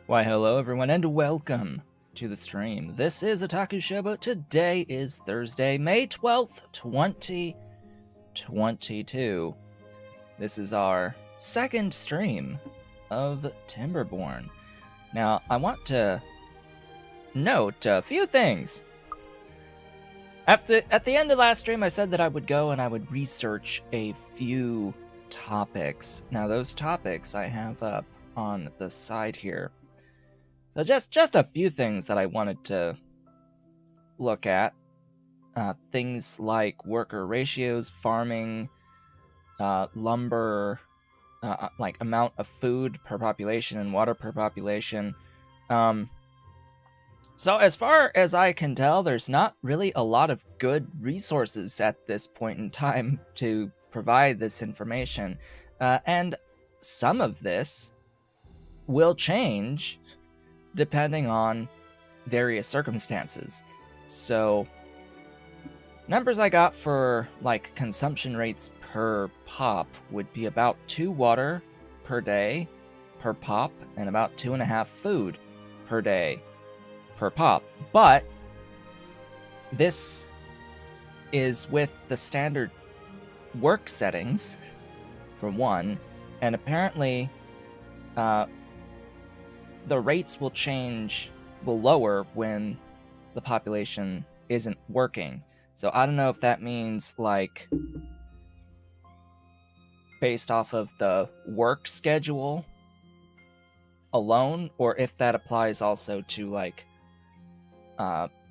Why, hello everyone, and welcome to the stream. This is Otaku Showboat. Today is Thursday, May 12th, 2022. This is our second stream of Timberborn. Now, I want to note a few things. At the end of last stream, I said that I would go and I would research a few topics. Now, those topics I have up on the side here. So just a few things that I wanted to look at. Things like worker ratios, farming, lumber, like amount of food per population and water per population. So as far as I can tell, there's not really a lot of good resources at this point in time to provide this information. And some of this will change depending on various circumstances. So numbers I got for like consumption rates per pop would be about 2 water per day per pop and about 2.5 food per day per pop. But this is with the standard work settings for one, and apparently the rates will lower when the population isn't working. So I don't know if that means like based off of the work schedule alone, or if that applies also to like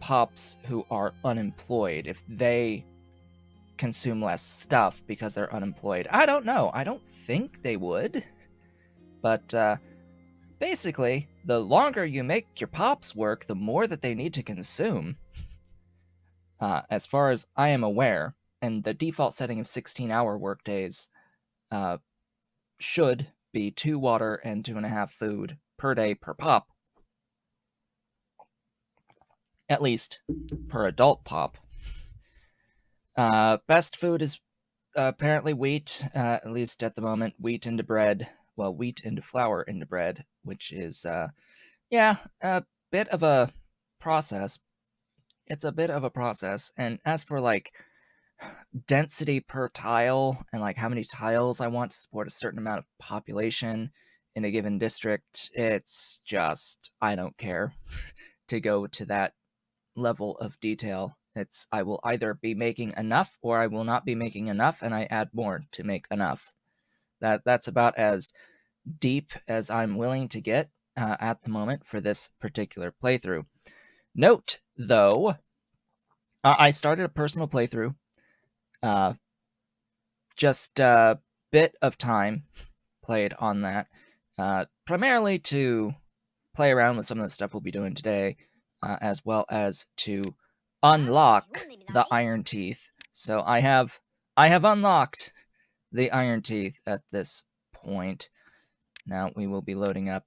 pops who are unemployed, if they consume less stuff because they're unemployed. I don't know. I don't think they would. But basically, the longer you make your pops work, the more that they need to consume. As far as I am aware, and the default setting of 16-hour workdays should be 2 water and 2.5 food per day per pop. At least per adult pop. Best food is apparently wheat, at least at the moment, wheat into bread. Well, wheat into flour into bread, which is, a bit of a process. It's a bit of a process. And as for, like, density per tile and, like, how many tiles I want to support a certain amount of population in a given district, it's just, I don't care to go to that level of detail. I will either be making enough or I will not be making enough, and I add more to make enough. That's about as deep as I'm willing to get at the moment for this particular playthrough. Note, though, I started a personal playthrough. Just a bit of time played on that, primarily to play around with some of the stuff we'll be doing today, as well as to unlock the Iron Teeth. So I have unlocked the Iron Teeth at this point. Now we will be loading up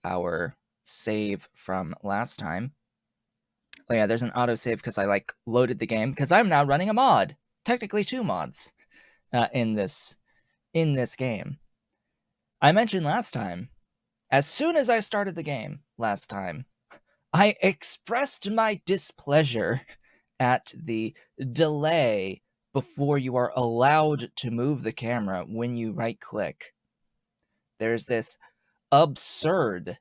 our save from last time. Oh yeah, there's an autosave because I loaded the game because I'm now running a mod. Technically 2 mods in this game. I mentioned last time, as soon as I started the game last time, I expressed my displeasure at the delay before you are allowed to move the camera when you right-click. There's this absurd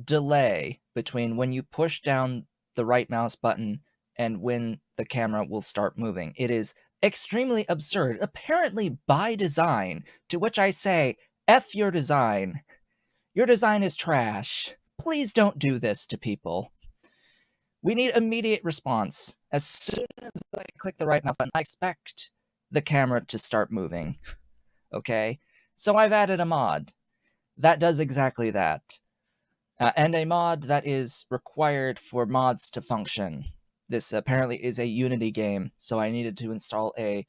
delay between when you push down the right mouse button and when the camera will start moving. It is extremely absurd, apparently by design, to which I say, F your design. Your design is trash. Please don't do this to people. We need immediate response. As soon as I click the right mouse button, I expect the camera to start moving. Okay? So I've added a mod that does exactly that. And a mod that is required for mods to function. This apparently is a Unity game, so I needed to install a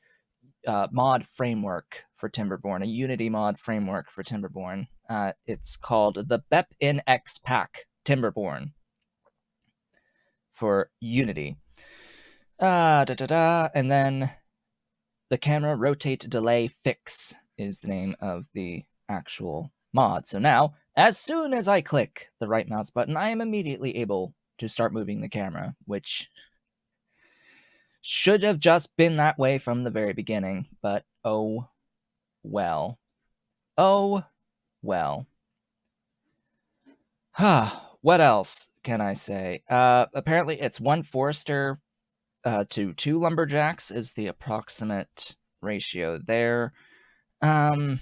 mod framework for Timberborn, a Unity mod framework for Timberborn. It's called the BepInExPack Timberborn for Unity. And then the camera rotate delay fix is the name of the actual mod. So now As soon as I click the right mouse button, I am immediately able to start moving the camera, which should have just been that way from the very beginning, but oh well. Oh well. What else can I say? Apparently it's 1 forester to 2 lumberjacks is the approximate ratio there. And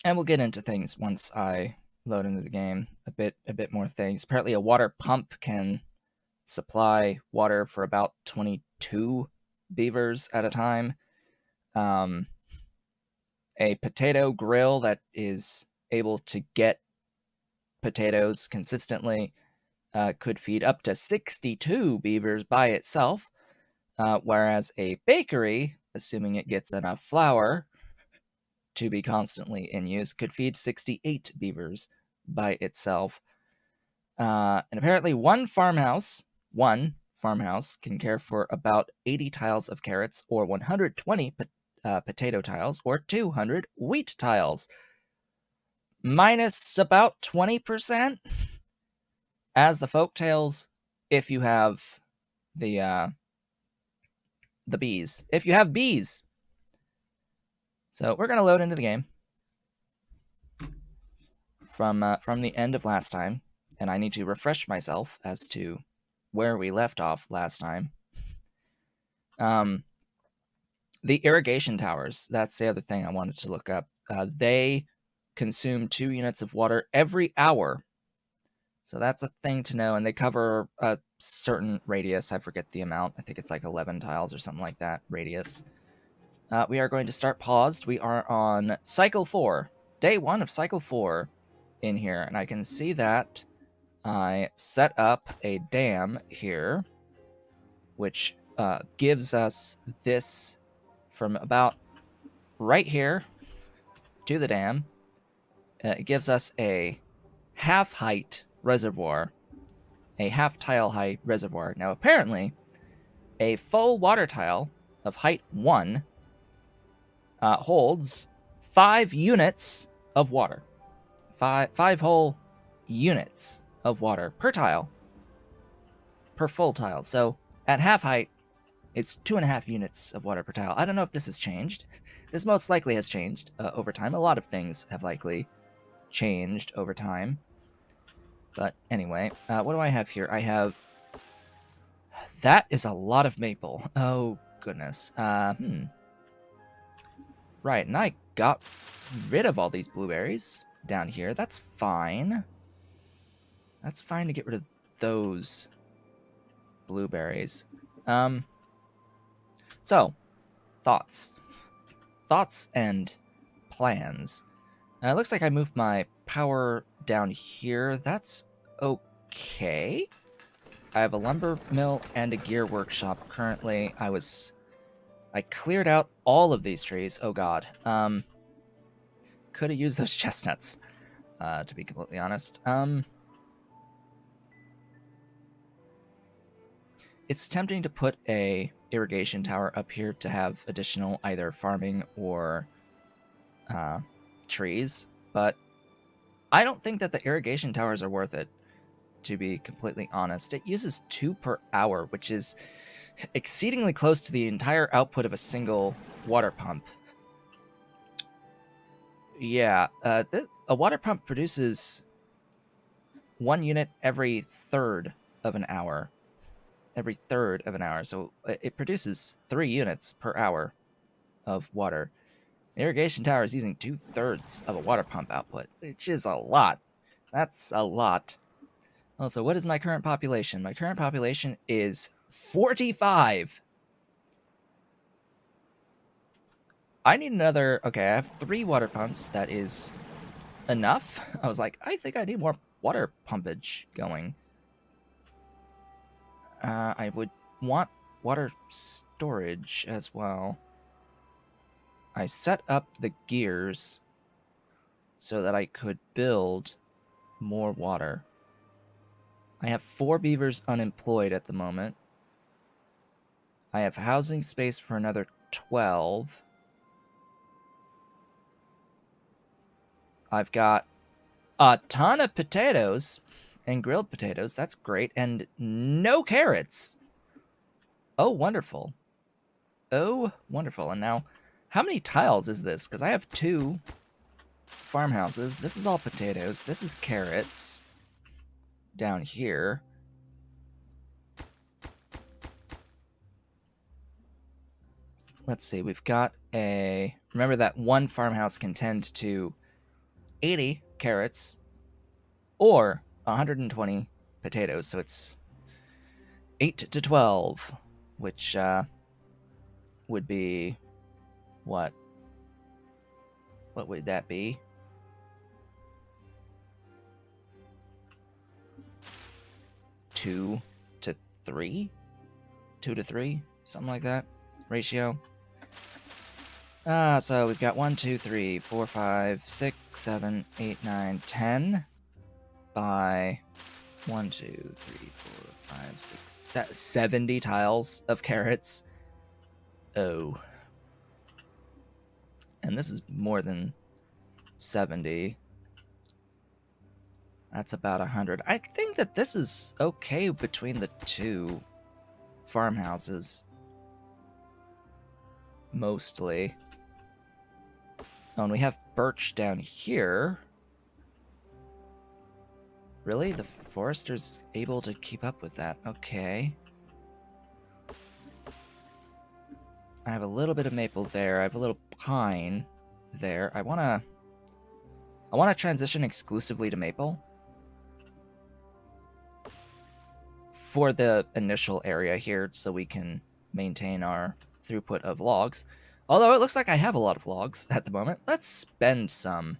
we'll get into things once I load into the game a bit more things. Apparently a water pump can supply water for about 22 beavers at a time. A potato grill that is able to get potatoes consistently could feed up to 62 beavers by itself, whereas a bakery, assuming it gets enough flour to be constantly in use, could feed 68 beavers by itself. And apparently one farmhouse can care for about 80 tiles of carrots, or 120 potato tiles, or 200 wheat tiles, minus about 20% as the Folktails if you have the bees. If you have bees. So we're going to load into the game from the end of last time, and I need to refresh myself as to where we left off last time. The irrigation towers, that's the other thing I wanted to look up. They consume 2 units of water every hour. So that's a thing to know, and they cover a certain radius. I forget the amount. I think it's like 11 tiles or something like that radius. We are going to start paused. We are on cycle 4, day 1 of cycle 4 in here, and I can see that I set up a dam here, which gives us this from about right here to the dam. It gives us a half-height reservoir, a half-tile height reservoir. Now, apparently, a full water tile of height 1 holds 5 units of water. Five whole units of water per tile, per full tile. So at half height, it's 2.5 units of water per tile. I don't know if this has changed. This most likely has changed over time. A lot of things have likely changed over time. But anyway, what do I have here? I have... That is a lot of maple. Oh, goodness. Right, and I got rid of all these blueberries down here. That's fine. That's fine to get rid of those blueberries. So, thoughts. Thoughts and plans. It looks like I moved my power down here. That's okay. I have a lumber mill and a gear workshop currently. I cleared out all of these trees. Oh god. Could have used those chestnuts, to be completely honest. It's tempting to put a irrigation tower up here to have additional either farming or trees, but I don't think that the irrigation towers are worth it, to be completely honest. It uses 2 per hour, which is exceedingly close to the entire output of a single water pump. Yeah, a water pump produces 1 unit every third of an hour. Every third of an hour, so it produces 3 units per hour of water. The irrigation tower is using 2/3 of a water pump output, which is a lot. That's a lot. Also, what is my current population? My current population is 45. I need another... Okay, I have 3 water pumps. That is enough. I was like, I think I need more water pumpage going. I would want water storage as well. I set up the gears so that I could build more water. I have 4 beavers unemployed at the moment. I have housing space for another 12. I've got a ton of potatoes and grilled potatoes. That's great. And no carrots. Oh, wonderful. Oh, wonderful. And now, how many tiles is this? Because I have 2 farmhouses. This is all potatoes. This is carrots down here. Let's see. We've got a... Remember that one farmhouse can tend to 80 carrots or 120 potatoes. So it's 8 to 12, which would be... What? What would that be? 2 to 3? 2 to 3? Something like that ratio. So we've got 1, 2, 3, 4, 5, 6, 7, 8, 9, 10 by 1, 2, 3, 4, 5, 6, 70 tiles of carrots. Oh. And this is more than 70. That's about 100. I think that this is okay between the 2 farmhouses. Mostly. Oh, and we have birch down here. Really? The forester's able to keep up with that. Okay. I have a little bit of maple there. I have a little pine there. I wanna transition exclusively to maple for the initial area here so we can maintain our throughput of logs. Although it looks like I have a lot of logs at the moment. Let's spend some.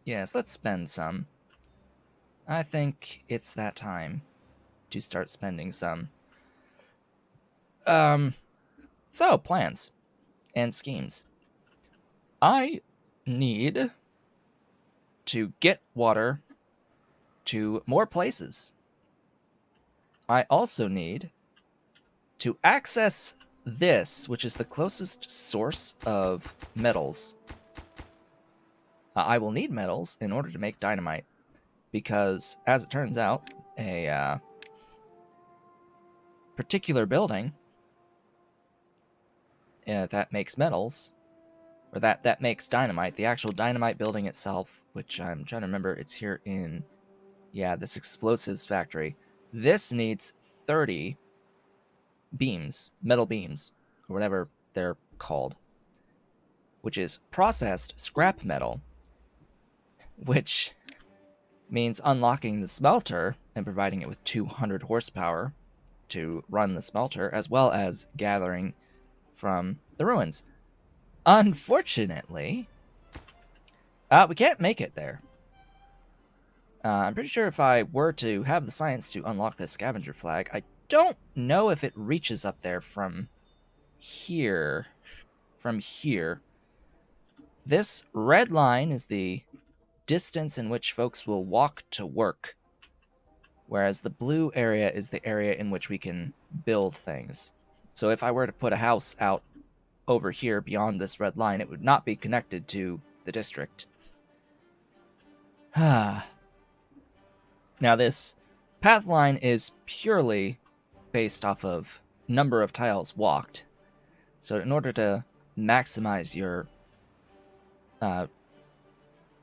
Yes, let's spend some. I think it's that time to start spending some. So, plans and schemes. I need to get water to more places. I also need to access this, which is the closest source of metals. I will need metals in order to make dynamite, because, as it turns out, a particular building that makes metals, or that makes dynamite, the actual dynamite building itself, which I'm trying to remember, it's here in, this explosives factory. This needs 30 beams, metal beams, or whatever they're called, which is processed scrap metal, which means unlocking the smelter and providing it with 200 horsepower to run the smelter, as well as gathering from the ruins. Unfortunately, we can't make it there. I'm pretty sure if I were to have the science to unlock this scavenger flag, I don't know if it reaches up there from here. From here. This red line is the distance in which folks will walk to work, whereas the blue area is the area in which we can build things. So if I were to put a house out over here beyond this red line, it would not be connected to the district. Now this path line is purely based off of number of tiles walked. So in order to maximize your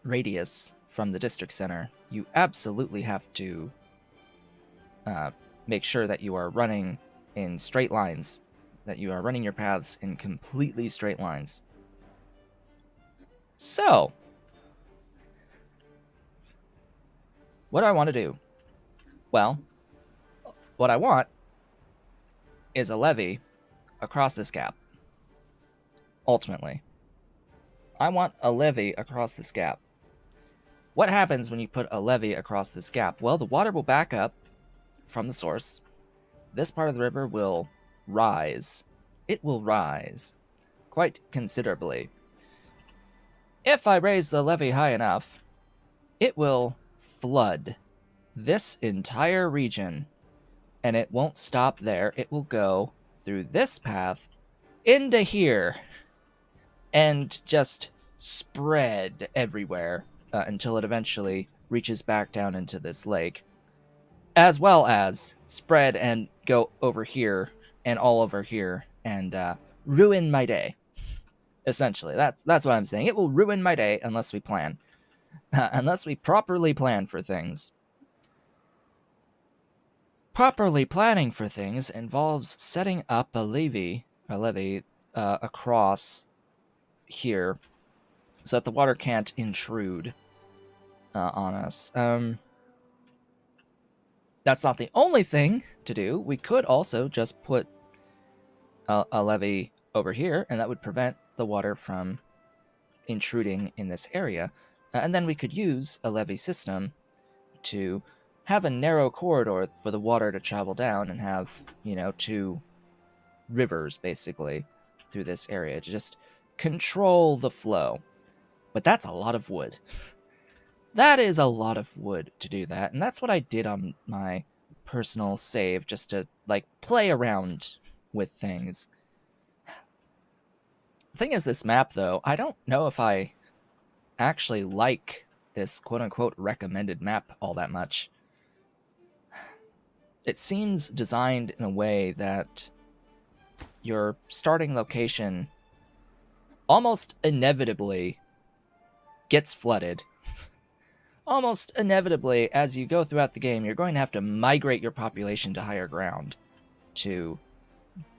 radius from the district center, you absolutely have to make sure that you are running in straight lines, that you are running your paths in completely straight lines. So, what do I want to do? Well, what I want is a levee across this gap. Ultimately, I want a levee across this gap. What happens when you put a levee across this gap? Well, the water will back up from the source. This part of the river will rise. It will rise quite considerably. If I raise the levee high enough, it will flood this entire region, and it won't stop there. It will go through this path into here and just spread everywhere until it eventually reaches back down into this lake, as well as spread and go over here and all over here and ruin my day. Essentially, that's what I'm saying. It will ruin my day unless we plan, unless we properly plan for things. Properly planning for things involves setting up a levee across here so that the water can't intrude on us. That's not the only thing to do. We could also just put a levee over here, and that would prevent the water from intruding in this area. And then we could use a levee system to have a narrow corridor for the water to travel down and have, 2 rivers, basically, through this area to just control the flow. But that's a lot of wood. That is a lot of wood to do that, and that's what I did on my personal save, just to, play around with things. The thing is, this map, though, I don't know if I actually like this quote-unquote recommended map all that much. It seems designed in a way that your starting location almost inevitably gets flooded. Almost inevitably, as you go throughout the game, you're going to have to migrate your population to higher ground to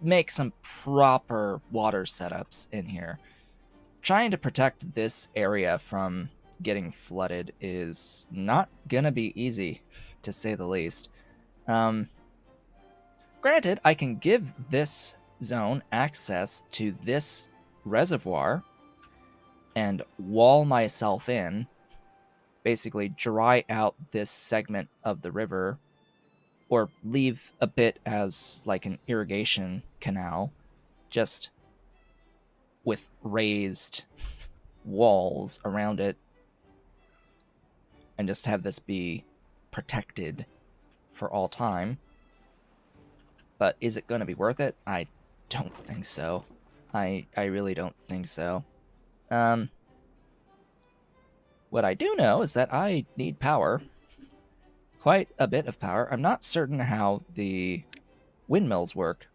make some proper water setups in here. Trying to protect this area from getting flooded is not gonna be easy, to say the least. Granted, I can give this zone access to this reservoir and wall myself in, basically dry out this segment of the river, or leave a bit as an irrigation canal, just with raised walls around it, and just have this be protected for all time. But is it going to be worth it? I don't think so. I really don't think so. What I do know is that I need power. Quite a bit of power. I'm not certain how the windmills work.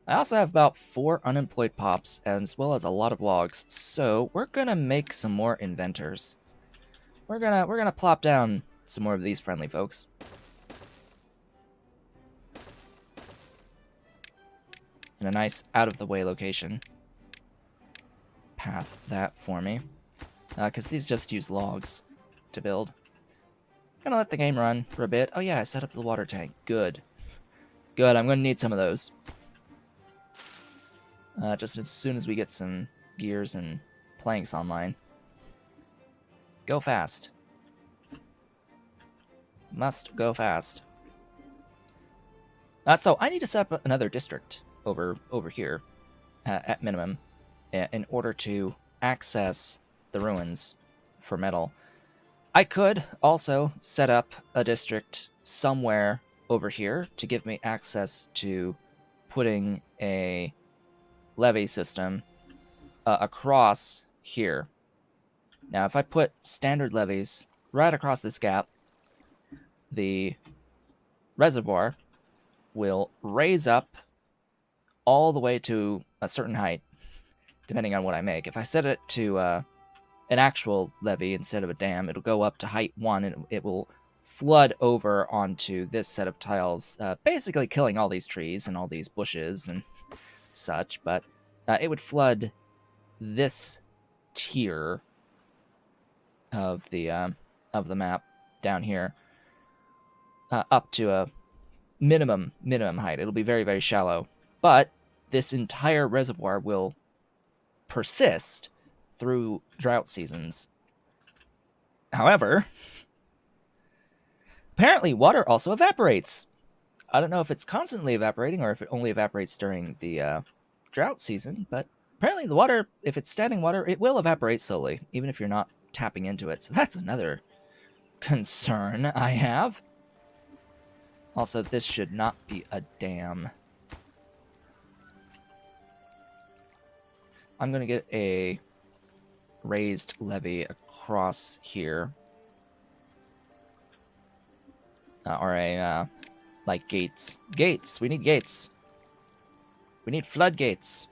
I also have about 4 unemployed pops, as well as a lot of logs, so we're gonna make some more inventors. We're gonna plop down some more of these friendly folks. In a nice out-of-the-way location. Path that for me. Because these just use logs to build. Gonna let the game run for a bit. Oh yeah, I set up the water tank. Good. Good, I'm gonna need some of those. Just as soon as we get some gears and planks online. Go fast. Must go fast. So I need to set up another district over here, at minimum, in order to access the ruins for metal. I could also set up a district somewhere over here to give me access to putting a levee system across here. Now, if I put standard levees right across this gap, the reservoir will raise up all the way to a certain height, depending on what I make. If I set it to an actual levee instead of a dam, it'll go up to height 1, and it will flood over onto this set of tiles, basically killing all these trees and all these bushes and such, but it would flood this tier of the map down here up to a minimum height. It'll be very, very shallow, but this entire reservoir will persist through drought seasons. However, apparently water also evaporates. I don't know if it's constantly evaporating or if it only evaporates during the drought season, but apparently the water, if it's standing water, it will evaporate slowly, even if you're not tapping into it. So that's another concern I have. Also, this should not be a dam. I'm going to get a raised levee across here. Or a, like, gates. Gates! We need gates! We need floodgates!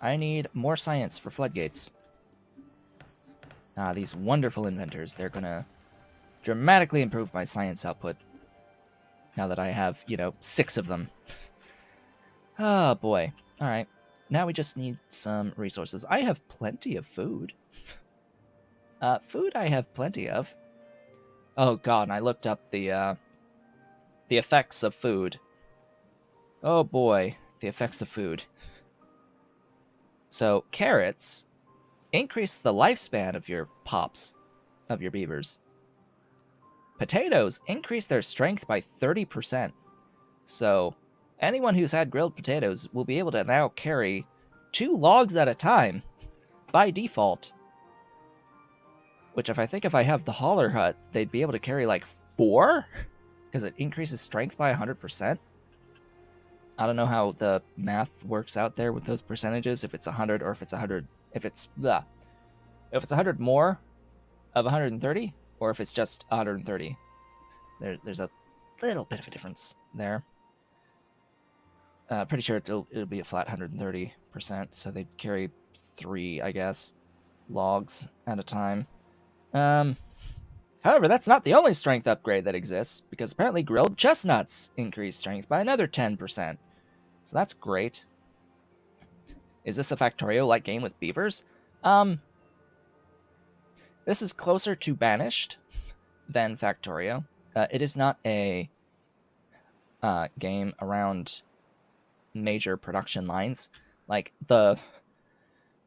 I need more science for floodgates. These wonderful inventors, they're gonna dramatically improve my science output. Now that I have, 6 of them. Oh, boy. Alright. Now we just need some resources. I have plenty of food. Food I have plenty of. Oh god, and I looked up the effects of food. Oh boy, the effects of food. So, carrots increase the lifespan of your pops, of your beavers. Potatoes increase their strength by 30%. So, anyone who's had grilled potatoes will be able to now carry 2 logs at a time by default. Which, if I have the hauler hut, they'd be able to carry like 4? Because it increases strength by 100%. I don't know how the math works out there with those percentages, if it's 100 or if it's 100. If it's 100 more of 130, or if it's just 130. There's a little bit of a difference there. Pretty sure it'll be a flat 130%, so they'd carry 3, I guess, logs at a time. However, that's not the only strength upgrade that exists, because apparently grilled chestnuts increase strength by another 10%. So that's great. Is this a Factorio-like game with beavers? This is closer to Banished than Factorio. It is not a game around major production lines. Like, the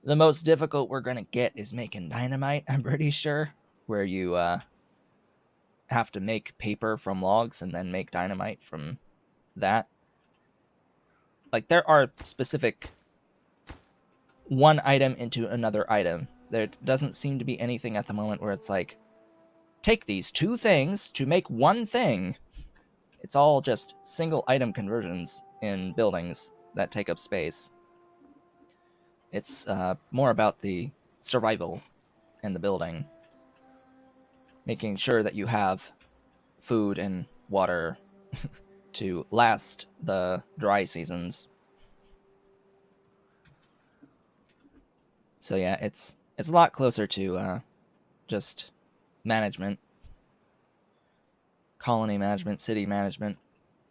most difficult we're going to get is making dynamite, I'm pretty sure, where you have to make paper from logs and then make dynamite from that. Like, there are specific one item into another item. There doesn't seem to be anything at the moment where it's like, take these 2 things to make one thing. It's all just single item conversions in buildings that take up space. It's more about the survival and the building. Making sure that you have food and water to last the dry seasons. So yeah, it's a lot closer to just management. Colony management, city management,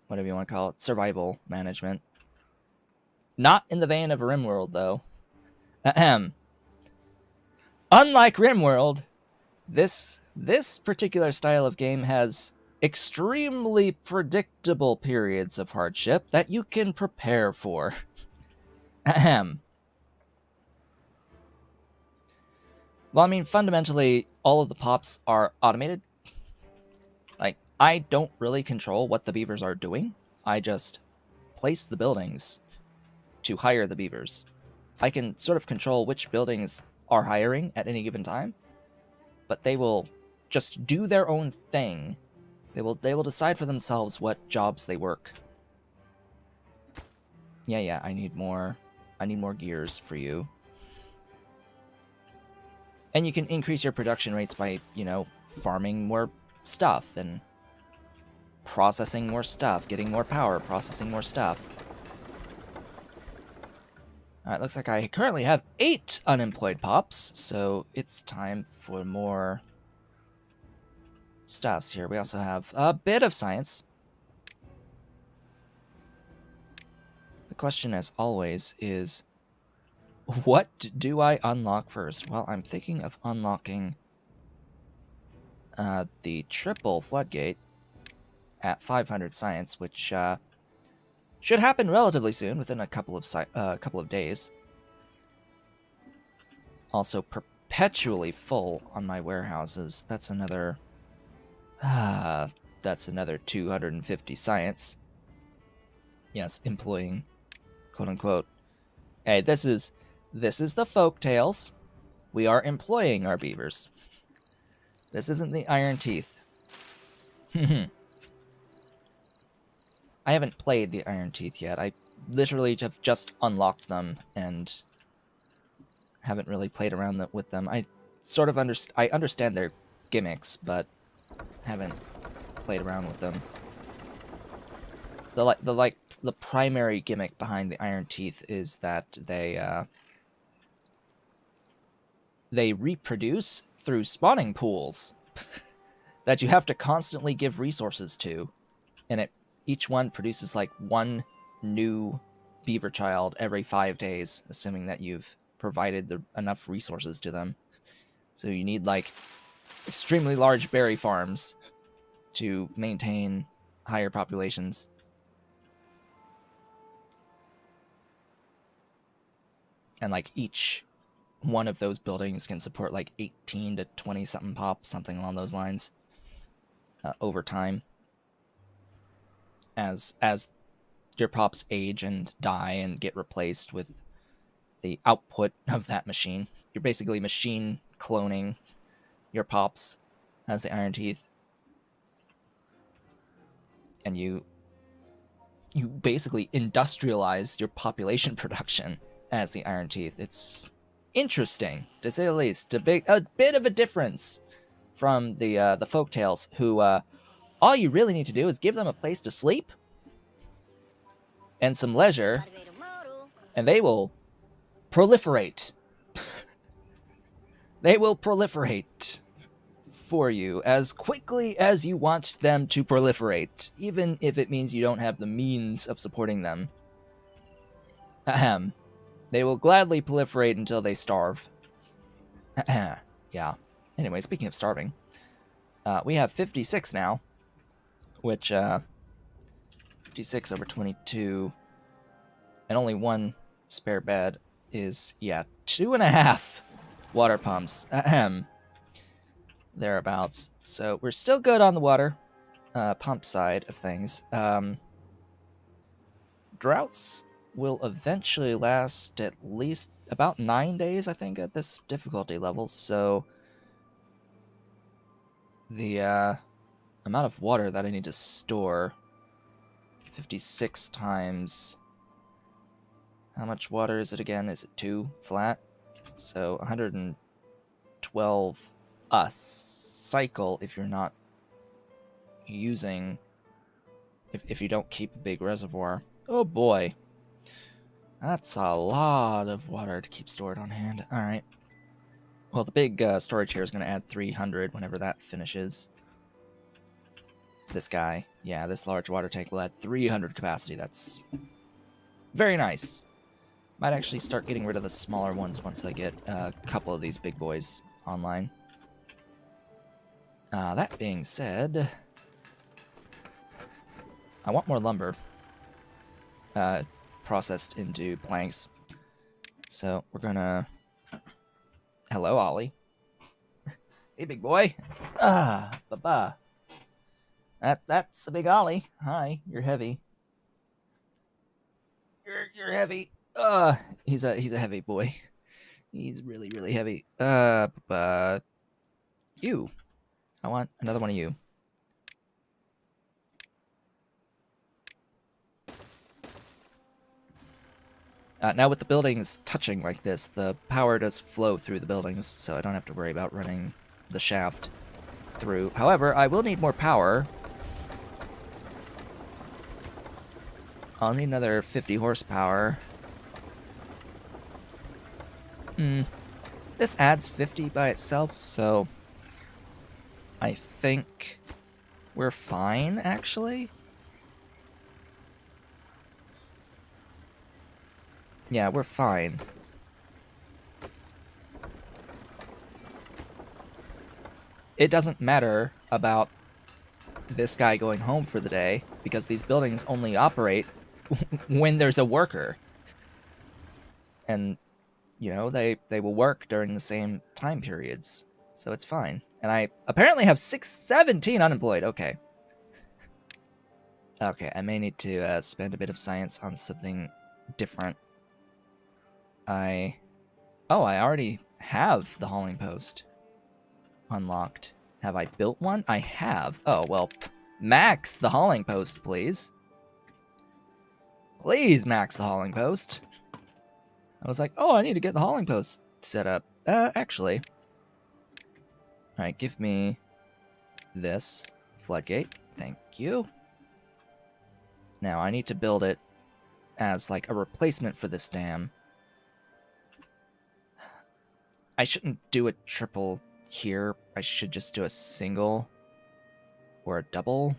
whatever you want to call it. Survival management. Not in the vein of RimWorld, though. Ahem. Unlike RimWorld, this particular style of game has extremely predictable periods of hardship that you can prepare for. Ahem. Well, I mean, fundamentally, all of the pops are automated. Like, I don't really control what the beavers are doing. I just place the buildings to hire the beavers. I can sort of control which buildings are hiring at any given time, but they will just do their own thing. They will decide for themselves what jobs they work. Yeah, I need more gears for you. And you can increase your production rates by, farming more stuff and processing more stuff, getting more power, processing more stuff. Alright, looks like I currently have 8 unemployed pops, so it's time for more stuffs here. We also have a bit of science. The question, as always, is what do I unlock first? Well, I'm thinking of unlocking the triple floodgate at 500 science, which should happen relatively soon, within a couple of days. Also, perpetually full on my warehouses. That's another 250 science. Yes, employing, quote unquote. Hey, this is the Folktails. We are employing our beavers. This isn't the Iron Teeth. I haven't played the Iron Teeth yet. I literally have just unlocked them and haven't really played around with them. I sort of I understand their gimmicks, but haven't played around with them. The primary gimmick behind the Iron Teeth is that they reproduce through spawning pools that you have to constantly give resources to, and each one produces like one new beaver child every 5 days, assuming that you've provided enough resources to them. So you need like extremely large berry farms to maintain higher populations. And like each one of those buildings can support like 18 to 20 something pops, something along those lines, over time. As your pops age and die and get replaced with the output of that machine, you're basically machine cloning your pops as the Iron Teeth. And you basically industrialize your population production as the Iron Teeth. It's interesting, to say the least. A bit of a difference from the Folktails, who all you really need to do is give them a place to sleep and some leisure, and they will proliferate. They will proliferate for you as quickly as you want them to proliferate, even if it means you don't have the means of supporting them. Ahem. They will gladly proliferate until they starve. Yeah. Anyway, speaking of starving, we have 56 now, which 56 over 22, and only one spare bed is, 2.5 water pumps. Ahem. Thereabouts. So we're still good on the water pump side of things. Droughts will eventually last at least about 9 days, I think, at this difficulty level. So the amount of water that I need to store, 56 times, how much water is it again? Is it 2 flat? So 112 a cycle if you're not using, if you don't keep a big reservoir. Oh boy. That's a lot of water to keep stored on hand. Alright. Well, the big storage here is going to add 300 whenever that finishes. This guy, yeah, this large water tank will add 300 capacity. That's very nice. Might actually start getting rid of the smaller ones once I get a couple of these big boys online. That being said, I want more lumber processed into planks. So we're gonna... Hello, Ollie. Hey, big boy. Baba. That's a big Ollie. Hi, you're heavy. You're heavy. He's a heavy boy. He's really, really heavy. You. I want another one of you. Now with the buildings touching like this, the power does flow through the buildings, so I don't have to worry about running the shaft through. However, I will need more power. I'll need another 50 horsepower. This adds 50 by itself, so I think we're fine, actually. Yeah, we're fine. It doesn't matter about this guy going home for the day, because these buildings only operate when there's a worker. And, you know, they will work during the same time periods, so it's fine. And I apparently have 617 unemployed. Okay. Okay, I may need to spend a bit of science on something different. I already have the hauling post unlocked. Have I built one? I have. Oh, well, max the hauling post, please. Please max the hauling post. I was like, oh, I need to get the hauling post set up... actually... Alright, give me this floodgate. Thank you. Now, I need to build it as, like, a replacement for this dam. I shouldn't do a triple here. I should just do a single or a double.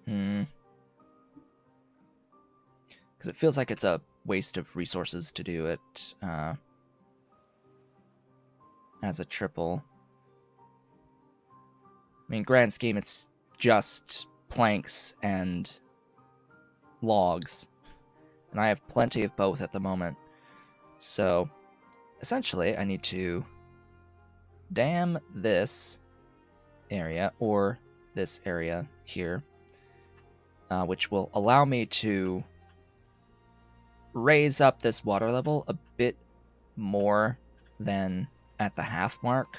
Because it feels like it's a waste of resources to do it as a triple. I mean, grand scheme, it's just planks and logs. And I have plenty of both at the moment. So, essentially, I need to dam this area, or this area here, which will allow me to raise up this water level a bit more than at the half mark.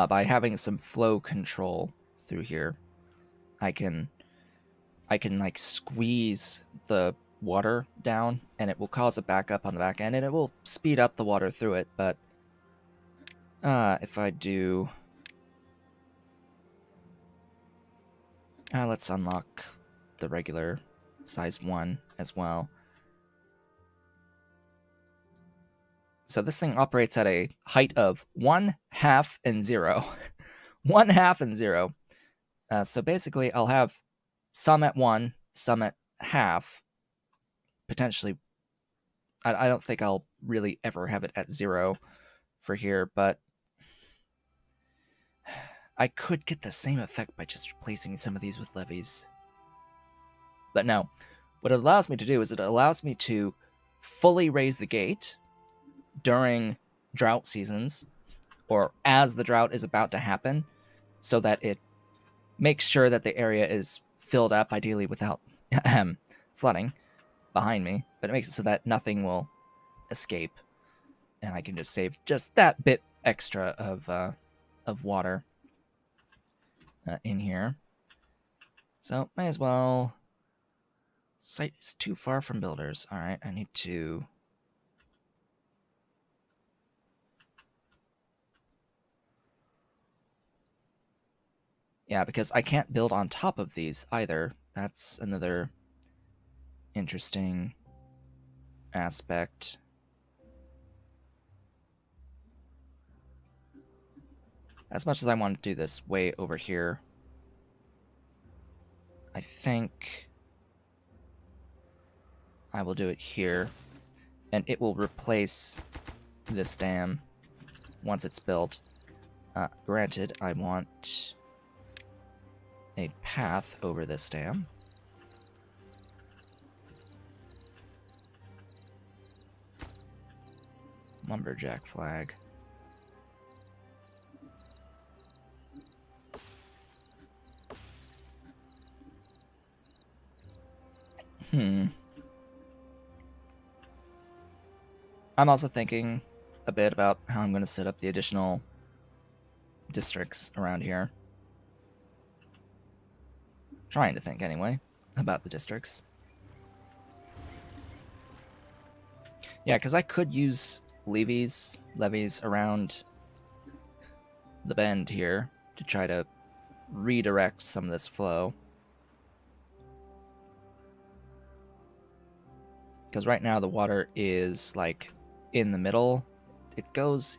By having some flow control through here, I can like squeeze the water down, and it will cause a backup on the back end, and it will speed up the water through it. But if I do, let's unlock the regular size 1 as well. So this thing operates at a height of 1, half, and 0. 1, half, and 0. So basically, I'll have some at 1, some at half. Potentially, I don't think I'll really ever have it at 0 for here, but I could get the same effect by just replacing some of these with levees. But no, what it allows me to do is it allows me to fully raise the gate during drought seasons, or as the drought is about to happen, so that it makes sure that the area is filled up, ideally without flooding behind me, but it makes it so that nothing will escape, and I can just save just that bit extra of water in here. So may as well. Site is too far from builders. All right, I need to. Yeah, because I can't build on top of these either. That's another interesting aspect. As much as I want to do this way over here, I think I will do it here, and it will replace this dam once it's built. Granted, I want a path over this dam. Lumberjack flag. I'm also thinking a bit about how I'm going to set up the additional districts around here. Trying to think, anyway, about the districts. Yeah, because I could use levees around the bend here to try to redirect some of this flow. Because right now the water is, like, in the middle. It goes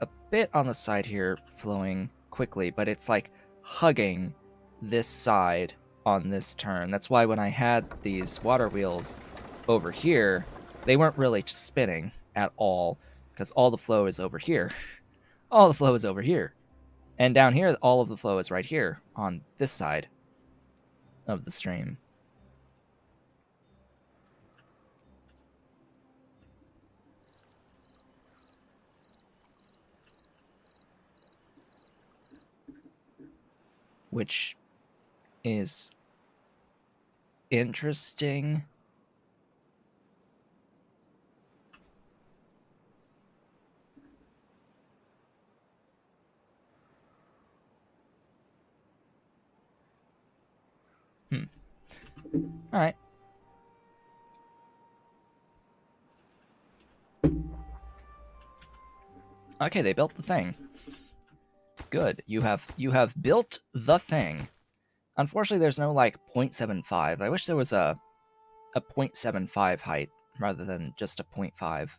a bit on the side here, flowing quickly, but it's, like, hugging this side on this turn. That's why when I had these water wheels over here, they weren't really spinning at all, because all the flow is over here. All the flow is over here. And down here, all of the flow is right here on this side of the stream. Which is interesting. Alright. Okay, they built the thing. Good. You have built the thing. Unfortunately, there's no like 0.75. I wish there was a 0.75 height rather than just a 0.5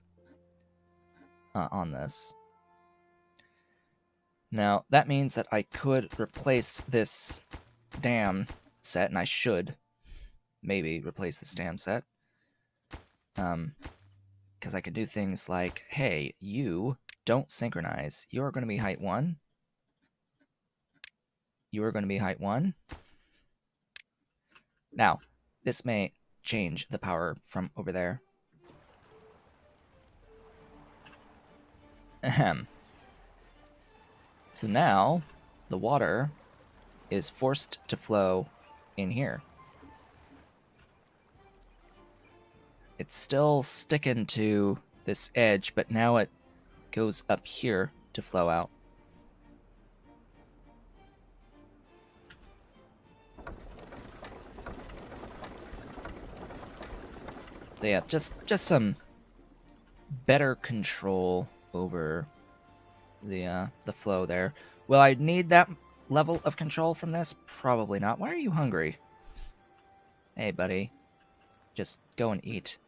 on this. Now, that means that I could replace this dam set, and I should maybe replace this dam set. Because I could do things like, hey, you don't synchronize. You're going to be height 1. You are going to be height 1. Now, this may change the power from over there. Ahem. So now, the water is forced to flow in here. It's still sticking to this edge, but now it goes up here to flow out. So yeah, just some better control over the flow there. Will I need that level of control from this? Probably not. Why are you hungry? Hey, buddy. Just go and eat.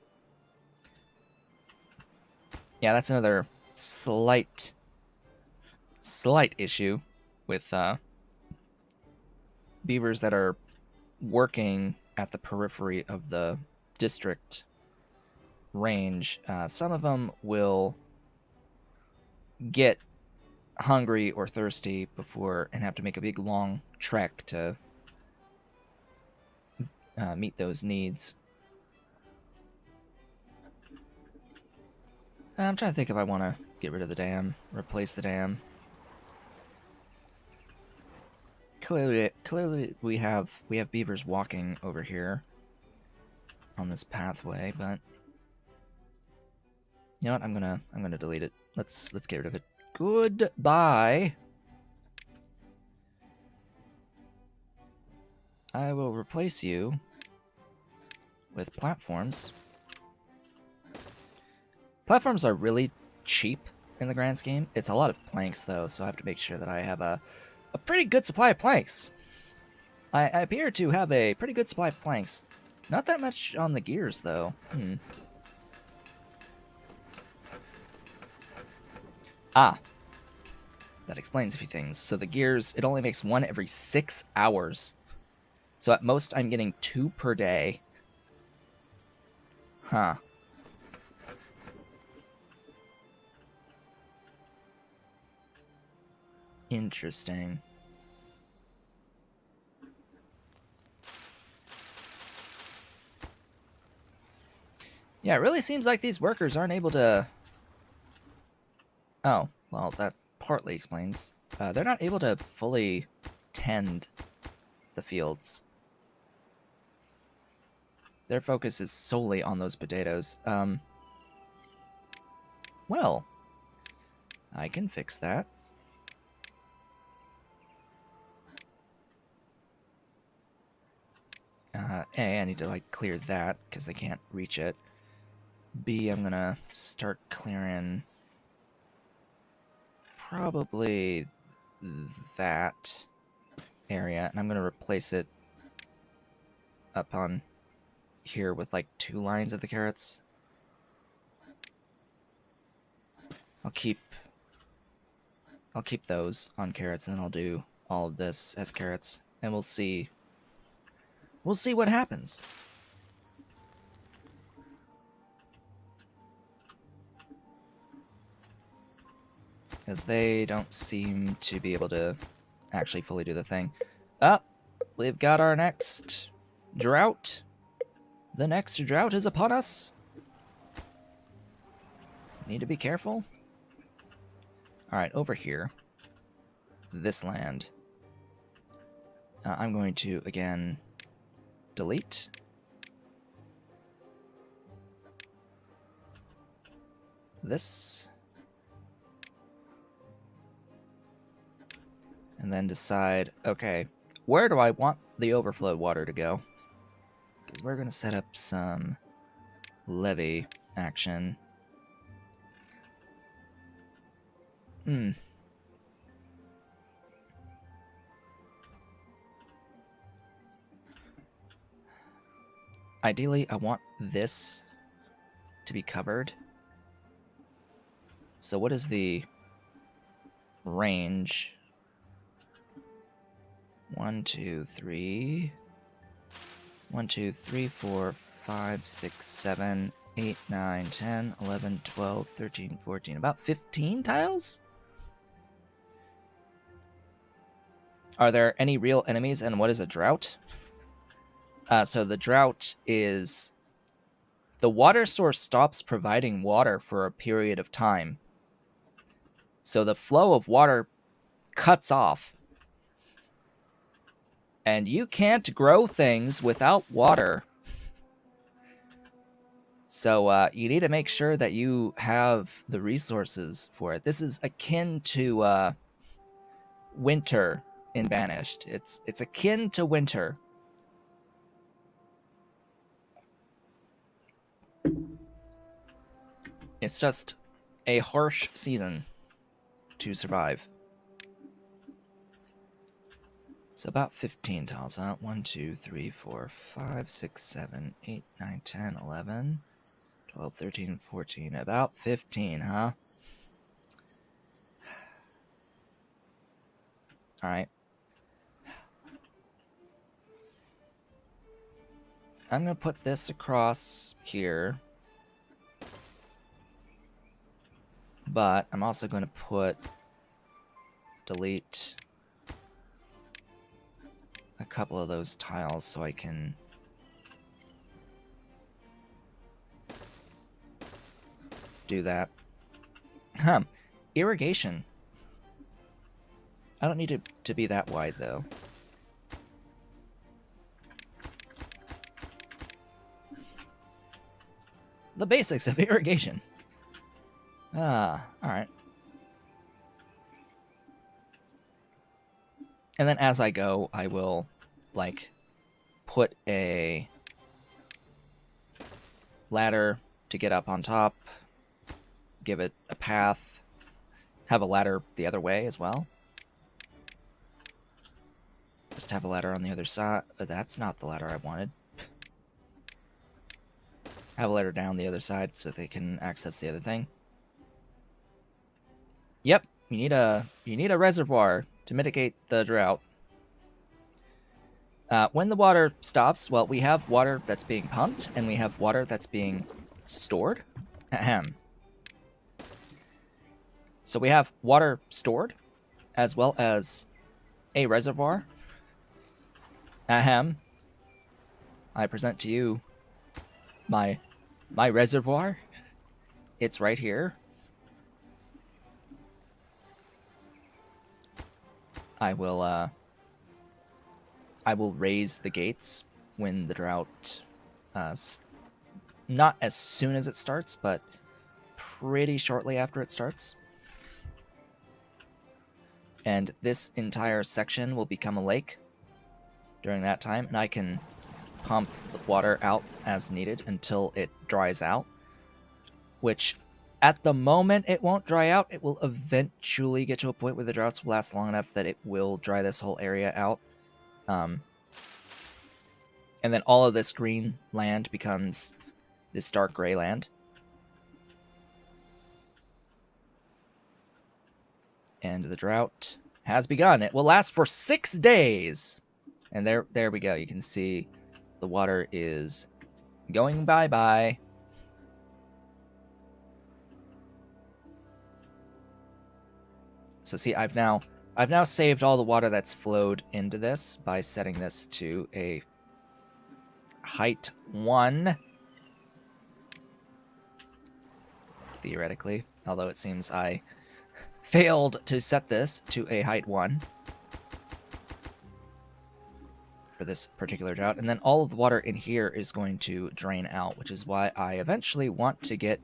Yeah, that's another slight issue with beavers that are working at the periphery of the district range. Some of them will get hungry or thirsty before and have to make a big long trek to meet those needs. I'm trying to think if I want to get rid of the dam, replace the dam. Clearly we have beavers walking over here on this pathway, but you know what? I'm gonna delete it. Let's get rid of it. Goodbye. I will replace you with platforms. Platforms are really cheap in the grand scheme. It's a lot of planks, though, so I have to make sure that I have a pretty good supply of planks. I appear to have a pretty good supply of planks. Not that much on the gears, though. Ah. That explains a few things. So the gears, it only makes one every 6 hours. So at most, I'm getting 2 per day. Huh. Interesting. Yeah, it really seems like these workers aren't able to... Oh, well, that partly explains. They're not able to fully tend the fields. Their focus is solely on those potatoes. Well, I can fix that. A, I need to, like, clear that, because they can't reach it. B, I'm gonna start clearing... probably that area, and I'm gonna replace it up on here with, like, 2 lines of the carrots. I'll keep those on carrots, and then I'll do all of this as carrots, and we'll see what happens. Because they don't seem to be able to actually fully do the thing. We've got our next drought. The next drought is upon us. Need to be careful. Alright, over here. This land. I'm going to, again, delete. This. And then decide, okay, where do I want the overflow water to go? Because because we're going to set up some levee action. Ideally, I want this to be covered. So what is the range? 1, 2, 3. 1, 2, 3, 4, 5, 6, 7, 8, 9, 10, 11, 12, 13, 14. About 15 tiles? Are there any real enemies, and what is a drought? So the drought is the water source stops providing water for a period of time. So the flow of water cuts off. And you can't grow things without water. So you need to make sure that you have the resources for it. This is akin to winter in Banished. It's akin to winter. It's just a harsh season to survive. So about 15 tiles, huh? 1, 2, 3, 4, 5, 6, 7, 8, 9, 10, 11, 12, 13, 14. About 15, huh? Alright. I'm going to put this across here. But I'm also going to delete a couple of those tiles so I can do that. Irrigation. I don't need it to be that wide, though. The basics of irrigation. Alright. And then as I go, I will, like, put a ladder to get up on top, give it a path, have a ladder the other way as well. Just have a ladder on the other side. That's not the ladder I wanted. Have a ladder down the other side so they can access the other thing. Yep, you need a reservoir to mitigate the drought. When the water stops, well, we have water that's being pumped, and we have water that's being stored. Ahem. So we have water stored, as well as a reservoir. Ahem. I present to you my reservoir. It's right here. I will raise the gates when the drought, not as soon as it starts, but pretty shortly after it starts. And this entire section will become a lake during that time, and I can pump the water out as needed until it dries out, which at the moment it won't dry out. It will eventually get to a point where the droughts will last long enough that it will dry this whole area out. And then all of this green land becomes this dark gray land. And the drought has begun. It will last for 6 days. And there we go. You can see the water is going bye-bye. So see, I've now saved all the water that's flowed into this by setting this to a height 1. Theoretically, although it seems I failed to set this to a height 1 for this particular drought. And then all of the water in here is going to drain out, which is why I eventually want to get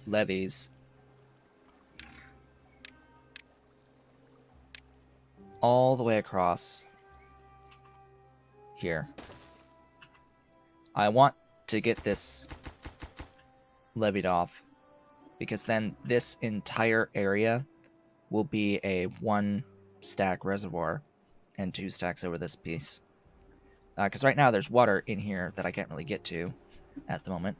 levees all the way across here. I want to get this levied off, because then this entire area will be a 1-stack reservoir and 2 stacks over this piece. Because right now there's water in here that I can't really get to at the moment.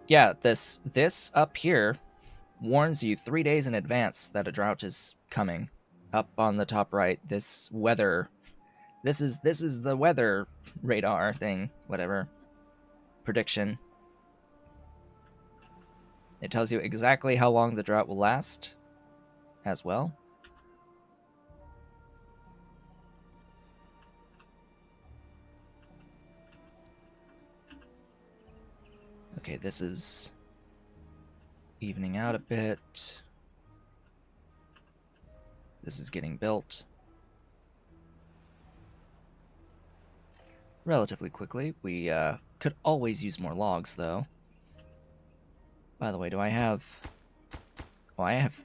Yeah, this up here warns you 3 days in advance that a drought is coming. Up on the top right, this weather. This is the weather radar thing, whatever. Prediction. It tells you exactly how long the drought will last as well. Okay, this is evening out a bit. This is getting built relatively quickly. We could always use more logs, though. By the way, do I have... Oh, I have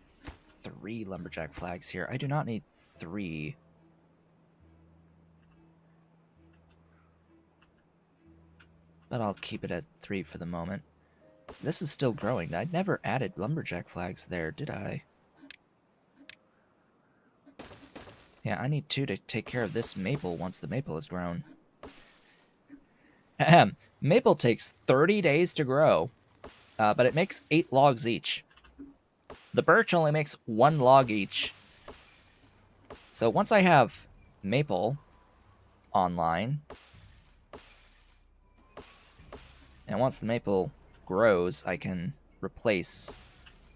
3 lumberjack flags here. I do not need 3. But I'll keep it at 3 for the moment. This is still growing. I never added lumberjack flags there, did I? Yeah, I need 2 to take care of this maple once the maple is grown. Ahem. Maple takes 30 days to grow, but it makes 8 logs each. The birch only makes 1 log each. So once I have maple online, and once the maple grows, I can replace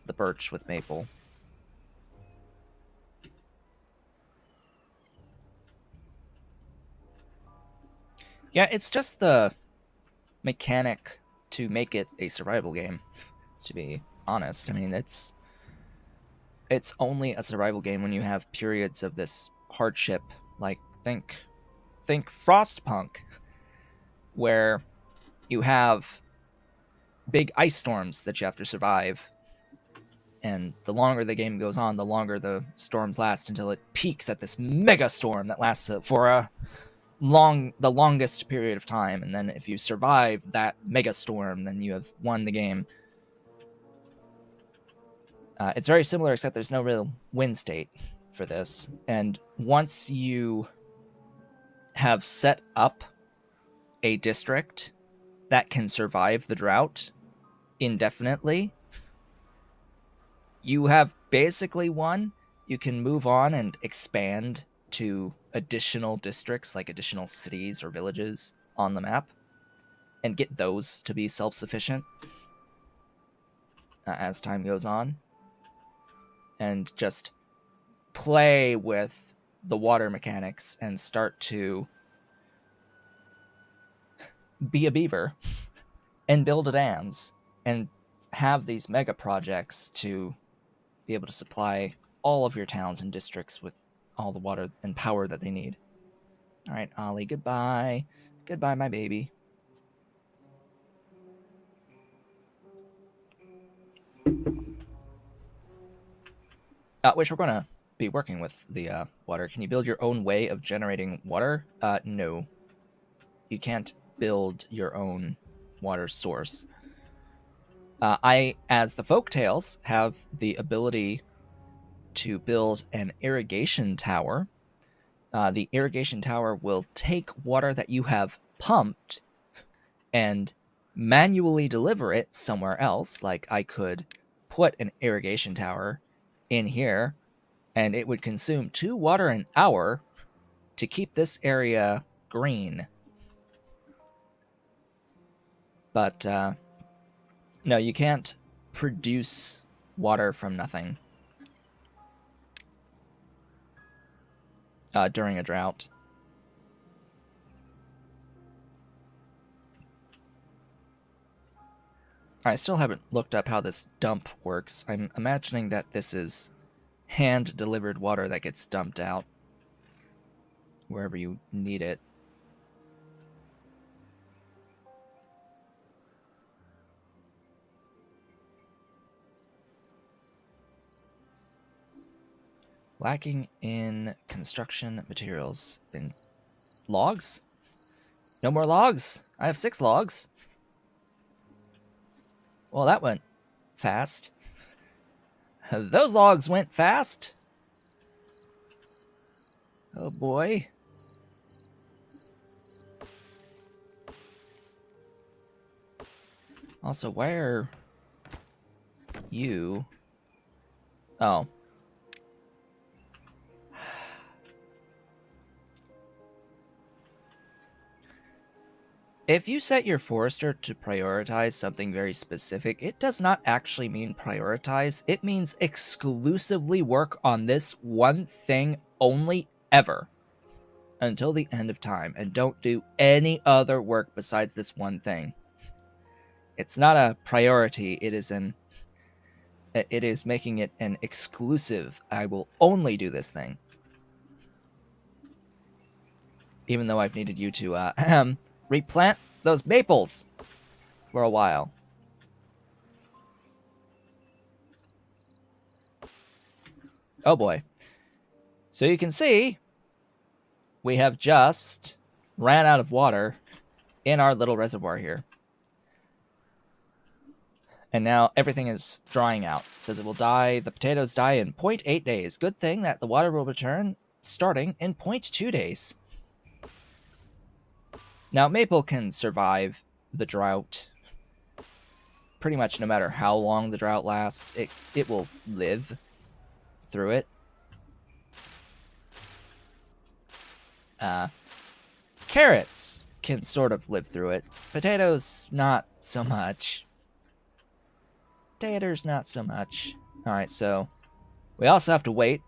the birch with maple. Yeah, it's just the mechanic to make it a survival game, to be honest. I mean, it's only a survival game when you have periods of this hardship, like think Frostpunk, where you have big ice storms that you have to survive. And the longer the game goes on, the longer the storms last until it peaks at this mega storm that lasts for the longest period of time. And then if you survive that mega storm, then you have won the game. It's very similar, except there's no real win state for this. And once you have set up a district that can survive the drought indefinitely, you have basically won. You can move on and expand to additional districts, like additional cities or villages on the map, and get those to be self-sufficient as time goes on. And just play with the water mechanics and start to be a beaver and build dams and have these mega projects to be able to supply all of your towns and districts with all the water and power that they need. All right, Ollie, goodbye. Goodbye, my baby. Which we're going to be working with the water. Can you build your own way of generating water? No. You can't build your own water source. I, as the Folktails, have the ability to build an irrigation tower. The irrigation tower will take water that you have pumped and manually deliver it somewhere else. Like I could put an irrigation tower in here, and it would consume 2 water an hour to keep this area green. But no, you can't produce water from nothing during a drought. I still haven't looked up how this dump works. I'm imagining that this is hand-delivered water that gets dumped out wherever you need it. Lacking in construction materials. And logs? No more logs. I have 6 logs. Well, that went fast. Those logs went fast. Oh boy. Also, where are you? Oh. If you set your forester to prioritize something very specific, it does not actually mean prioritize. It means exclusively work on this one thing only ever until the end of time, and don't do any other work besides this one thing. It's not a priority, it is making it an exclusive. I will only do this thing. Even though I've needed you to replant those maples for a while. Oh boy. So you can see we have just ran out of water in our little reservoir here. And now everything is drying out. It says it will die, the potatoes die in 0.8 days. Good thing that the water will return starting in 0.2 days. Now, maple can survive the drought pretty much no matter how long the drought lasts. It will live through it. Carrots can sort of live through it. Potatoes, not so much. Taters, not so much. Alright, so we also have to wait,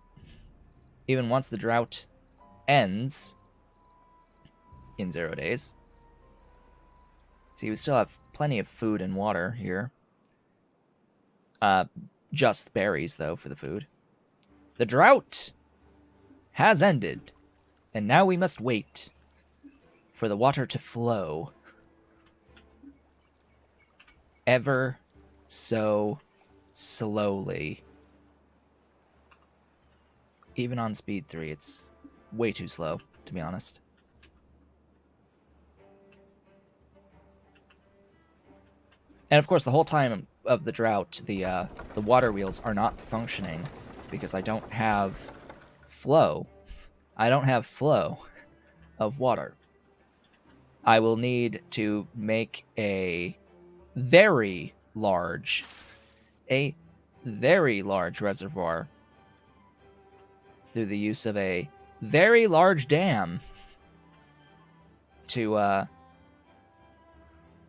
even once the drought ends in 0 days. See, we still have plenty of food and water here. Just berries, though, for the food. The drought has ended, and now we must wait for the water to flow ever so slowly. Even on speed 3, it's way too slow, to be honest. And of course, the whole time of the drought, the water wheels are not functioning because I don't have flow. I don't have flow of water. I will need to make a very large reservoir through the use of a very large dam to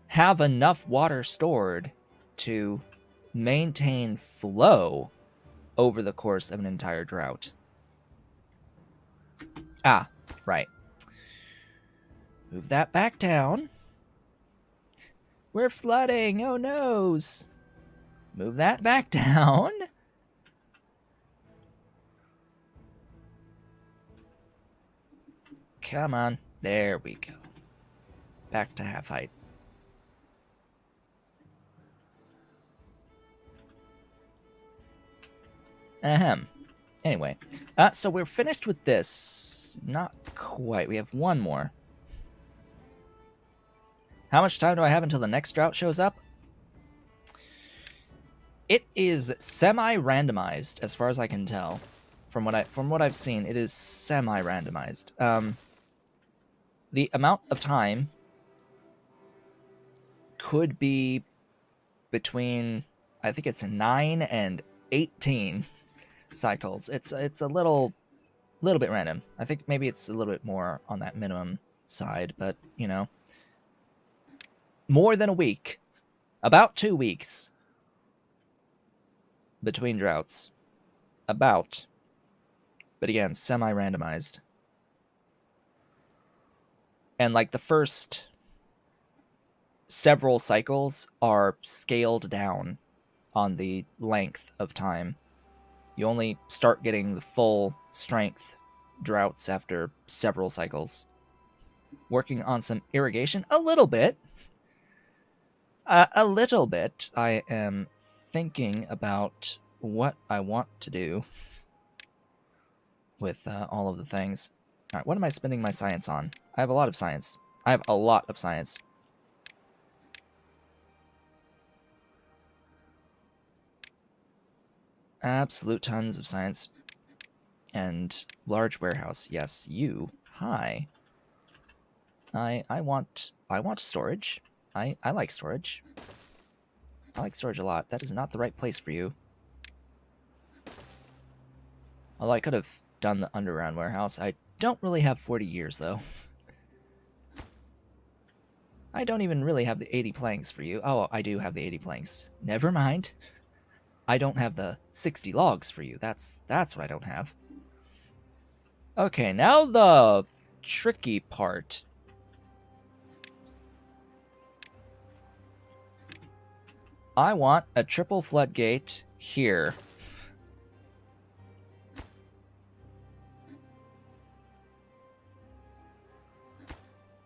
have enough water stored to maintain flow over the course of an entire drought. Ah, right. Move that back down. We're flooding. Oh, noes. Move that back down. Come on. There we go. Back to half height. Ahem. Anyway, so we're finished with this. Not quite. We have one more. How much time do I have until the next drought shows up? It is semi-randomized, as far as I can tell. From what I've seen, it is semi-randomized. The amount of time could be between, I think it's 9 and 18 cycles. It's a little bit random. I think maybe it's a little bit more on that minimum side, but you know, more than a week, about 2 weeks between droughts, about. But again, semi-randomized. And like the first several cycles are scaled down on the length of time. You only start getting the full strength droughts after several cycles. Working on some irrigation a little bit. A little bit. I am thinking about what I want to do with all of the things. Alright, what am I spending my science on? I have a lot of science. I have a lot of science. Absolute tons of science. And large warehouse. Yes, you. Hi. I want storage. I like storage. I like storage a lot. That is not the right place for you. Although I could have done the underground warehouse. I don't really have 40 years, though. I don't even really have the 80 planks for you. Oh, I do have the 80 planks. Never mind. I don't have the 60 logs for you. That's what I don't have. Okay, now the tricky part. I want a triple floodgate here.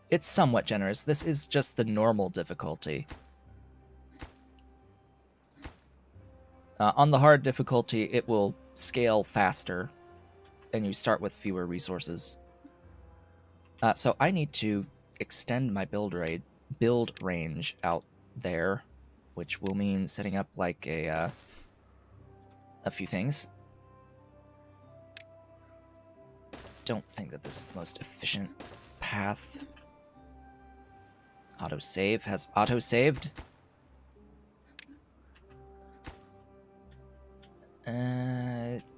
It's somewhat generous. This is just the normal difficulty. On the hard difficulty, it will scale faster, and you start with fewer resources. So I need to extend my build range out there, which will mean setting up like a few things. Don't think that this is the most efficient path. Autosave has auto-saved.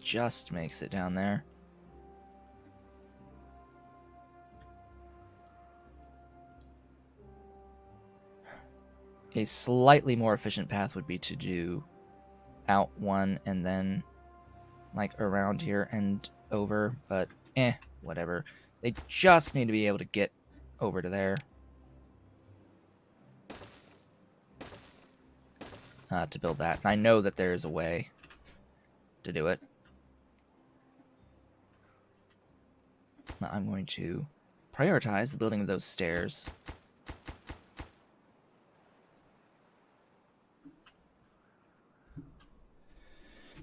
Just makes it down there. A slightly more efficient path would be to do out one and then like around here and over, but whatever. They just need to be able to get over to there. To build that. And I know that there is a way to do it. Now I'm going to prioritize the building of those stairs.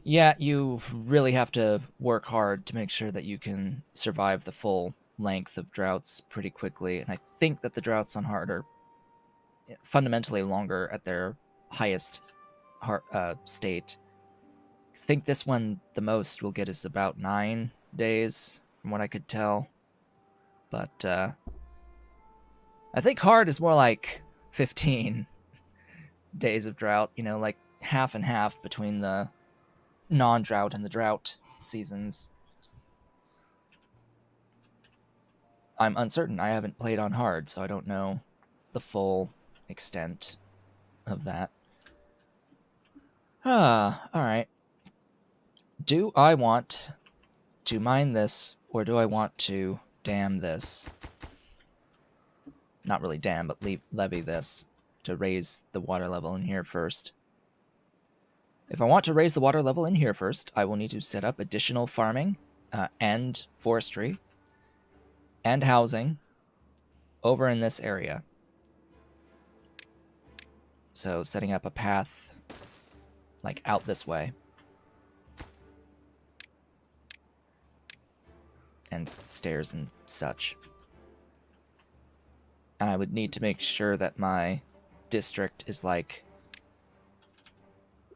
Yeah, you really have to work hard to make sure that you can survive the full length of droughts pretty quickly. And I think that the droughts on hard are fundamentally longer at their highest state. I think this one, the most we'll get is about 9 days, from what I could tell. But I think hard is more like 15 days of drought, you know, like half and half between the non-drought and the drought seasons. I'm uncertain. I haven't played on hard, so I don't know the full extent of that. Alright. Do I want to mine this, or do I want to dam this? Not really dam, but levee this to raise the water level in here first. If I want to raise the water level in here first, I will need to set up additional farming and forestry and housing over in this area. So setting up a path like out this way. And stairs and such. And I would need to make sure that my district is like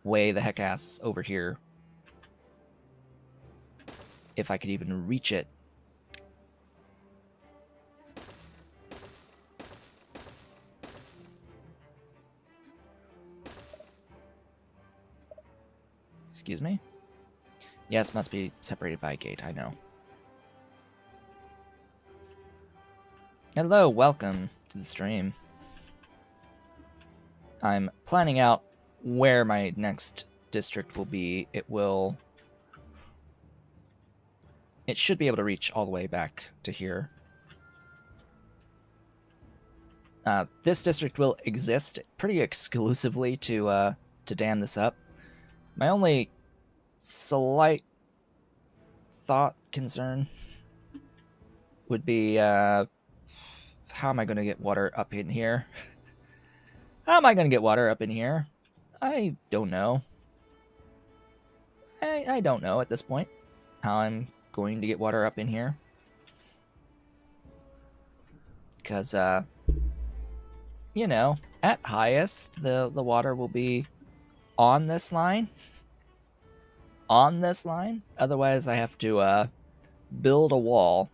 way the heck ass over here. If I could even reach it. Excuse me? Yes, must be separated by a gate, I know. Hello, welcome to the stream. I'm planning out where my next district will be. It should be able to reach all the way back to here. This district will exist pretty exclusively to dam this up. My only slight concern would be how am I going to get water up in here? How am I going to get water up in here? I don't know. I don't know at this point how I'm going to get water up in here. because, you know, at highest, the water will be on this line. On this line. Otherwise, I have to build a wall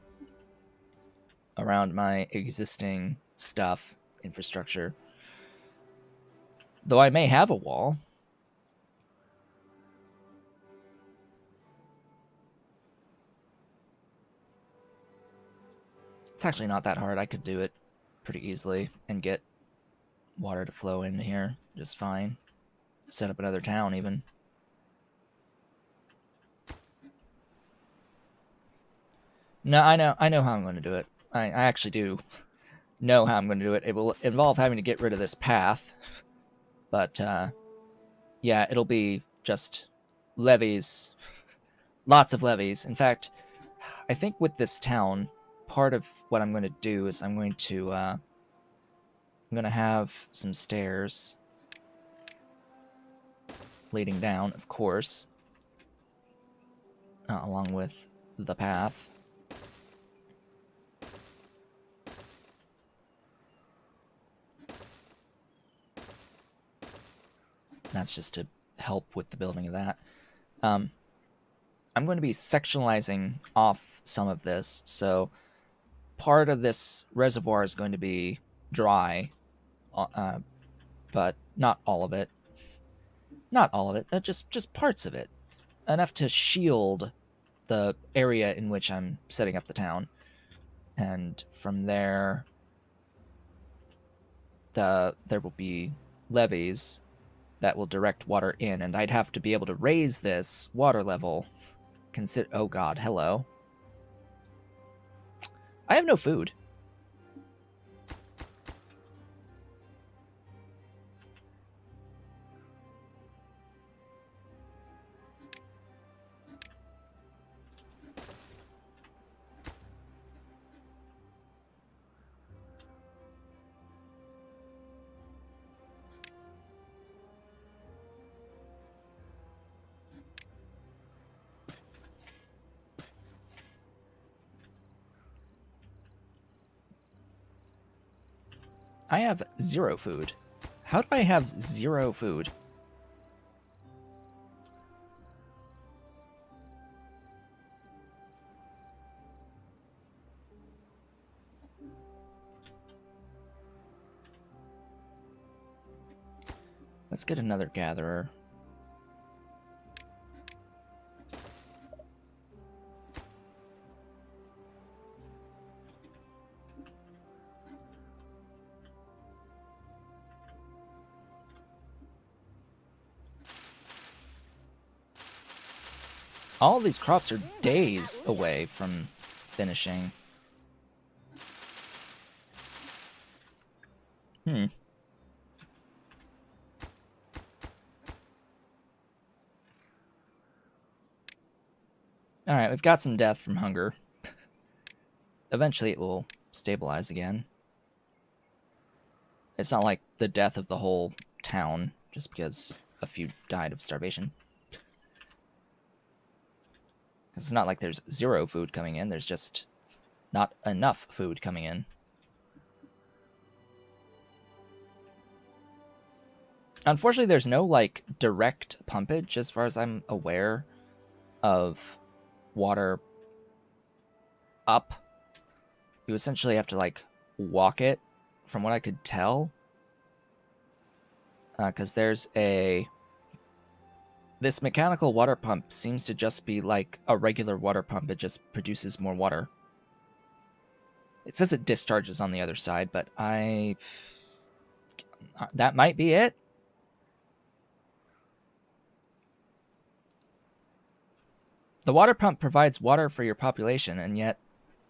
around my existing stuff, infrastructure. Though I may have a wall. It's actually not that hard. I could do it pretty easily and get water to flow in here just fine. Set up another town even. No, I know how I'm going to do it. I actually do know how I'm going to do it. It will involve having to get rid of this path. But, yeah, it'll be just levees. Lots of levees. In fact, I think with this town, part of what I'm going to do is I'm going to have some stairs leading down, of course, along with the path. That's just to help with the building of that. I'm going to be sectionalizing off some of this, so part of this reservoir is going to be dry, but not all of it. Not all of it, just parts of it. Enough to shield the area in which I'm setting up the town. And from there, there will be levees that will direct water in, and I'd have to be able to raise this water level. Oh god, hello. I have no food. I have 0 food. How do I have 0 food? Let's get another gatherer. All of these crops are days away from finishing. Alright, we've got some death from hunger. Eventually it will stabilize again. It's not like the death of the whole town, just because a few died of starvation. It's not like there's 0 food coming in, there's just not enough food coming in. Unfortunately, there's no, like, direct pumpage, as far as I'm aware, of water up. You essentially have to, like, walk it, from what I could tell. Because there's a... This mechanical water pump seems to just be like a regular water pump. It just produces more water. It says it discharges on the other side, but that might be it. The water pump provides water for your population, and yet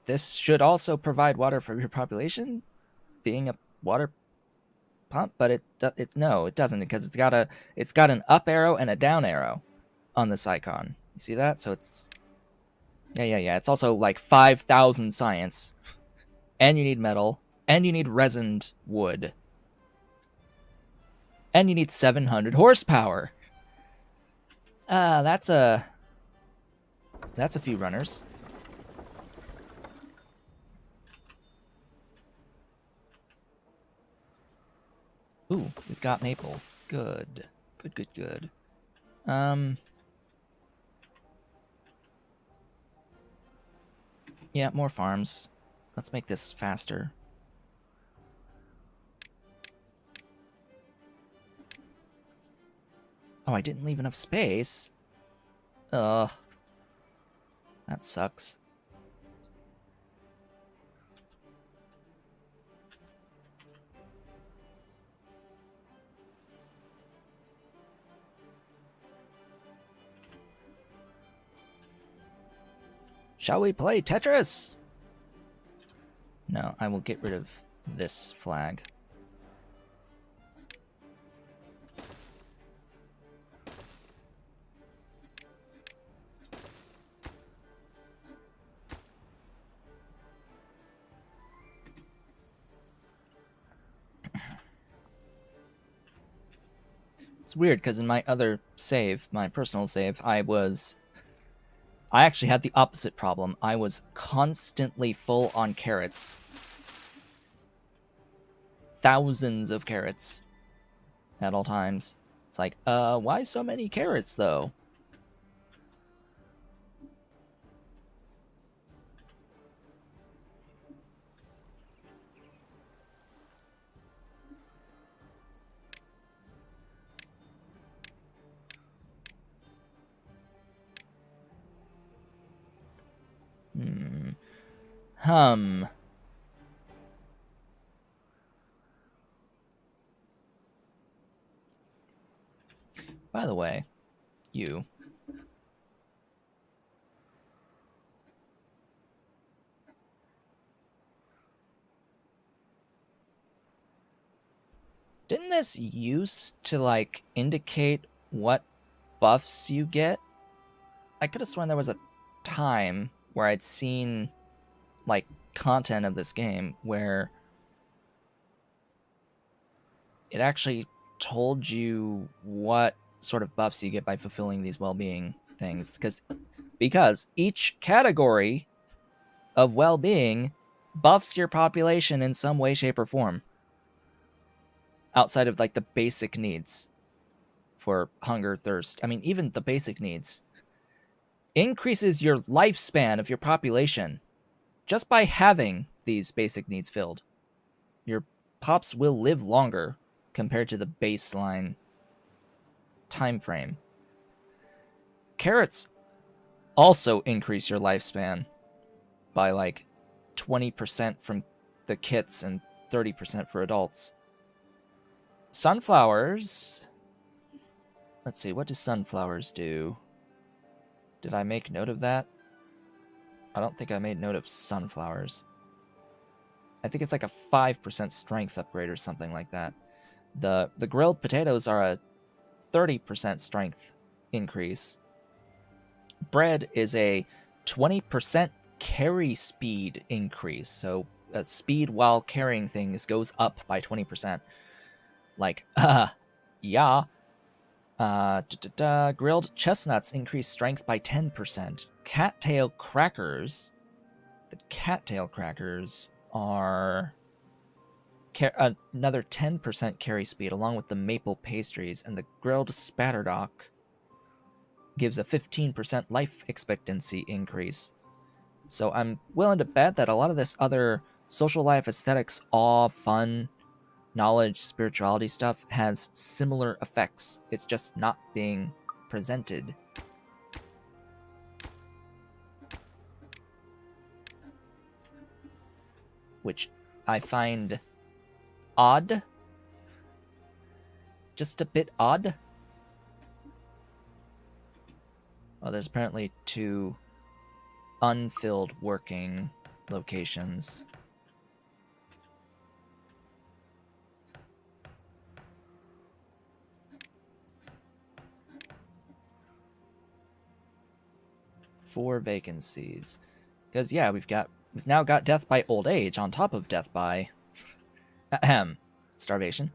this should also provide water for your population, being a water pump, but no, it doesn't, because it's got an up arrow and a down arrow on this icon. You see that? So it's yeah. It's also like 5,000 science, and you need metal, and you need resined wood, and you need 700 horsepower. That's a few runners. Ooh, we've got maple. Good. Good, good, good. Yeah, more farms. Let's make this faster. Oh, I didn't leave enough space? Ugh. That sucks. Shall we play Tetris? No, I will get rid of this flag. It's weird because in my other save, my personal save, I actually had the opposite problem. I was constantly full on carrots. Thousands of carrots at all times. It's like, why so many carrots though? Hum. By the way, you. Didn't this used to, like, indicate what buffs you get? I could have sworn there was a time where I'd seen, like, content of this game where it actually told you what sort of buffs you get by fulfilling these well-being things. Because each category of well-being buffs your population in some way, shape, or form. Outside of, like, the basic needs for hunger, thirst. I mean, even the basic needs. Increases your lifespan of your population just by having these basic needs filled. Your pops will live longer compared to the baseline time frame. Carrots also increase your lifespan by like 20% from the kits and 30% for adults. Sunflowers. Let's see, what do sunflowers do? Did I make note of that? I don't think I made note of sunflowers. I think it's like a 5% strength upgrade or something like that. The grilled potatoes are a 30% strength increase. Bread is a 20% carry speed increase. So speed while carrying things goes up by 20%. Like, yeah. Grilled chestnuts increase strength by 10%. Cattail crackers. The cattail crackers are another 10% carry speed, along with the maple pastries, and the grilled spatterdock gives a 15% life expectancy increase. So I'm willing to bet that a lot of this other social life aesthetics, awe, fun, knowledge, spirituality stuff has similar effects. It's just not being presented. Which I find odd. Just a bit odd. Oh, there's apparently 2 unfilled working locations. Four vacancies. Because yeah, we've now got death by old age on top of death by starvation.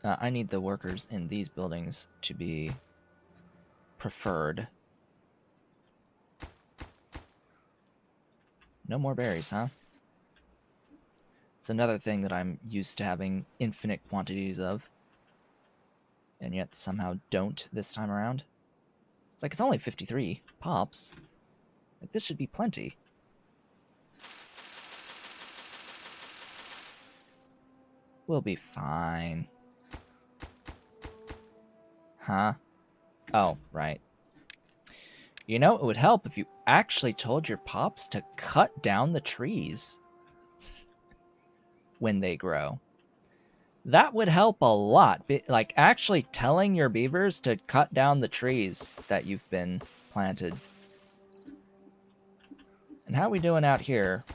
I need the workers in these buildings to be preferred. No more berries, huh? It's another thing that I'm used to having infinite quantities of, and yet somehow don't this time around. It's like, it's only 53 pops. Like, this should be plenty. We'll be fine. Huh? Oh, right. You know, it would help if you actually told your pops to cut down the trees when they grow. That would help a lot. Like, actually telling your beavers to cut down the trees that you've been planted. And how are we doing out here?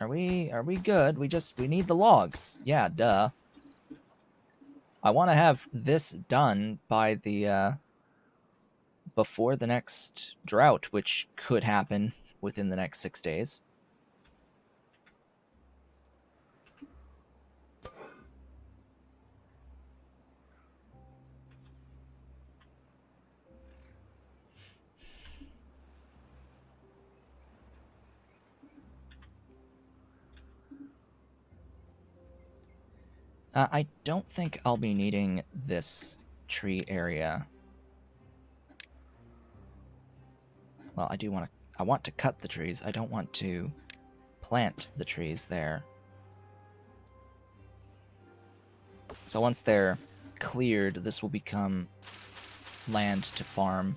Are we good? We need the logs. Yeah, duh. I want to have this done by the before the next drought, which could happen within the next 6 days. I don't think I'll be needing this tree area. Well, I want to cut the trees. I don't want to plant the trees there. So once they're cleared, this will become land to farm.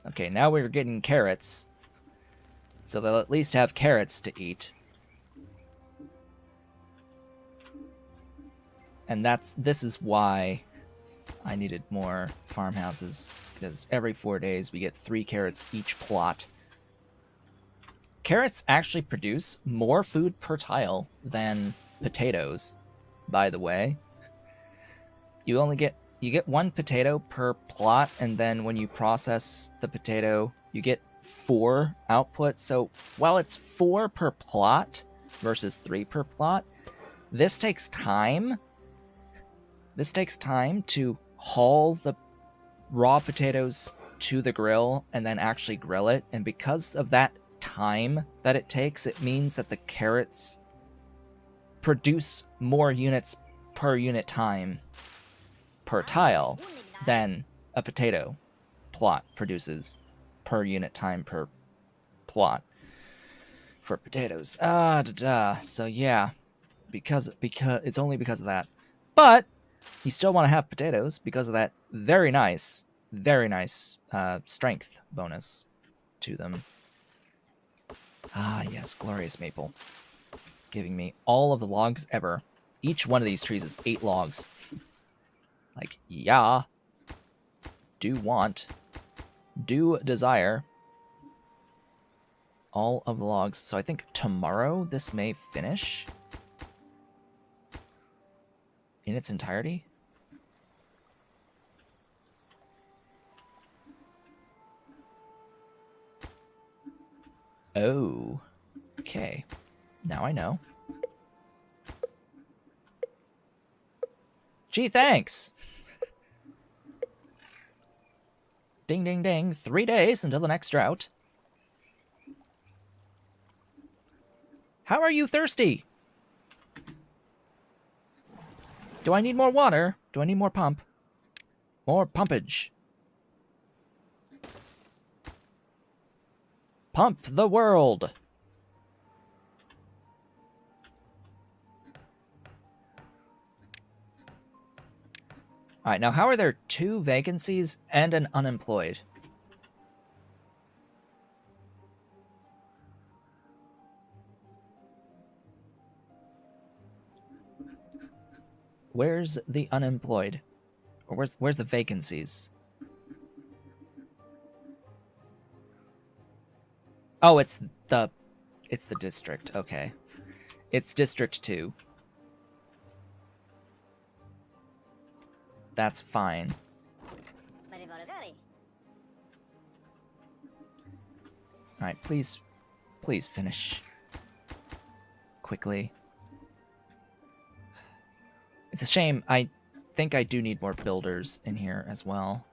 Okay, now we're getting carrots. So they'll at least have carrots to eat. And this is why I needed more farmhouses, because every 4 days we get 3 carrots each plot. Carrots actually produce more food per tile than potatoes, by the way. You get 1 potato per plot, and then when you process the potato, you get 4 output. So while it's 4 per plot versus 3 per plot, this takes time. This takes time to haul the raw potatoes to the grill and then actually grill it. And because of that time that it takes, it means that the carrots produce more units per unit time per tile than a potato plot produces per unit time per plot for potatoes. So yeah, because it's only because of that. But you still want to have potatoes because of that very nice strength bonus to them. Ah, yes, glorious maple. Giving me all of the logs ever. Each one of these trees is 8 logs. Like, yeah. Do want. Do desire. All of the logs. So I think tomorrow this may finish. In its entirety. Oh. Okay. Now I know. Gee, thanks! Ding, ding, ding. 3 days until the next drought. How are you thirsty? Do I need more water? Do I need more pump? More pumpage. Pump the world! Alright, now how are there 2 vacancies and an unemployed? Where's the unemployed? Or where's the vacancies? Oh, it's the district. Okay. It's District 2. That's fine. Alright, please finish. Quickly. It's a shame. I think I do need more builders in here as well.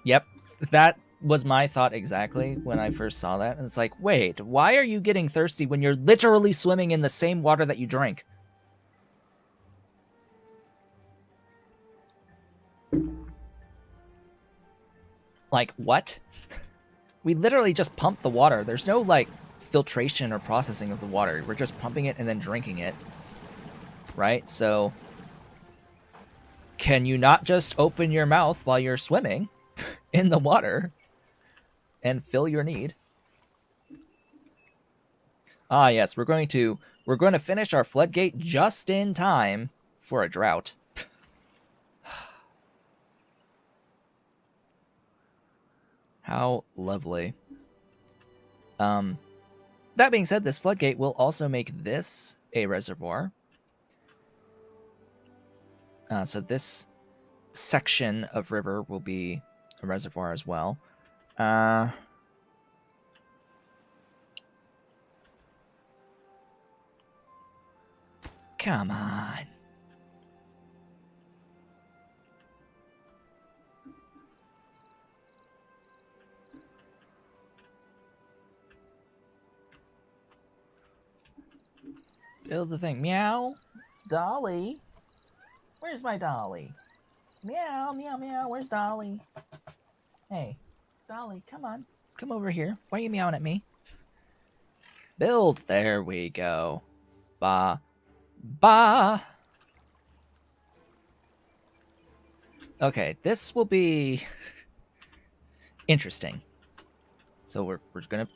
Yep, That was my thought exactly when I first saw that. And it's like, wait, why are you getting thirsty when you're literally swimming in the same water that you drink? Like, what? We literally just pump the water. There's no, like, filtration or processing of the water. We're just pumping it and then drinking it. Right? So, can you not just open your mouth while you're swimming in the water and fill your need? Ah, yes, we're going to finish our floodgate just in time for a drought. How lovely. That being said, this floodgate will also make this a reservoir. So this section of river will be a reservoir as well. Come on. Build the thing. Meow. Dolly. Where's my Dolly? Meow, meow, meow. Where's Dolly? Hey, Dolly, come on. Come over here. Why are you meowing at me? Build. There we go. Ba. Ba. Okay, this will be interesting. So we're going to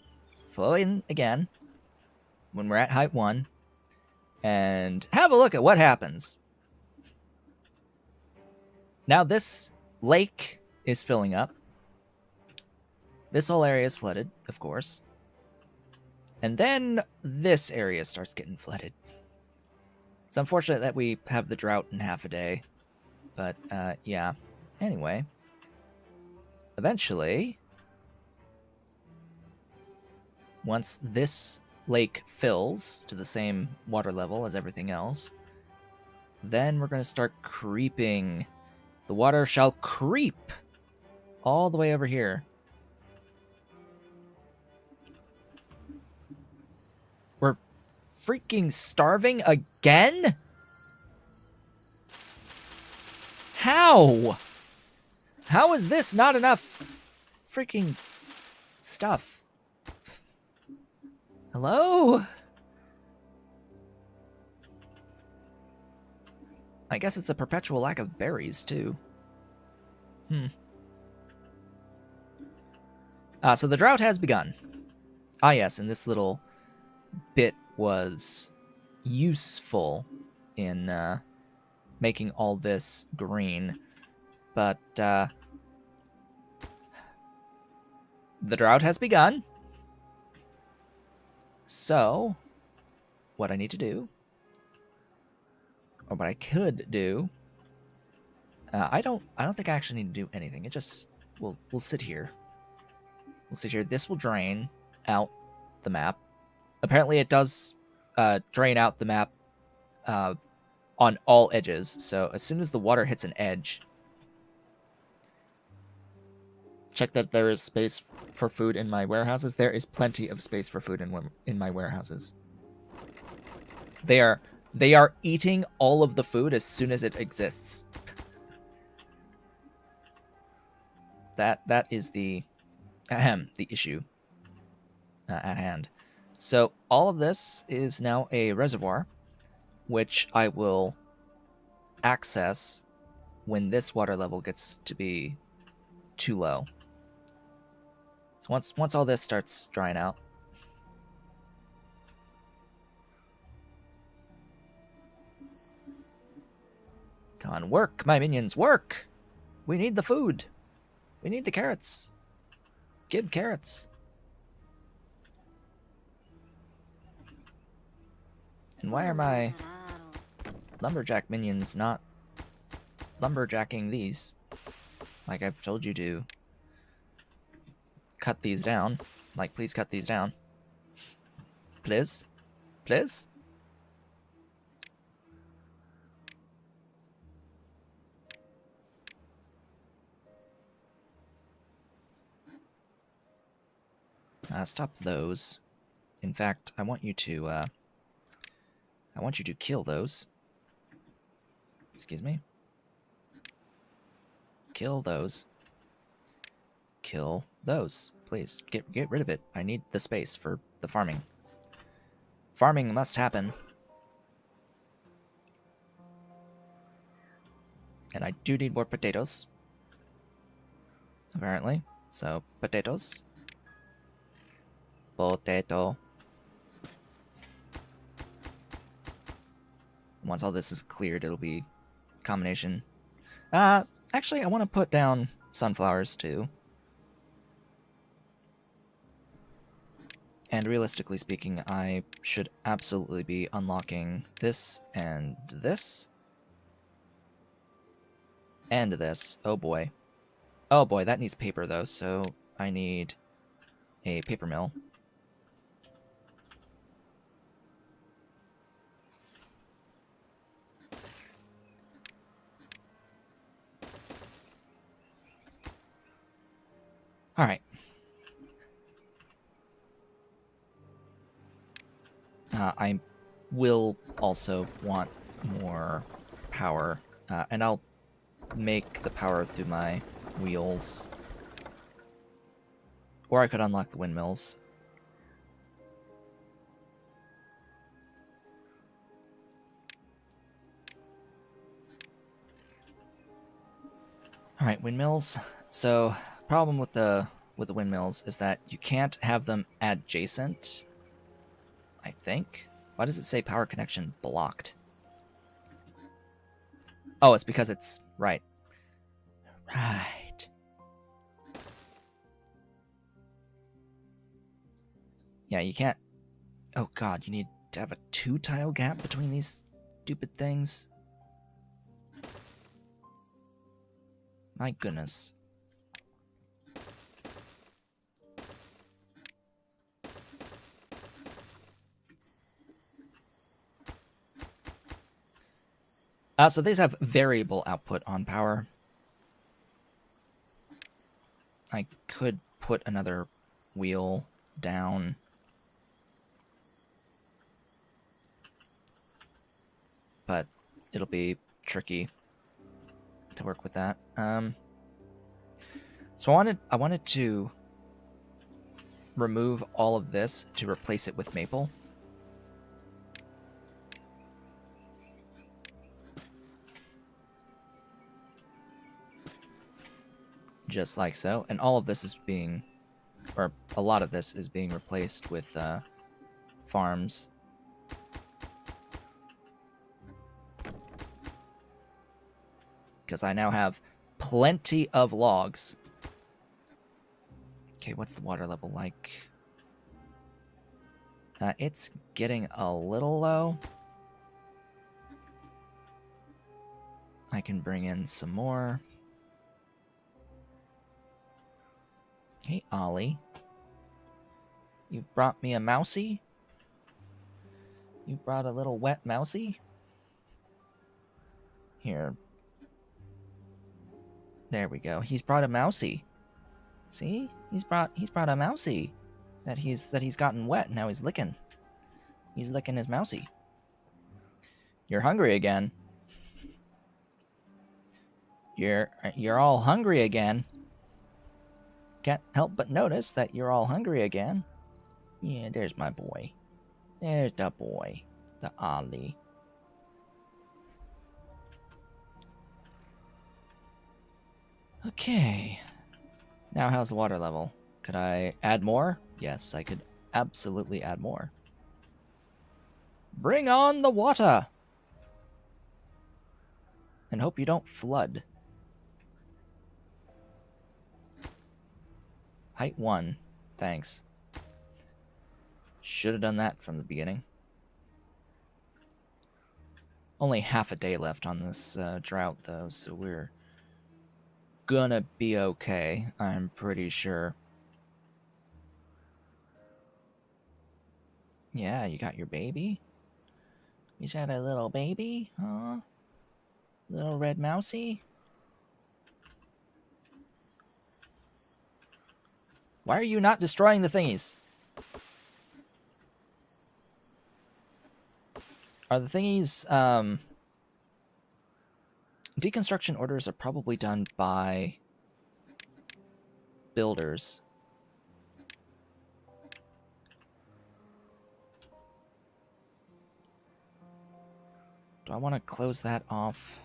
flow in again when we're at height 1 and have a look at what happens. Now this lake is filling up. This whole area is flooded, of course. And then this area starts getting flooded. It's unfortunate that we have the drought in half a day. But, yeah. Anyway. Eventually, once this lake fills to the same water level as everything else, then we're going to start creeping. The water shall creep all the way over here. We're freaking starving again? How? How is this not enough freaking stuff? Hello? I guess it's a perpetual lack of berries, too. So the drought has begun. Ah, yes, and this little bit was useful in making all this green. But the drought has begun. So what I need to do, or what I could do, I don't think I actually need to do anything. It just we'll sit here. We'll sit here. This will drain out the map. Apparently, it does drain out the map on all edges. So as soon as the water hits an edge, check that there is space for food in my warehouses. There is plenty of space for food in my warehouses. They are eating all of the food as soon as it exists. That is the issue at hand. So all of this is now a reservoir, which I will access when this water level gets to be too low. So once all this starts drying out, come on, work, my minions, work! We need the food. We need the carrots. Give carrots. And why are my lumberjack minions not lumberjacking these? Like I've told you to cut these down. Like, please cut these down. Please? Please? Stop those. In fact, I want you to kill those. Excuse me. Kill those. Kill those. Please, get rid of it. I need the space for the farming. Farming must happen. And I do need more potatoes. Apparently. So, potatoes. Potato. Once all this is cleared, it'll be combination. Actually, I want to put down sunflowers too. And realistically speaking, I should absolutely be unlocking this and this. And this. Oh boy. Oh boy, that needs paper though, so I need a paper mill. Alright. I will also want more power, and I'll make the power through my wheels. Or I could unlock the windmills. Alright, windmills. So, problem with the windmills is that you can't have them adjacent, I think. Why does it say power connection blocked? Oh, it's because it's... Right. Right. Yeah, you can't... Oh god, you need to have a 2-tile gap between these stupid things? My goodness. So these have variable output on power. I could put another wheel down. But it'll be tricky to work with that. So I wanted to remove all of this to replace it with maple. Just like so. And all of this is being, or a lot of this is being replaced with farms. Because I now have plenty of logs. Okay, what's the water level like? It's getting a little low. I can bring in some more. Hey, Ollie. You've brought me a mousey? You brought a little wet mousey? Here. There we go. He's brought a mousey. See? He's brought a mousey that he's gotten wet. Now he's licking. He's licking his mousey. You're hungry again. You're all hungry again. Can't help but notice that you're all hungry again. Yeah, there's my boy. There's the boy. The Ollie. Okay. Now how's the water level? Could I add more? Yes, I could absolutely add more. Bring on the water! And hope you don't flood. Height 1. Thanks. Should have done that from the beginning. Only half a day left on this drought, though, so we're gonna be okay, I'm pretty sure. Yeah, you got your baby? You had a little baby? Huh? Little red mousey? Why are you not destroying the thingies? Are the thingies, deconstruction orders are probably done by builders. Do I want to close that off?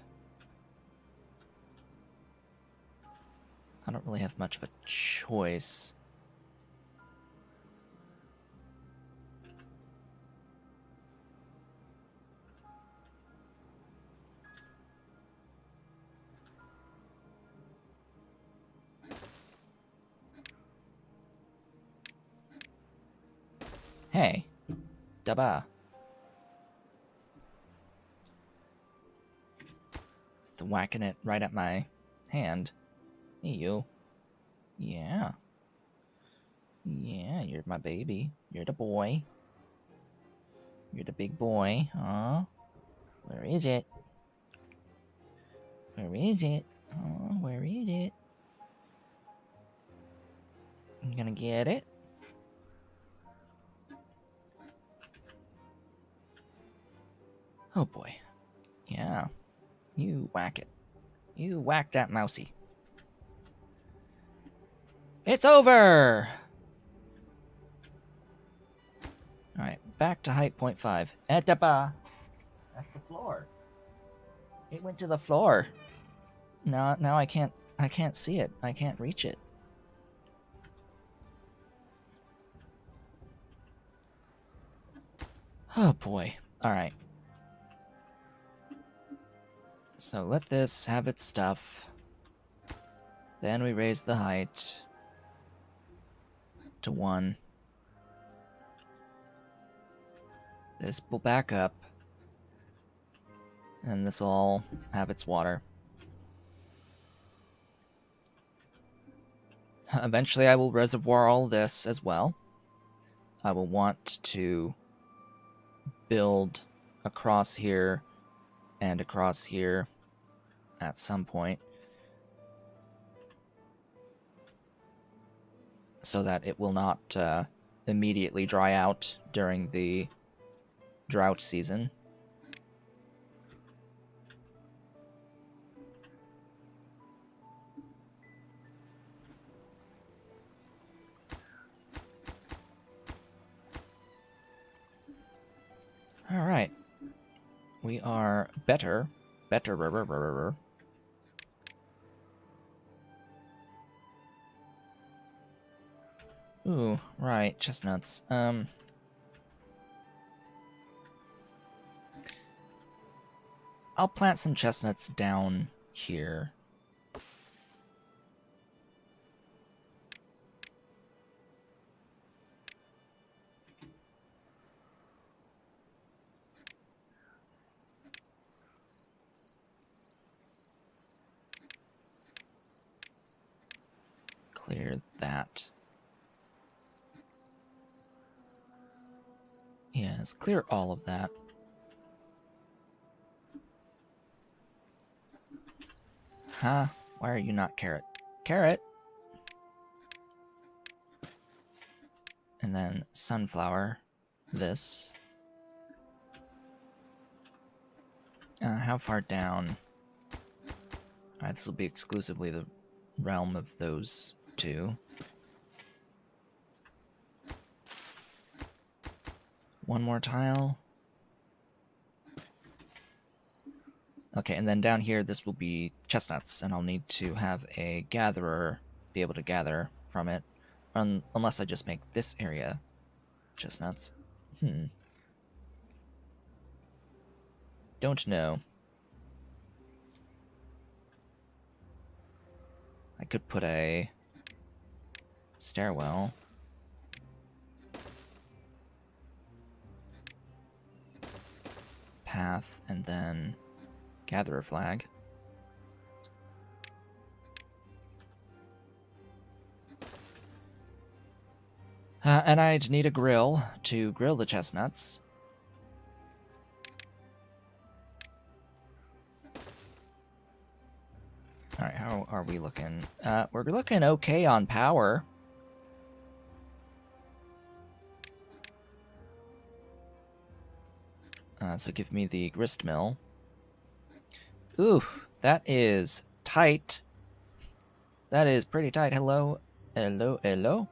I don't really have much of a choice. Hey, daba. Whacking it right at my hand. Hey, you. Yeah. Yeah, you're my baby. You're the boy. You're the big boy, huh? Where is it? Where is it? Oh, where is it? You gonna get it? Oh boy. Yeah. You whack it. You whack that mousey. It's over! Alright, back to height 0.5. Etapa! That's the floor. It went to the floor. Now I can't see it. I can't reach it. Oh boy. Alright. So let this have its stuff. Then we raise the height to 1. This will back up. And this will all have its water. Eventually I will reservoir all this as well. I will want to build across here and across here at some point, so that it will not immediately dry out during the drought season. All right, we are better. Ooh, right, chestnuts. I'll plant some chestnuts down here. Clear that. Yes, clear all of that. Huh? Why are you not carrot? Carrot! And then sunflower. This. How far down? Alright, this will be exclusively the realm of those two. One more tile. Okay, and then down here, this will be chestnuts, and I'll need to have a gatherer be able to gather from it. Unless I just make this area chestnuts. Don't know. I could put a stairwell. Path, and then gatherer flag. And I'd need a grill to grill the chestnuts. Alright, how are we looking? We're looking okay on power. So give me the grist mill. Ooh, that is tight. That is pretty tight. Hello, hello, hello.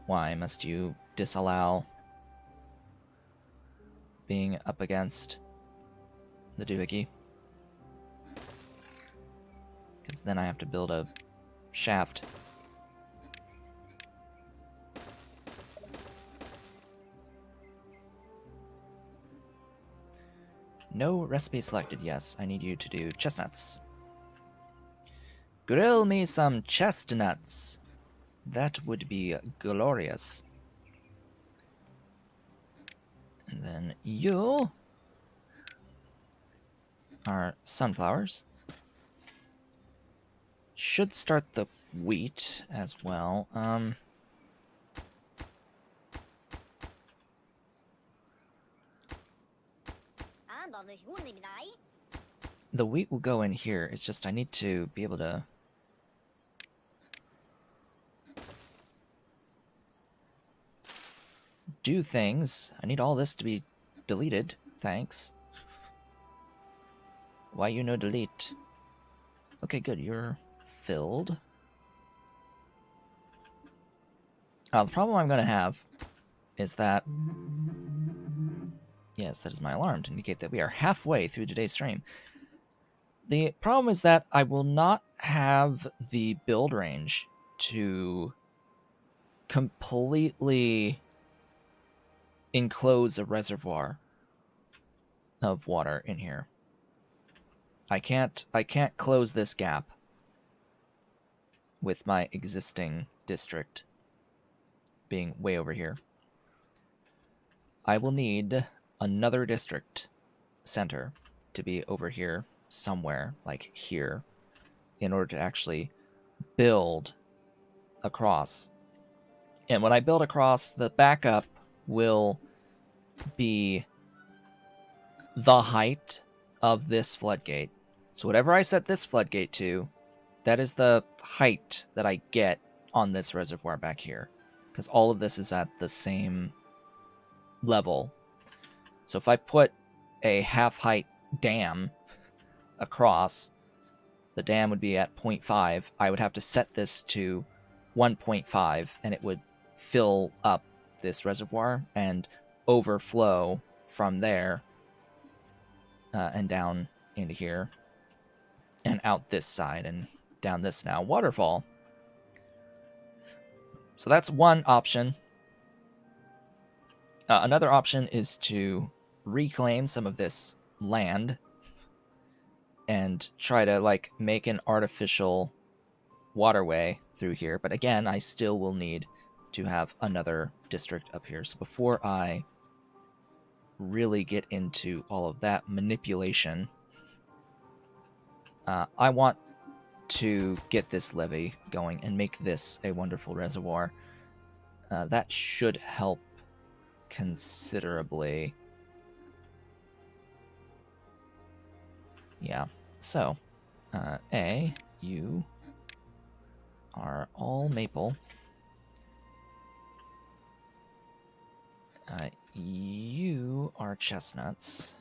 Why must you disallow being up against the doohickey? Because then I have to build a shaft. No recipe selected. Yes, I need you to do chestnuts. Grill me some chestnuts. That would be glorious. And then you are sunflowers. Should start the wheat as well. The wheat will go in here. It's just I need to be able to do things. I need all this to be deleted. Thanks. Why you no delete? Okay, good. You're filled. The problem I'm going to have is that... Yes, that is my alarm to indicate that we are halfway through today's stream. The problem is that I will not have the build range to completely enclose a reservoir of water in here. I can't close this gap with my existing district being way over here. I will need another district center to be over here somewhere, like here, in order to actually build across. And when I build across, the backup will be the height of this floodgate. So whatever I set this floodgate to, that is the height that I get on this reservoir back here. Because all of this is at the same level. So if I put a half-height dam across, the dam would be at 0.5. I would have to set this to 1.5, and it would fill up this reservoir and overflow from there and down into here and out this side and down this now waterfall. So that's one option. Another option is to reclaim some of this land and try to like make an artificial waterway through here. But again, I still will need to have another district up here. So before I really get into all of that manipulation, I want to get this levee going and make this a wonderful reservoir. That should help considerably. Yeah, so you are all maple. You are chestnuts.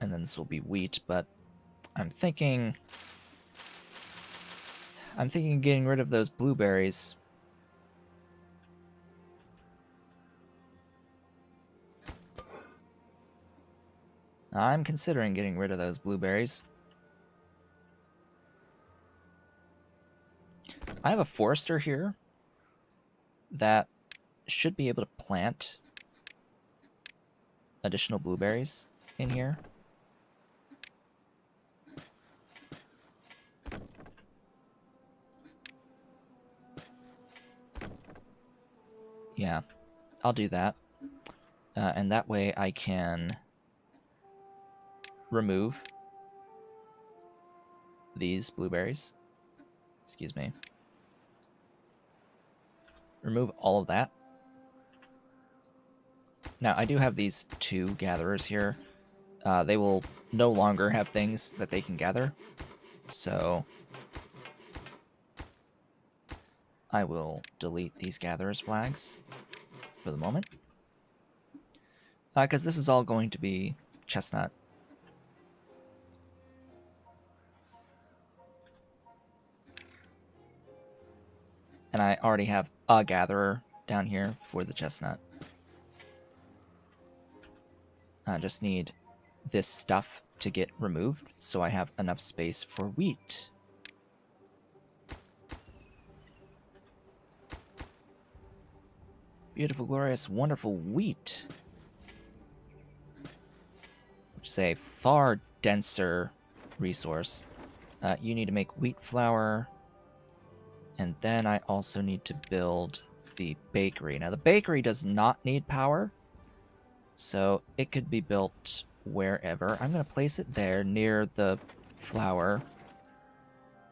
And then this will be wheat, but I'm thinking getting rid of those blueberries. I'm considering getting rid of those blueberries. I have a forester here that should be able to plant additional blueberries in here. Yeah, I'll do that. And that way I can remove these blueberries. Excuse me. Remove all of that. Now, I do have these two gatherers here. They will no longer have things that they can gather. So I will delete these gatherers flags for the moment. Because this is all going to be chestnut. And I already have a gatherer down here for the chestnut. I just need this stuff to get removed so I have enough space for wheat. Beautiful, glorious, wonderful wheat. Which is a far denser resource. You need to make wheat flour. And then I also need to build the bakery. Now, the bakery does not need power. So it could be built wherever. I'm going to place it there near the flour.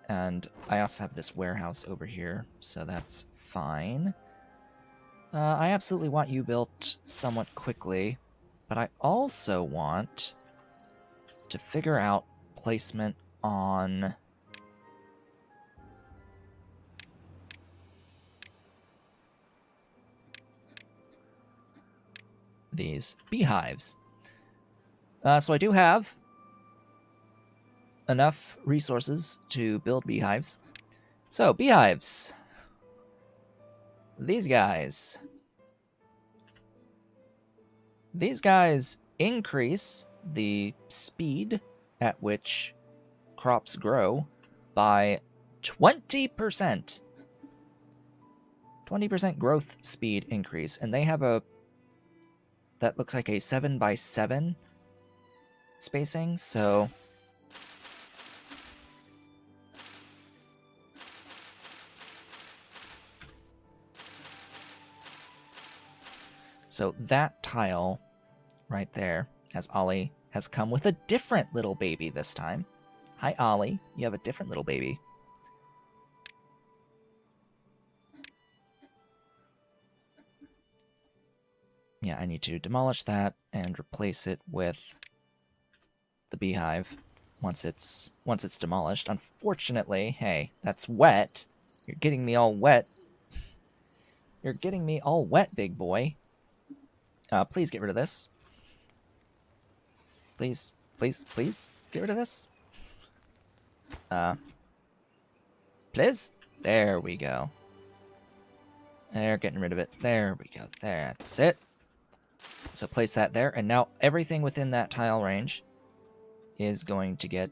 And I also have this warehouse over here, so that's fine. I absolutely want you built somewhat quickly, but I also want to figure out placement on these beehives. So I do have enough resources to build beehives. So, beehives. These guys. These guys increase the speed at which crops grow by 20%. 20% growth speed increase. And they have that looks like a 7x7 spacing, so that tile right there, as Ollie has come with a different little baby this time. Hi, Ollie. You have a different little baby. Yeah, I need to demolish that and replace it with the beehive once it's demolished. Unfortunately, hey, that's wet. You're getting me all wet. You're getting me all wet, big boy. Please get rid of this. Please, please, please get rid of this. Please? There we go. They're getting rid of it. There we go. That's it. So place that there, and now everything within that tile range is going to get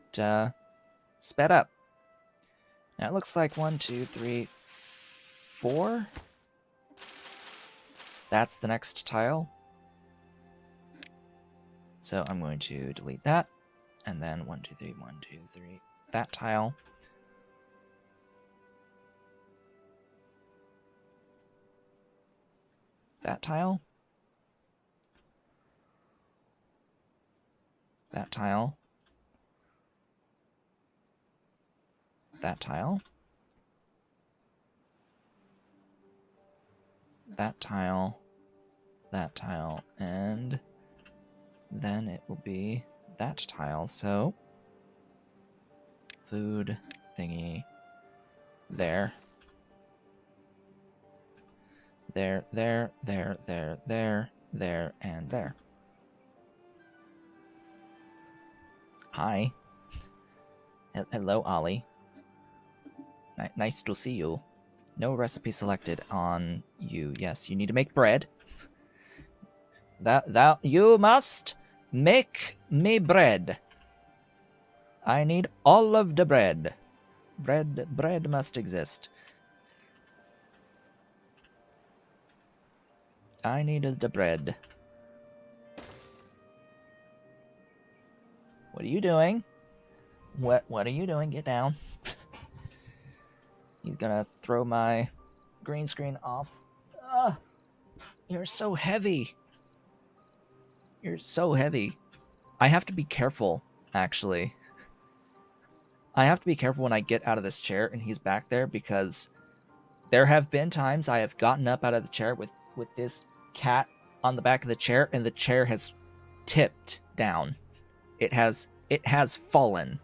sped up. Now it looks like 1, 2, 3, 4. That's the next tile. So I'm going to delete that, and then 1, 2, 3, 1, 2, 3, that tile. That tile. That tile. That tile. That tile. That tile. And then it will be that tile. So, food thingy there. There, there, there, there, there, there, and there. Hi. Hello, Ollie. Nice to see you. No recipe selected on you. Yes, you need to make bread. That you must make me bread. I need all of the bread. Bread must exist. I need the bread. What are you doing? What are you doing? Get down. He's gonna throw my green screen off. You're so heavy. You're so heavy. I have to be careful, actually. I have to be careful when I get out of this chair and he's back there, because there have been times I have gotten up out of the chair with this cat on the back of the chair, and the chair has tipped down. It has fallen.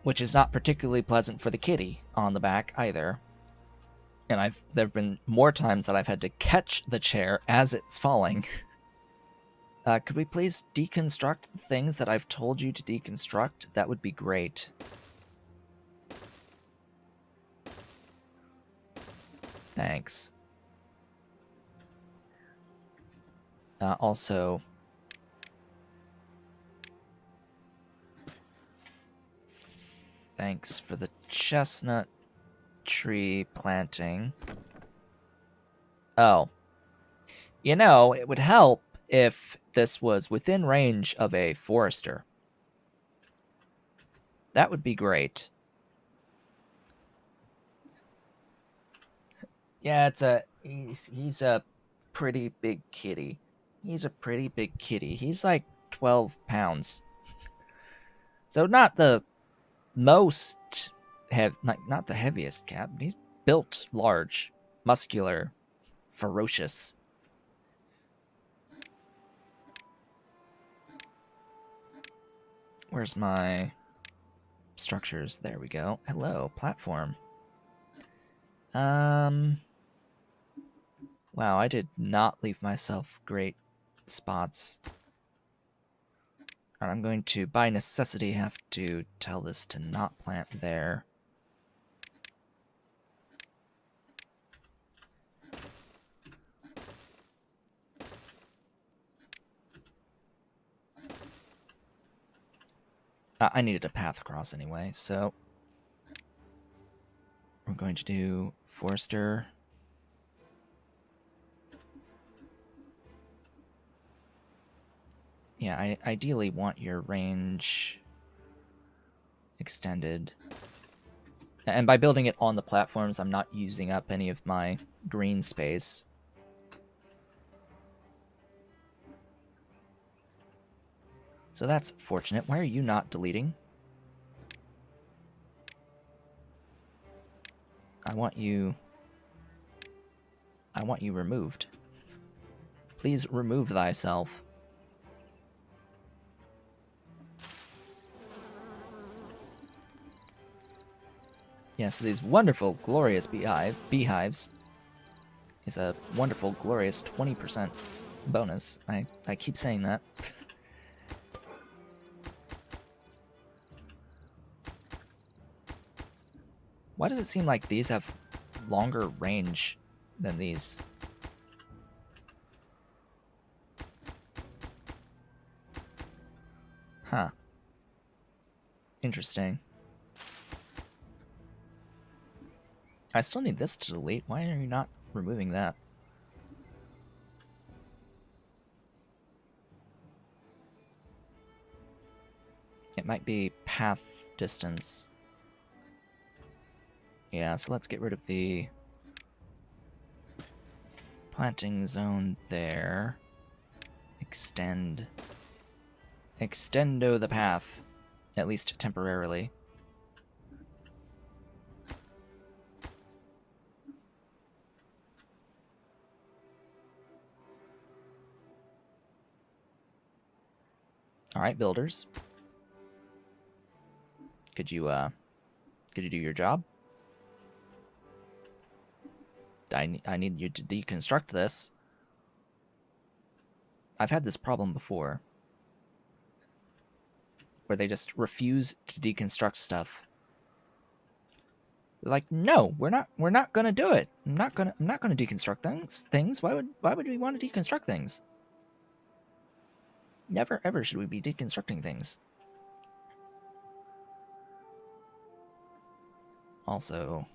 which is not particularly pleasant for the kitty on the back either. And there have been more times that I've had to catch the chair as it's falling. Could we please deconstruct the things that I've told you to deconstruct? That would be great. Thanks. Also, thanks for the chestnut tree planting. Oh. You know, it would help if this was within range of a forester. That would be great. Yeah, he's a pretty big kitty. He's a pretty big kitty. He's like 12 pounds. So not the most not the heaviest cat, but he's built large, muscular, ferocious. Where's my structures? There we go. Hello, platform. Wow, I did not leave myself great spots. Alright, I'm going to, by necessity, have to tell this to not plant there. I needed a path across anyway, so we're going to do Forester. Yeah, I ideally want your range extended. And by building it on the platforms, I'm not using up any of my green space. So that's fortunate. Why are you not deleting? I want you removed. Please remove thyself. Yeah, so these wonderful, glorious beehives is a wonderful, glorious 20% bonus. I keep saying that. Why does it seem like these have longer range than these? Huh. Interesting. I still need this to delete. Why are you not removing that? It might be path distance. Yeah, so let's get rid of the planting zone there. Extendo the path, at least temporarily. All right, builders. Could you do your job? I need you to deconstruct this. I've had this problem before, where they just refuse to deconstruct stuff. They're like, no, we're not gonna do it. I'm not gonna deconstruct things. Why would we want to deconstruct things? Never ever should we be deconstructing things. Also,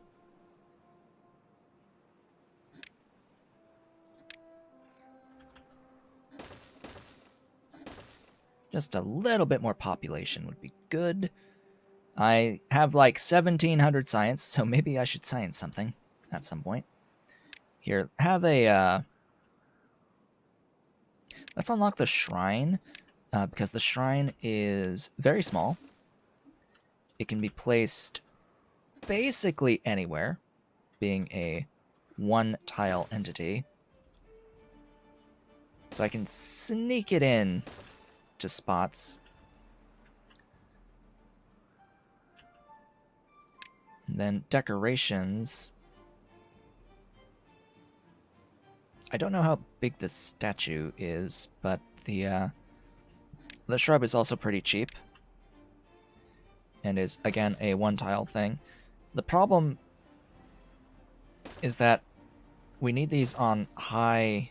just a little bit more population would be good. I have like 1,700 science, so maybe I should science something at some point. Here, have a, let's unlock the shrine, because the shrine is very small. It can be placed basically anywhere, being a one-tile entity. So I can sneak it in to spots. then decorations. I don't know how big this statue is, but the shrub is also pretty cheap. And is, again, a one-tile thing. The problem is that we need these on high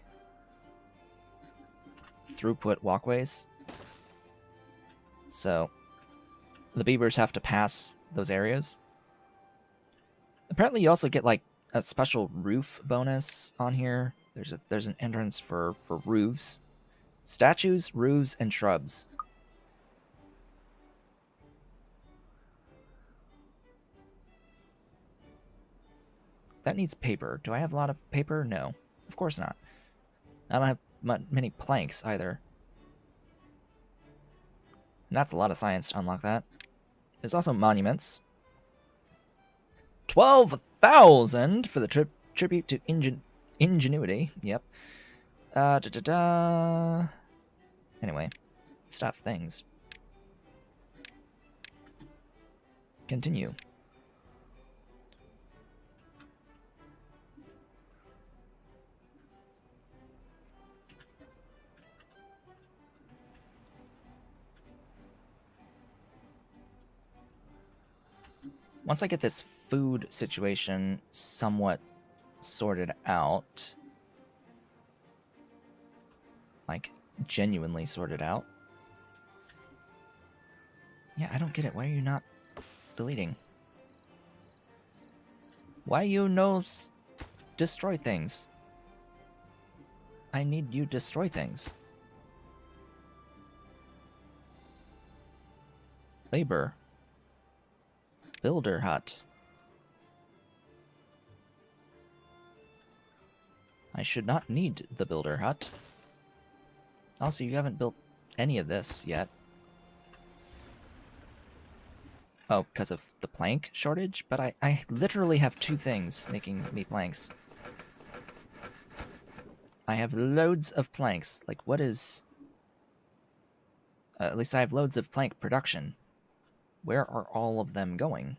throughput walkways. So the beavers have to pass those areas. Apparently you also get like a special roof bonus on here. There's an entrance for roofs. Statues, roofs, and shrubs. That needs paper. Do I have a lot of paper? No. Of course not. I don't have many planks either. And that's a lot of science to unlock that. There's also monuments. 12,000 for the tribute to ingenuity. Yep. Anyway, stuff, things. Continue. Once I get this food situation somewhat sorted out, like genuinely sorted out. Yeah, I don't get it. Why are you not deleting? Why you no destroy things? I need you destroy things. Labor. Builder hut. I should not need the builder hut. Also, you haven't built any of this yet. Oh, because of the plank shortage? But I literally have 2 things making me planks. I have loads of planks. Like, what is... at least I have loads of plank production. Where are all of them going?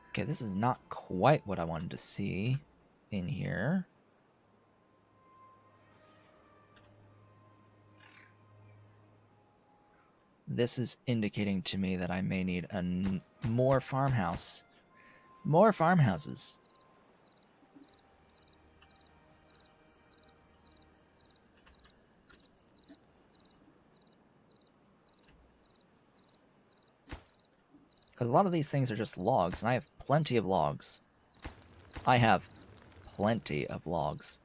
Okay, this is not quite what I wanted to see in here. This is indicating to me that I may need more farmhouse. More farmhouses. Because a lot of these things are just logs, and I have plenty of logs. I have plenty of logs.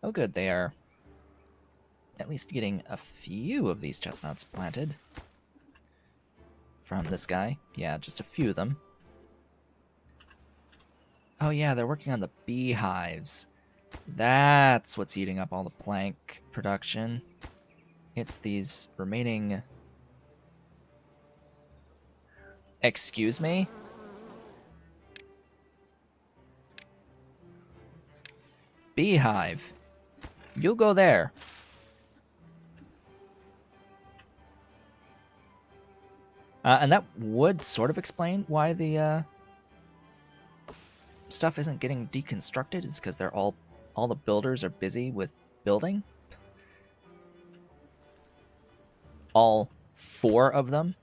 Oh good, they are at least getting a few of these chestnuts planted. From this guy. Yeah, just a few of them. Oh yeah, they're working on the beehives. That's what's eating up all the plank production. It's these remaining... Excuse me? Beehive. You go there. And that would sort of explain why the stuff isn't getting deconstructed. Is because they're all the builders are busy with building. All 4 of them.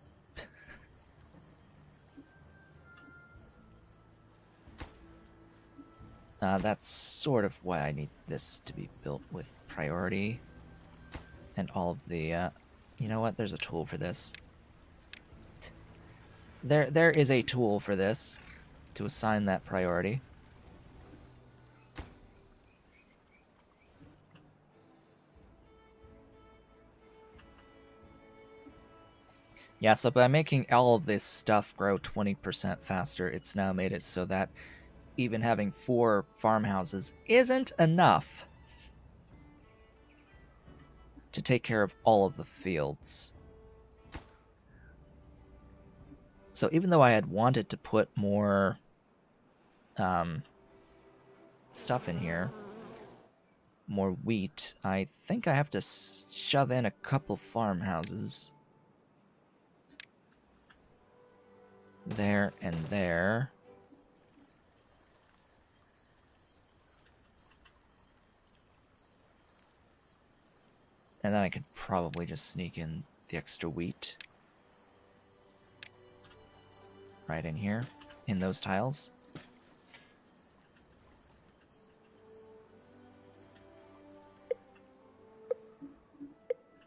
That's sort of why I need this to be built with priority. And all of the... you know what? There's a tool for this. There is a tool for this to assign that priority. Yeah, so by making all of this stuff grow 20% faster, it's now made it so that even having 4 farmhouses isn't enough. to take care of all of the fields. So even though I had wanted to put more stuff in here, more wheat, I think I have to shove in a couple farmhouses. There and there. And then I could probably just sneak in the extra wheat. Right in here, in those tiles.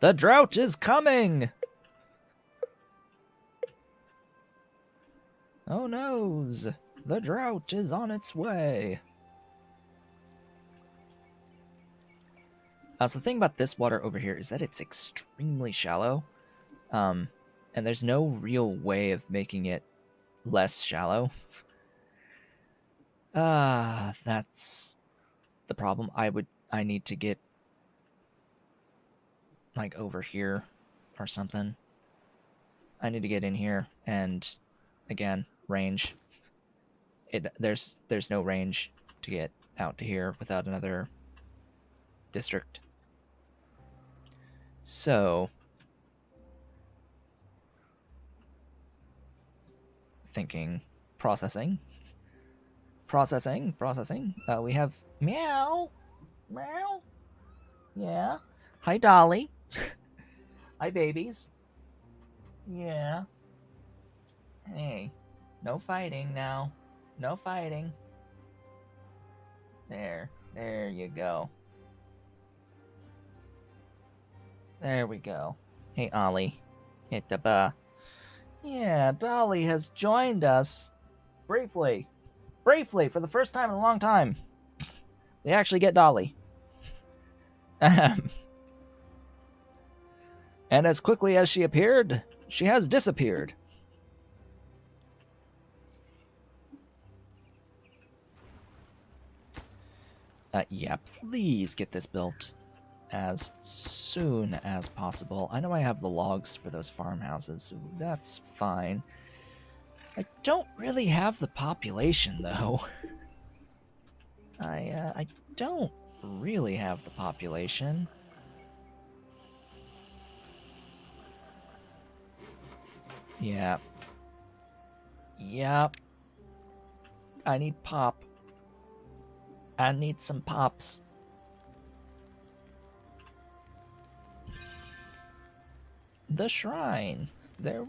The drought is coming! Oh noes! The drought is on its way! So the thing about this water over here is that it's extremely shallow. And there's no real way of making it less shallow. That's the problem. I need to get like over here or something. I need to get in here and again, range. There's no range to get out to here without another district. So thinking, processing. We have meow. Yeah. Hi, Dolly. Hi, babies. Yeah. Hey, no fighting now. No fighting. There you go. There we go. Hey, Ollie. Hit the ba. Yeah, Dolly has joined us. Briefly, for the first time in a long time. We actually get Dolly. And as quickly as she appeared, she has disappeared. Yeah, please get this built as soon as possible. I know I have the logs for those farmhouses, so that's fine. I don't really have the population, though. I don't really have the population. Yeah. Yep. I need pop. I need some pops. The shrine. They're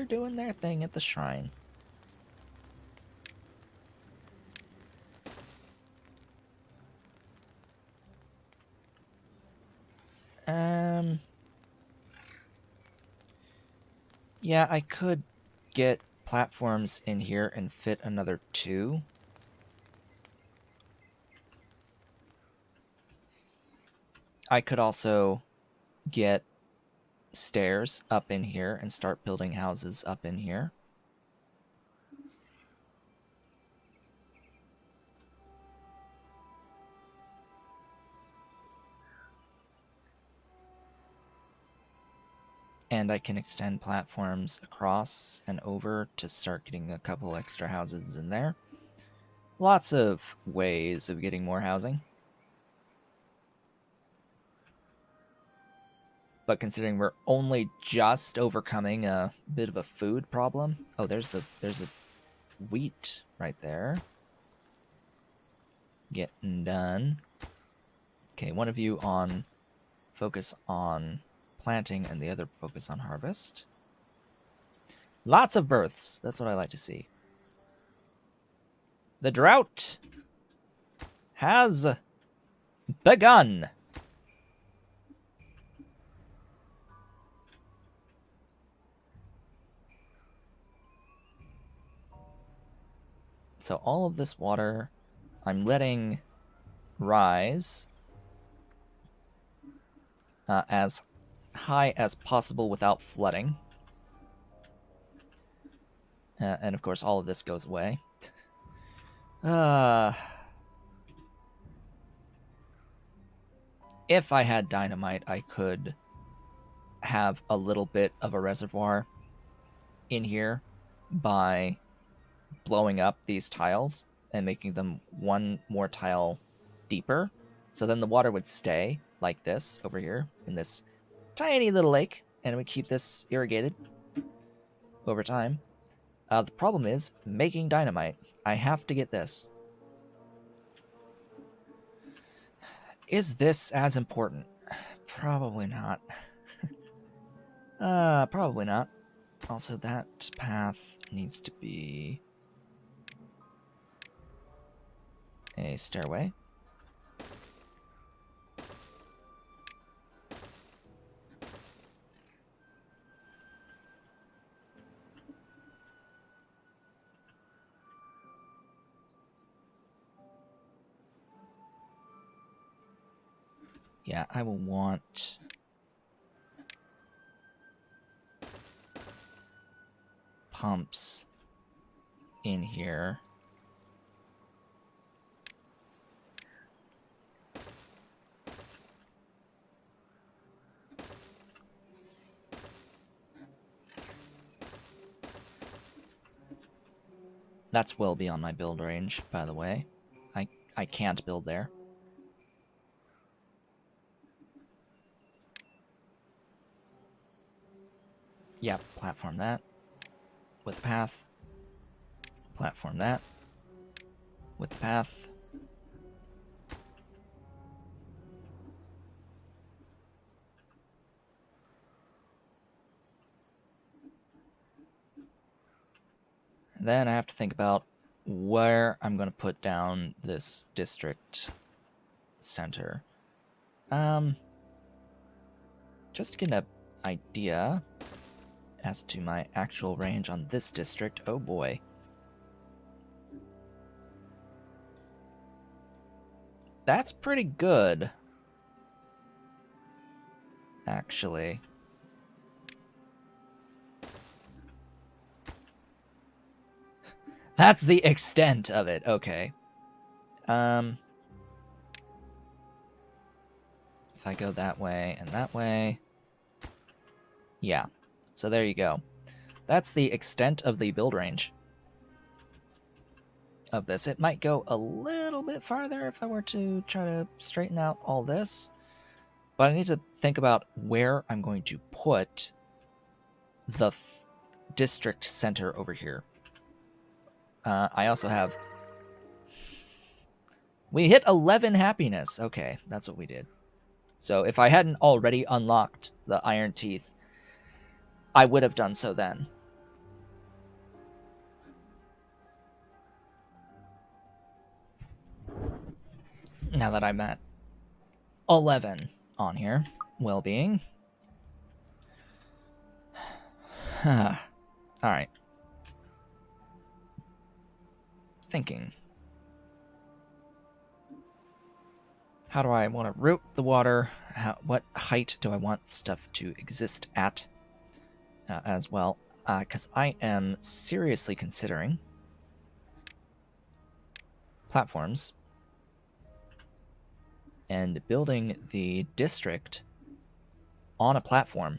doing their thing at the shrine. Yeah, I could get platforms in here and fit another 2. I could also get stairs up in here and start building houses up in here. And I can extend platforms across and over to start getting a couple extra houses in there. Lots of ways of getting more housing. But considering we're only just overcoming a bit of a food problem. Oh, there's a wheat right there. Getting done. Okay, one of you on focus on planting and the other focus on harvest. Lots of births. That's what I like to see. The drought has begun. So all of this water I'm letting rise as high as possible without flooding. And of course all of this goes away. If I had dynamite, I could have a little bit of a reservoir in here by blowing up these tiles and making them one more tile deeper. So then the water would stay like this over here in this tiny little lake, and we keep this irrigated over time. The problem is making dynamite. I have to get this. Is this as important? Probably not. Probably not. Also, that path needs to be a stairway. Yeah, I will want pumps in here. That's well beyond my build range, by the way. I can't build there. Yeah, platform that with the path. Platform that with the path. Then I have to think about where I'm going to put down this district center. Just to get an idea as to my actual range on this district. Oh boy. That's pretty good, actually. That's the extent of it. Okay. If I go that way and that way. Yeah. So there you go. That's the extent of the build range of this. It might go a little bit farther if I were to try to straighten out all this. But I need to think about where I'm going to put the district center over here. I also have... We hit 11 happiness. Okay, that's what we did. So if I hadn't already unlocked the Iron Teeth, I would have done so then. Now that I'm at 11 on here, well-being. All right. Thinking. How do I want to route the water? What height do I want stuff to exist at as well? Because I am seriously considering platforms and building the district on a platform.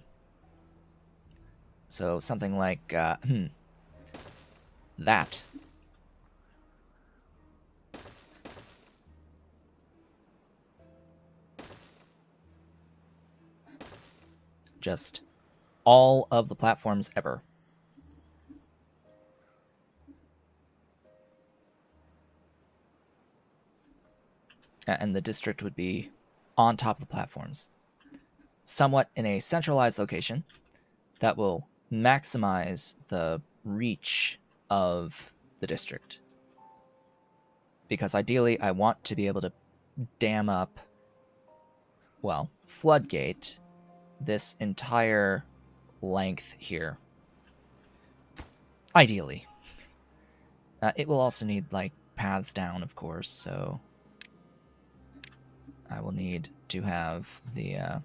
So something like that. Just all of the platforms ever. And the district would be on top of the platforms. Somewhat in a centralized location that will maximize the reach of the district. Because ideally, I want to be able to dam up, well, floodgate this entire length here. Ideally. It will also need, like, paths down, of course, so I will need to have the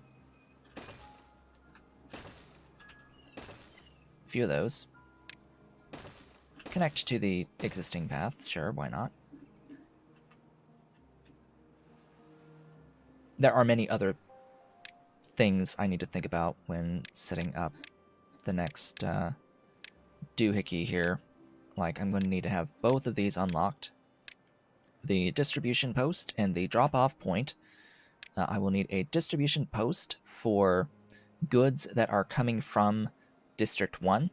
few of those. Connect to the existing path, sure, why not? There are many other things I need to think about when setting up the next doohickey here. Like, I'm going to need to have both of these unlocked. The distribution post and the drop-off point. I will need a distribution post for goods that are coming from District 1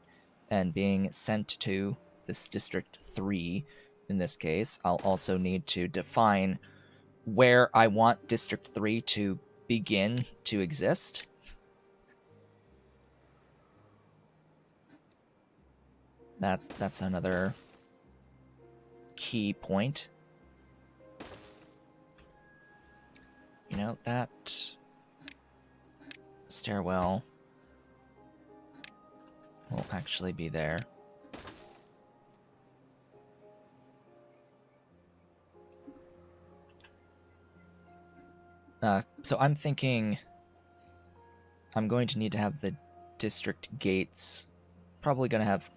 and being sent to this District 3 in this case. I'll also need to define where I want District 3 to begin to exist. That's another key point. You know, that stairwell will actually be there. So I'm thinking I'm going to need to have the district gates. Probably going to have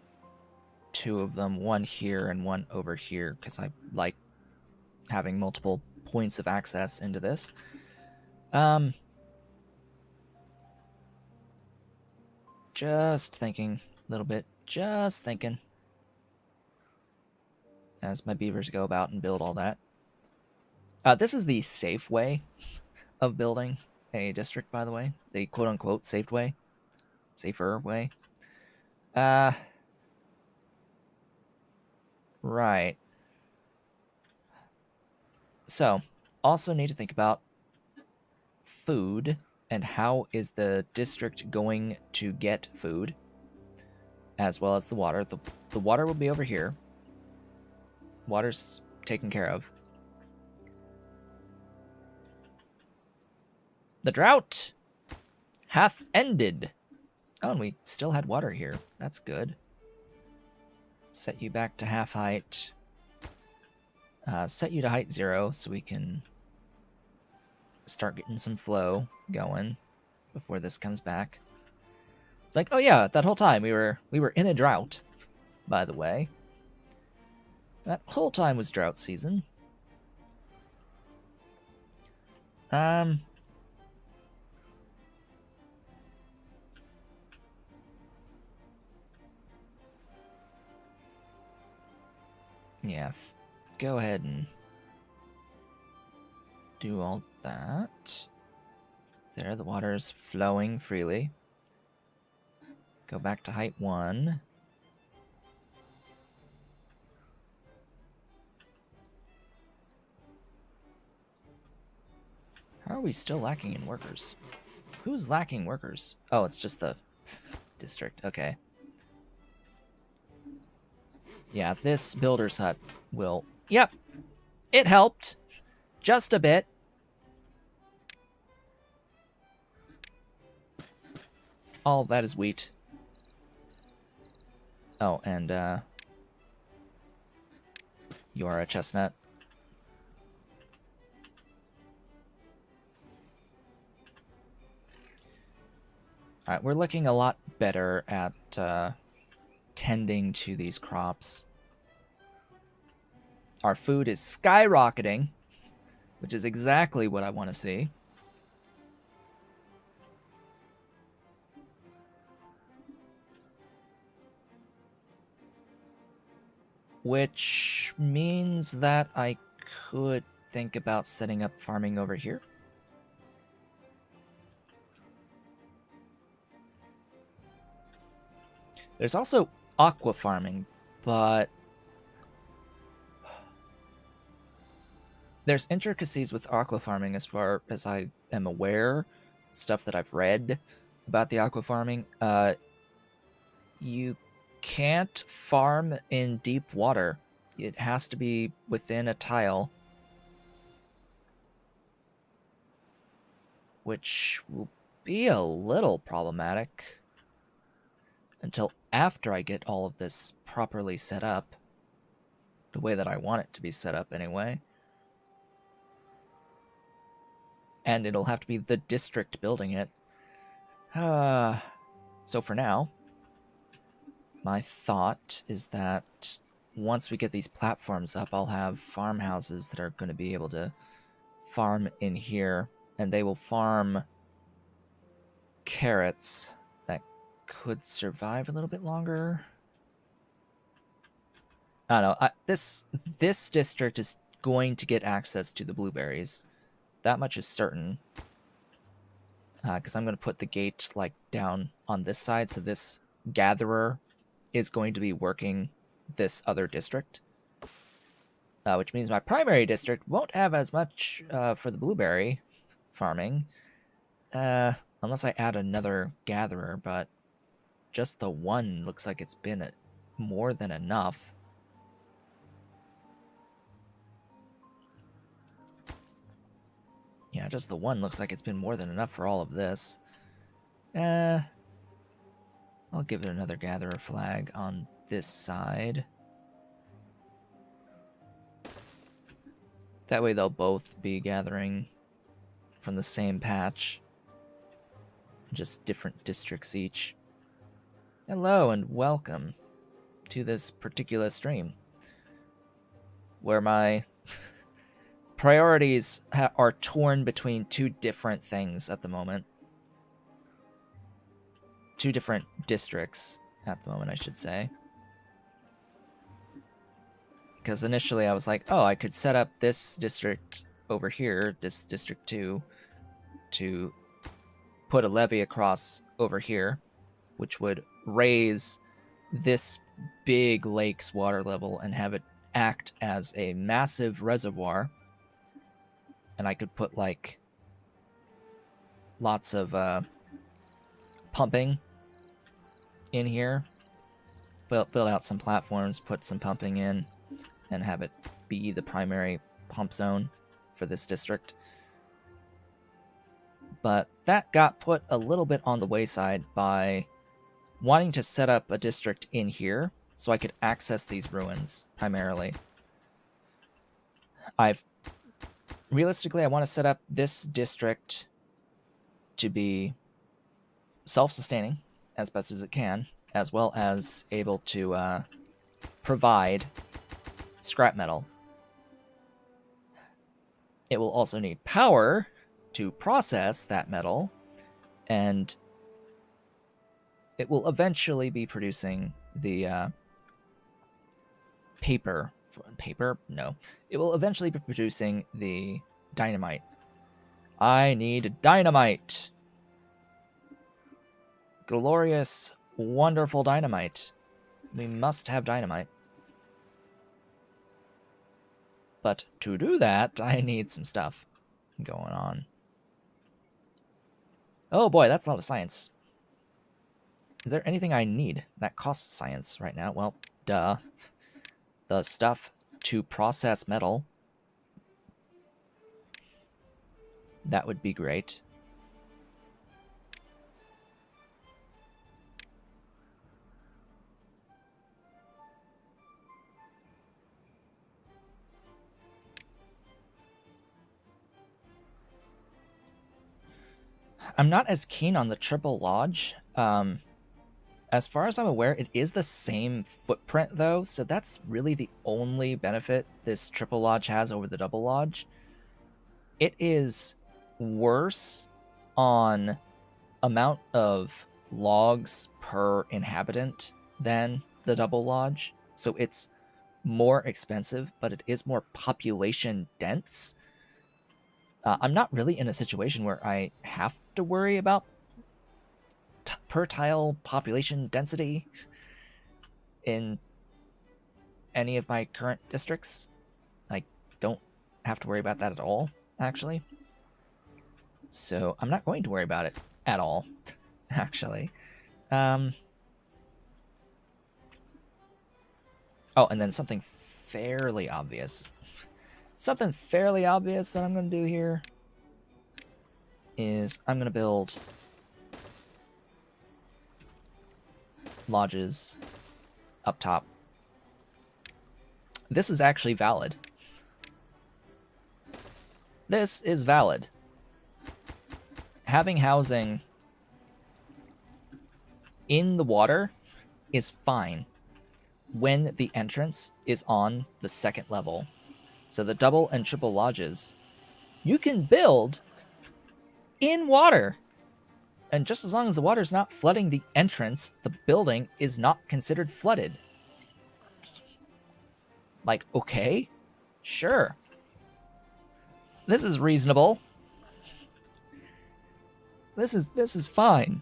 two of them, one here and one over here, because I like having multiple points of access into this. Just thinking a little bit. Just thinking. As my beavers go about and build all that. This is the safe way of building a district, by the way. The quote-unquote safe way. Safer way. Right. So, also need to think about food and how is the district going to get food, as well as the water. The water will be over here. Water's taken care of. The drought hath ended. Oh, and we still had water here. That's good. Set you back to half height. Set you to height 0 so we can start getting some flow going before this comes back. It's like, oh yeah, that whole time we were in a drought, by the way. That whole time was drought season. Yeah, go ahead and do all that. There, the water is flowing freely. Go back to height 1. How are we still lacking in workers? Who's lacking workers? Oh, it's just the district. Okay. Yeah, this builder's hut will... Yep, it helped. Just a bit. All of that is wheat. Oh, and you are a chestnut. Alright, we're looking a lot better at tending to these crops. Our food is skyrocketing, which is exactly what I want to see. Which means that I could think about setting up farming over here. There's also Aqua Farming, but there's intricacies with Aqua Farming as far as I am aware, stuff that I've read about the Aqua Farming. You can't farm in deep water. It has to be within a tile, which will be a little problematic until after I get all of this properly set up, the way that I want it to be set up anyway. And it'll have to be the district building it. So for now, my thought is that once we get these platforms up, I'll have farmhouses that are going to be able to farm in here, and they will farm carrots that could survive a little bit longer. I don't know. This district is going to get access to the blueberries. That much is certain. Because I'm going to put the gate like down on this side, so this gatherer is going to be working this other district. Which means my primary district won't have as much for the blueberry farming. Unless I add another gatherer, but just the one looks like it's been more than enough. Yeah, just the one looks like it's been more than enough for all of this. I'll give it another gatherer flag on this side. That way they'll both be gathering from the same patch. Just different districts each. Hello and welcome to this particular stream, where my priorities are torn between two different things at the moment. Two different districts at the moment, I should say. Because initially I was like, oh, I could set up this district over here, this district 2, to put a levee across over here, which would raise this big lake's water level and have it act as a massive reservoir. And I could put like lots of pumping in here, build out some platforms, put some pumping in, and have it be the primary pump zone for this district. But that got put a little bit on the wayside by wanting to set up a district in here so I could access these ruins primarily. Realistically, I want to set up this district to be self-sustaining as best as it can, as well as able to provide scrap metal. It will also need power to process that metal, and it will eventually be producing the paper. No. It will eventually be producing the dynamite. I need dynamite. Glorious, wonderful dynamite. We must have dynamite. But to do that, I need some stuff going on. Oh boy, that's a lot of science. Is there anything I need that costs science right now? Well, duh. The stuff to process metal. That would be great. I'm not as keen on the triple lodge. As far as I'm aware, it is the same footprint, though, so that's really the only benefit this triple lodge has over the double lodge. It is worse on amount of logs per inhabitant than the double lodge, so it's more expensive, but it is more population dense. I'm not really in a situation where I have to worry about per tile population density in any of my current districts. I don't have to worry about that at all, actually. So I'm not going to worry about it at all, actually. Oh, and then something fairly obvious. Something fairly obvious that I'm going to do here is I'm going to build lodges up top. This is actually valid. This is valid. Having housing in the water is fine when the entrance is on the second level. So the double and triple lodges, you can build in water. And just as long as the water's not flooding the entrance, the building is not considered flooded. Like, okay, sure. This is reasonable. This is fine.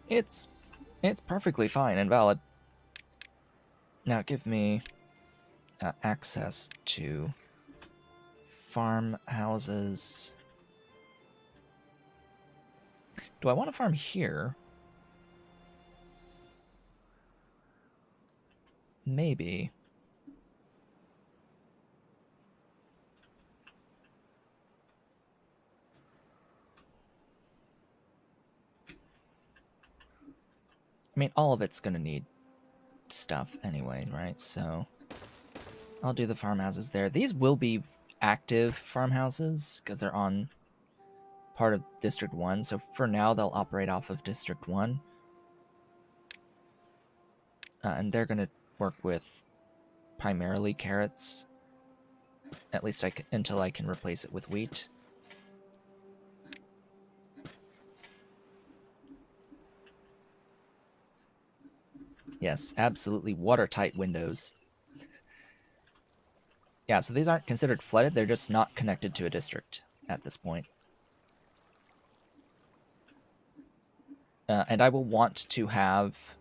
It's perfectly fine and valid. Now give me access to farmhouses. Do I want to farm here? Maybe. I mean, all of it's going to need stuff anyway, right? So I'll do the farmhouses there. These will be active farmhouses because they're on part of District 1. So for now, they'll operate off of District 1. And they're going to work with primarily carrots. At least until I can replace it with wheat. Yes, absolutely watertight windows. Yeah, so these aren't considered flooded. They're just not connected to a district at this point. And I will want to have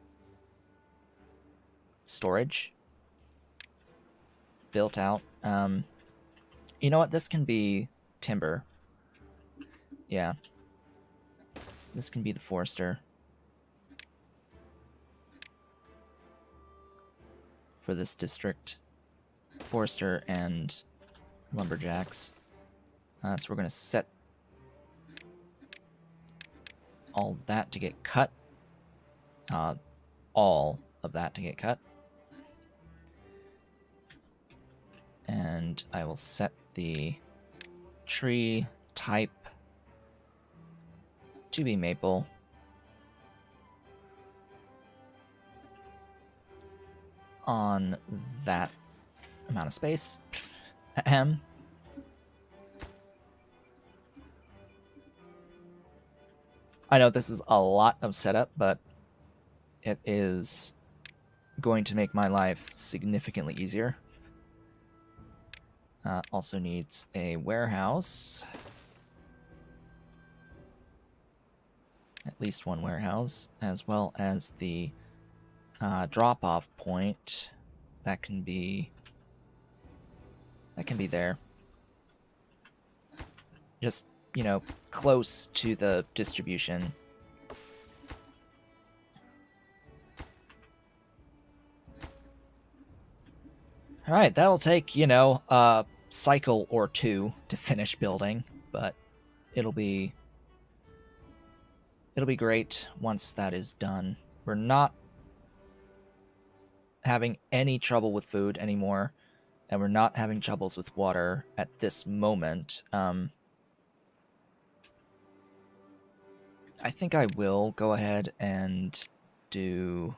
storage built out. You know what? This can be timber. Yeah. This can be the forester. For this district. Forester and lumberjacks. So we're going to set all that to get cut. All of that to get cut. And I will set the tree type to be maple. On that amount of space. Ahem. I know this is a lot of setup, but it is going to make my life significantly easier. Also needs a warehouse. At least one warehouse, as well as the drop-off point. That can be there. Just, you know, close to the distribution. Alright, that'll take, you know, a cycle or two to finish building, but it'll be great once that is done. We're not having any trouble with food anymore, and we're not having troubles with water at this moment. I think I will go ahead and do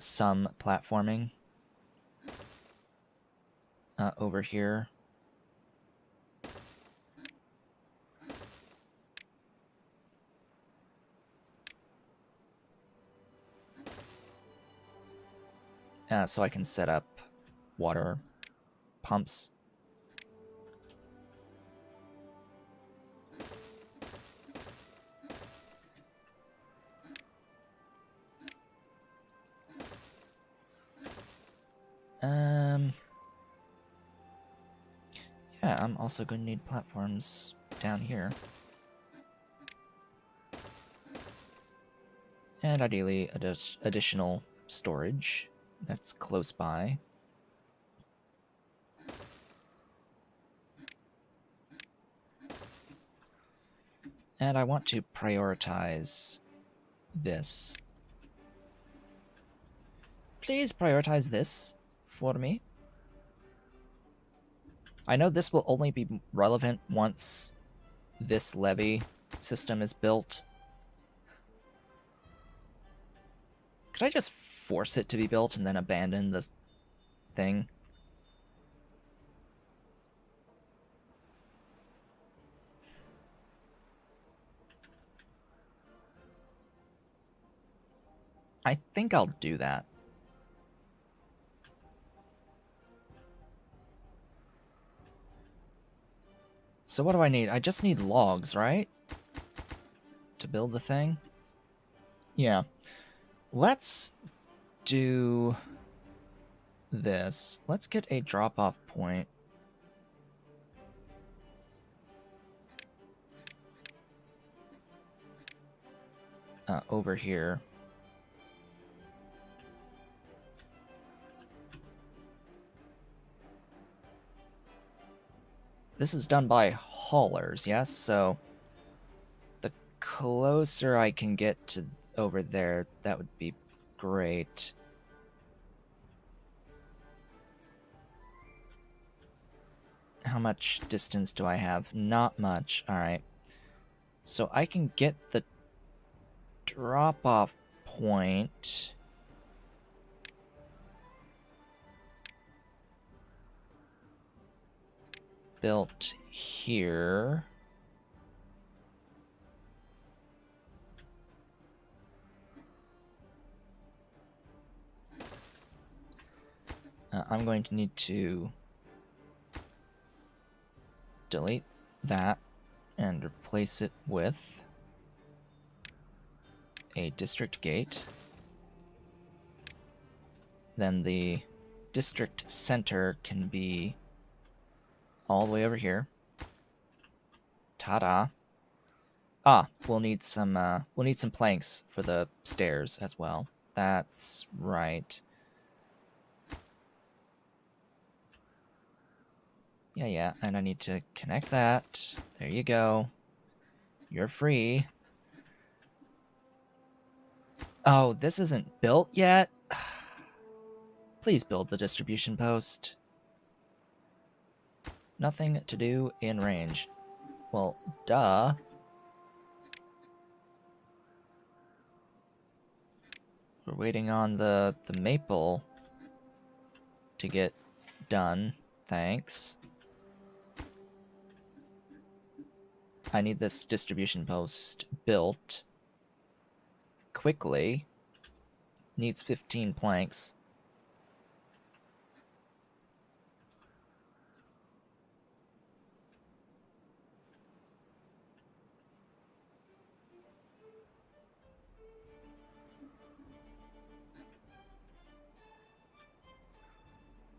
some platforming over here. So I can set up water pumps. Yeah, I'm also going to need platforms down here. And ideally, additional storage that's close by. And I want to prioritize this. Please prioritize this for me. I know this will only be relevant once this levee system is built. Could I just force it to be built and then abandon this thing? I think I'll do that. So what do I need? I just need logs, right? To build the thing? Yeah. Let's do this. Let's get a drop-off point. Over here. This is done by haulers, yes? So the closer I can get to over there, that would be great. How much distance do I have? Not much. Alright. So I can get the drop-off point built here. I'm going to need to delete that and replace it with a district gate. Then the district center can be all the way over here. Ta-da. We'll need some planks for the stairs as well. That's right. Yeah, and I need to connect that. There you go. You're free. Oh, this isn't built yet? Please build the distribution post. Nothing to do in range. Well, duh. We're waiting on the maple to get done. Thanks. I need this distribution post built quickly. Needs 15 planks.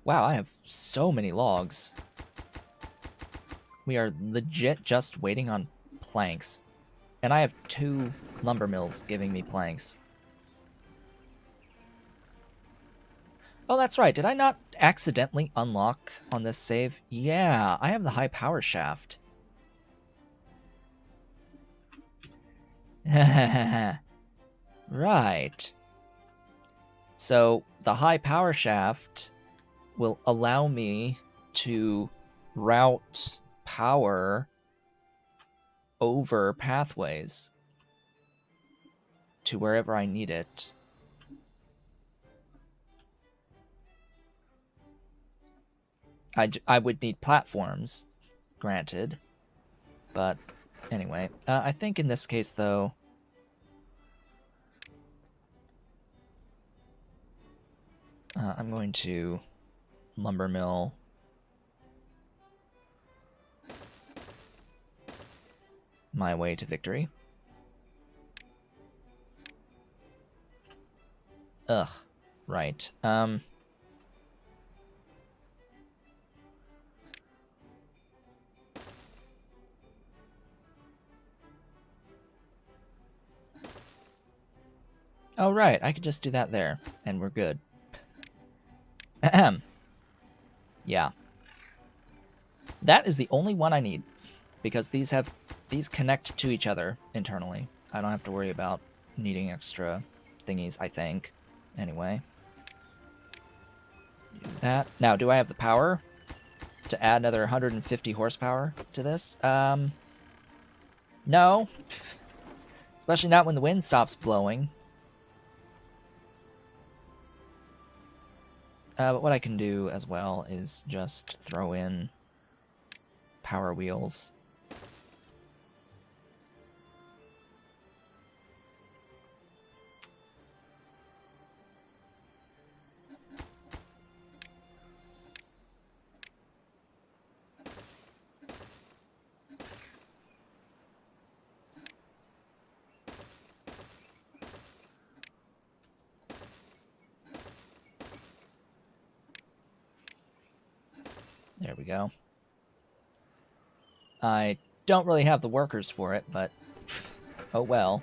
Wow, I have so many logs. We are legit just waiting on planks. And I have 2 lumber mills giving me planks. Oh, that's right. Did I not accidentally unlock on this save? Yeah, I have the high power shaft. Right. So the high power shaft will allow me to route power over pathways to wherever I need it. I would need platforms, granted, but anyway, I think in this case, though, I'm going to lumber mill my way to victory. Ugh, right. Oh, right, I could just do that there, and we're good. Ahem. Yeah. That is the only one I need, because these connect to each other internally. I don't have to worry about needing extra thingies, I think. Anyway. Do that. Now, do I have the power to add another 150 horsepower to this? No. Especially not when the wind stops blowing. But what I can do as well is just throw in power wheels. There we go. I don't really have the workers for it, but oh well.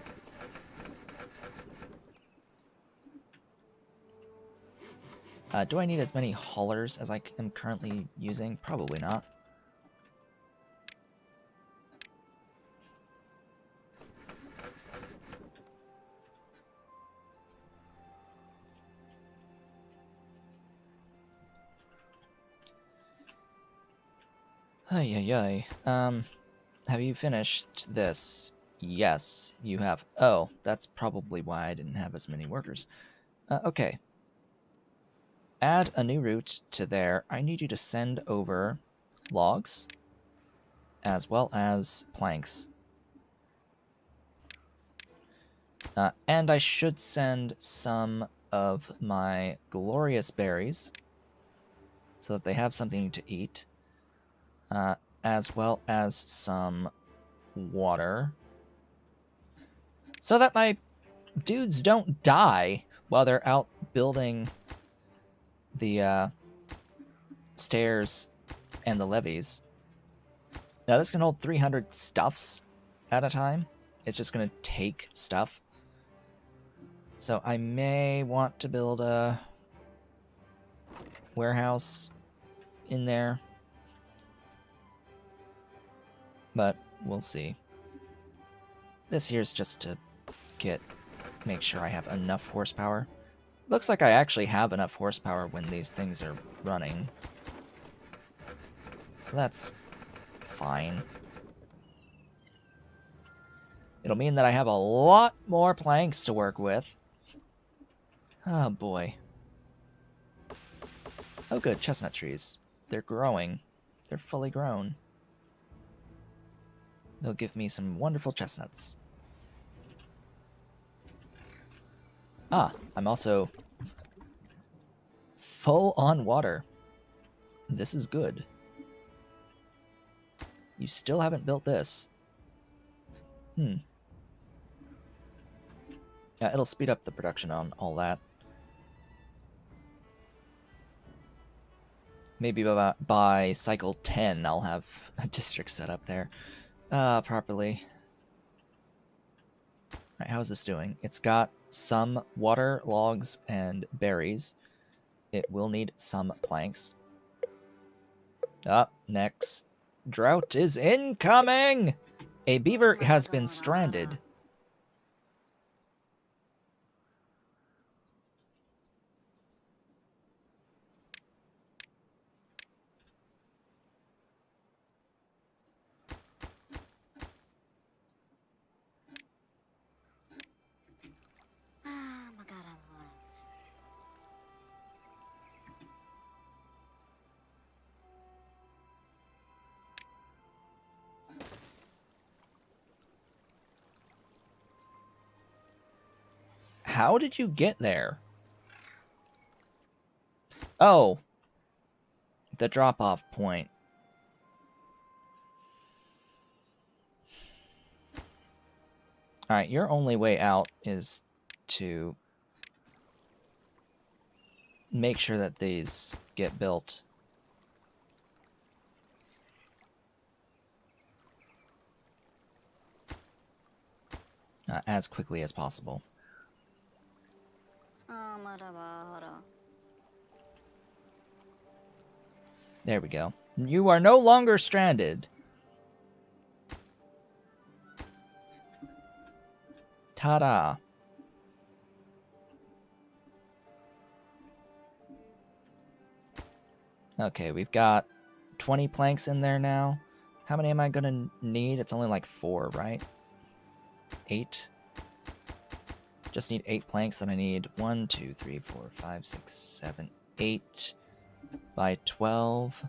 Do I need as many haulers as I am currently using? Probably not. Ay, ay, ay. Have you finished this? Yes, you have. Oh, that's probably why I didn't have as many workers. Okay. Add a new route to there. I need you to send over logs as well as planks. And I should send some of my glorious berries so that they have something to eat, as well as some water so that my dudes don't die while they're out building the stairs and the levees. Now this can hold 300 stuffs at a time. It's just going to take stuff. So I may want to build a warehouse in there, but we'll see. This here's just to make sure I have enough horsepower. Looks like I actually have enough horsepower when these things are running. So that's fine. It'll mean that I have a lot more planks to work with. Oh boy. Oh good, chestnut trees. They're growing. They're fully grown. They'll give me some wonderful chestnuts. Ah, I'm also full on water. This is good. You still haven't built this. Yeah, it'll speed up the production on all that. Maybe by cycle 10, I'll have a district set up there properly. Alright, how's this doing? It's got some water, logs, and berries. It will need some planks. Up next. Drought is incoming! A beaver has been stranded. How did you get there? Oh. The drop-off point. Alright, your only way out is to make sure that these get built. As quickly as possible. There we go. You are no longer stranded. Ta-da. Okay, we've got 20 planks in there now. How many am I gonna need? It's only like 4, right? 8? Just need 8 planks, and I need 1, 2, 3, 4, 5, 6, 7, 8 by 12.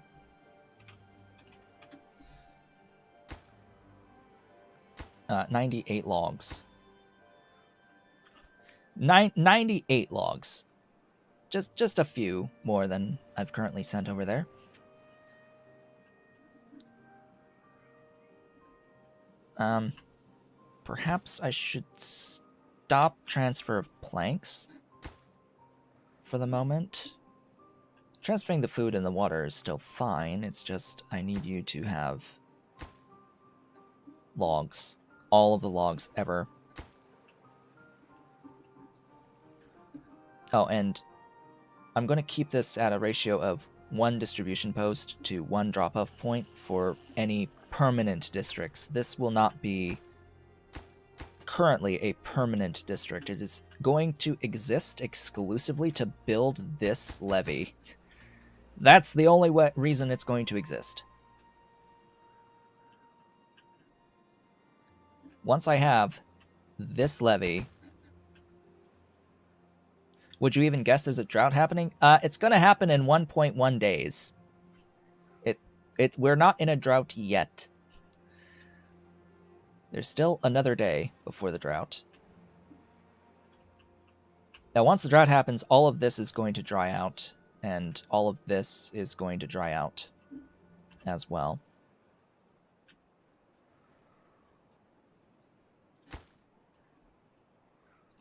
Uh, 98 logs. 98 logs. Just a few more than I've currently sent over there. Perhaps I should stop transfer of planks for the moment. Transferring the food and the water is still fine. It's just I need you to have logs. All of the logs ever. Oh, and I'm going to keep this at a ratio of 1 distribution post to 1 drop-off point for any permanent districts. This will not be currently a permanent district. It is going to exist exclusively to build this levee. That's the only reason it's going to exist. Once I have this levee, would you even guess there's a drought happening? It's going to happen in 1.1 days. We're not in a drought yet. There's still another day before the drought. Now, once the drought happens, all of this is going to dry out, and all of this is going to dry out as well.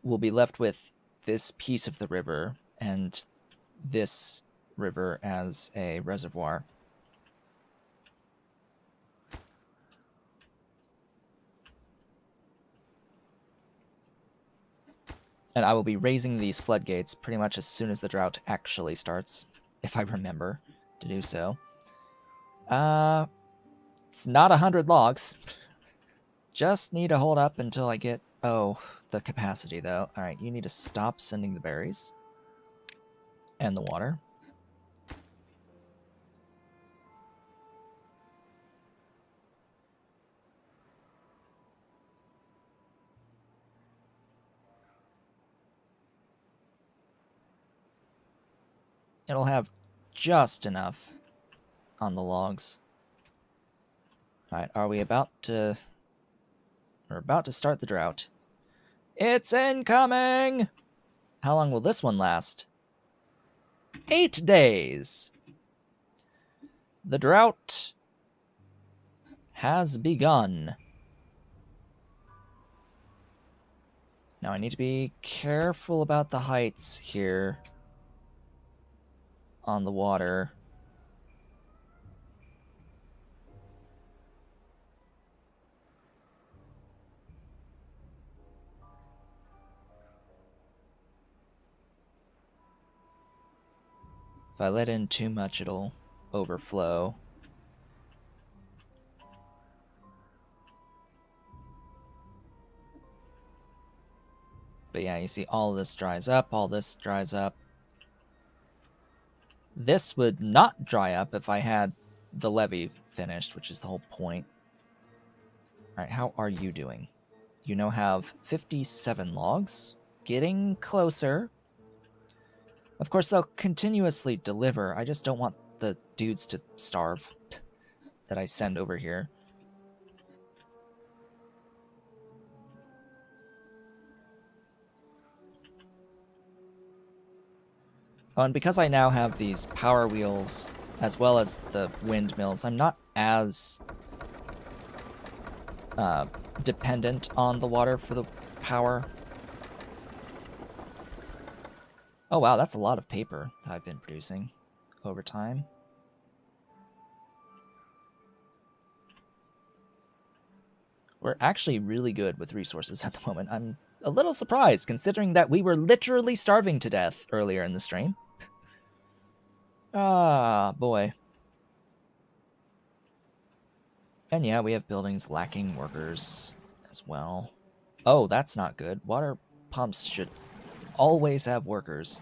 We'll be left with this piece of the river and this river as a reservoir. And I will be raising these floodgates pretty much as soon as the drought actually starts, if I remember to do so. It's not 100 logs. Just need to hold up until I get... Oh, the capacity, though. Alright, you need to stop sending the berries. And the water. It'll have just enough on the logs. Alright, are we about to... We're about to start the drought. It's incoming! How long will this one last? 8 days! The drought has begun. Now I need to be careful about the heights here on the water. If I let in too much, it'll overflow. But yeah, you see all this dries up, all this dries up. This would not dry up if I had the levee finished, which is the whole point. Alright, how are you doing? You now have 57 logs. Getting closer. Of course, they'll continuously deliver. I just don't want the dudes to starve that I send over here. Oh, and because I now have these power wheels as well as the windmills, I'm not as dependent on the water for the power. Oh wow, that's a lot of paper that I've been producing over time. We're actually really good with resources at the moment. I'm a little surprised, considering that we were literally starving to death earlier in the stream. Ah, boy. And yeah, we have buildings lacking workers as well. Oh, that's not good. Water pumps should always have workers.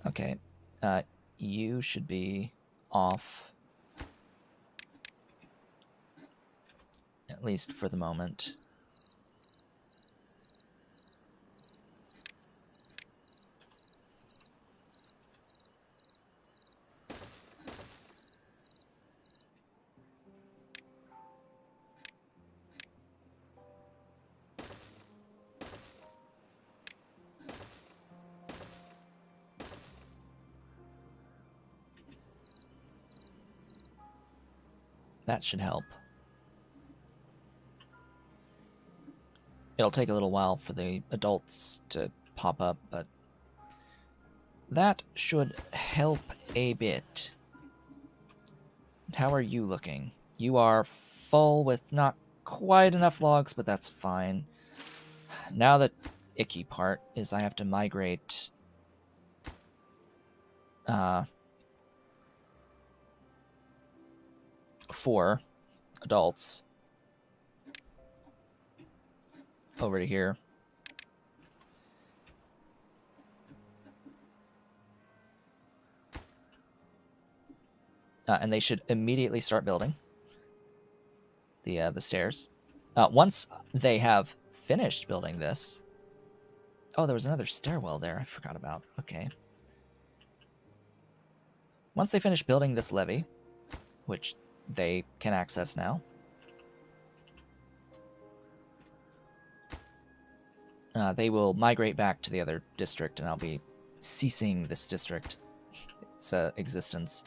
Okay, you should be off, at least for the moment. That should help. It'll take a little while for the adults to pop up, but that should help a bit. How are you looking? You are full with not quite enough logs, but that's fine. Now the icky part is I have to migrate 4 adults over to here. And they should immediately start building the stairs. Once they have finished building this... Oh, there was another stairwell there I forgot about. Okay. Once they finish building this levee, which they can access now, they will migrate back to the other district, and I'll be ceasing this district, its existence.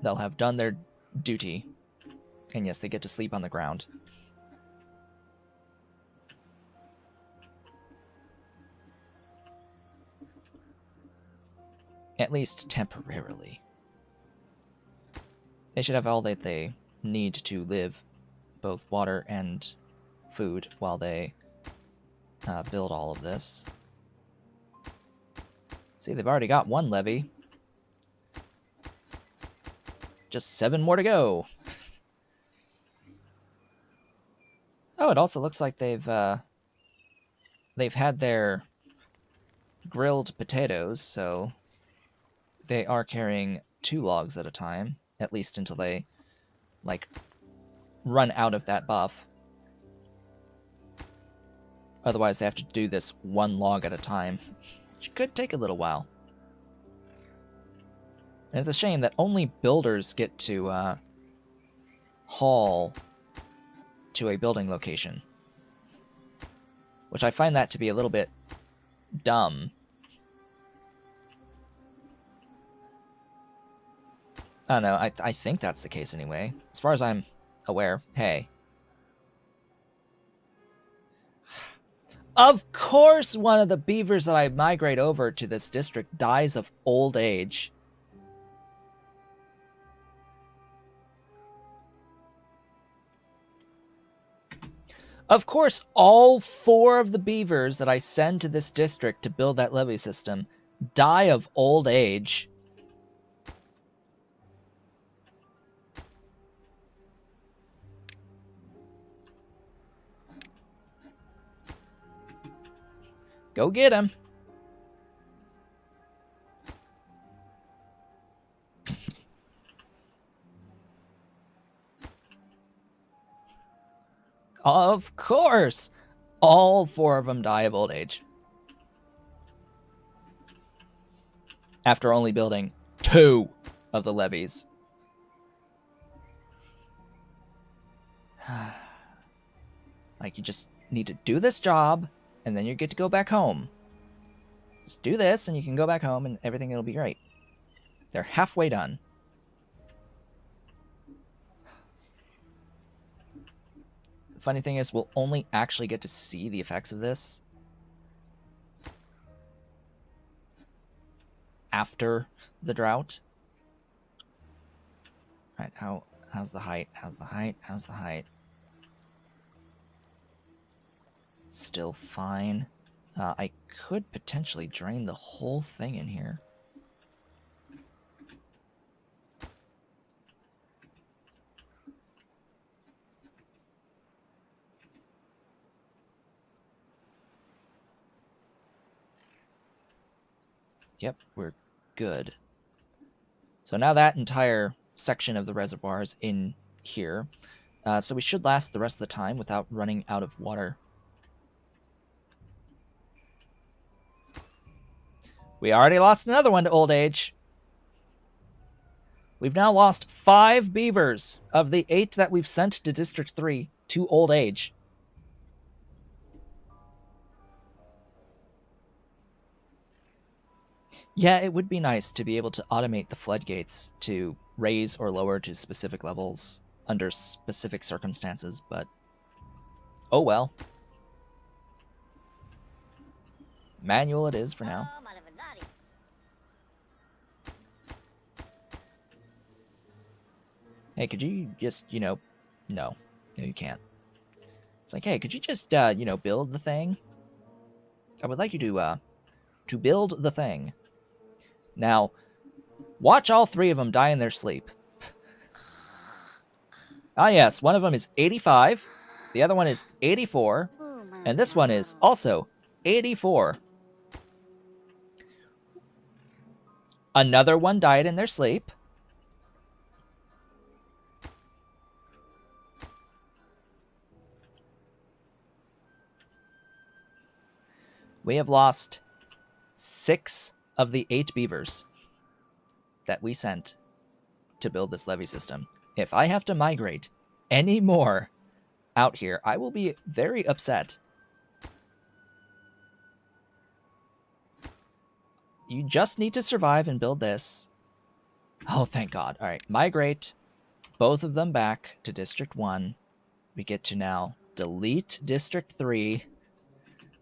They'll have done their duty, and yes, they get to sleep on the ground. At least temporarily. They should have all that they need to live, both water and food, while they build all of this. See, they've already got 1 levee. Just 7 more to go. Oh, it also looks like they've had their grilled potatoes, so they are carrying 2 logs at a time, at least until they, like, run out of that buff. Otherwise, they have to do this 1 log at a time, which could take a little while. And it's a shame that only builders get to haul to a building location, which I find that to be a little bit dumb. I don't know, I think that's the case anyway. As far as I'm aware, hey. Of course one of the beavers that I migrate over to this district dies of old age. Of course, all 4 of the beavers that I send to this district to build that levee system die of old age. Go get him. Of course, all 4 of them die of old age. After only building 2 of the levees. Like, you just need to do this job, and then you get to go back home. Just do this, and you can go back home, and everything will be great. They're halfway done. The funny thing is, we'll only actually get to see the effects of this after the drought. All right, how's the height? How's the height? How's the height? Still fine. I could potentially drain the whole thing in here. Yep, we're good. So now that entire section of the reservoir is in here. So we should last the rest of the time without running out of water. We already lost another one to old age. We've now lost 5 beavers of the 8 that we've sent to District 3 to old age. Yeah, it would be nice to be able to automate the floodgates to raise or lower to specific levels under specific circumstances, but oh well. Manual it is for now. Hey, could you just, no. No, you can't. It's like, hey, could you just, build the thing? I would like you to build the thing. Now, watch all three of them die in their sleep. Ah, yes, one of them is 85, the other one is 84, and this one is also 84. Another one died in their sleep. We have lost 6 of the 8 beavers that we sent to build this levee system. If I have to migrate any more out here, I will be very upset. You just need to survive and build this. Oh, thank God. All right, migrate both of them back to District 1. We get to now delete District 3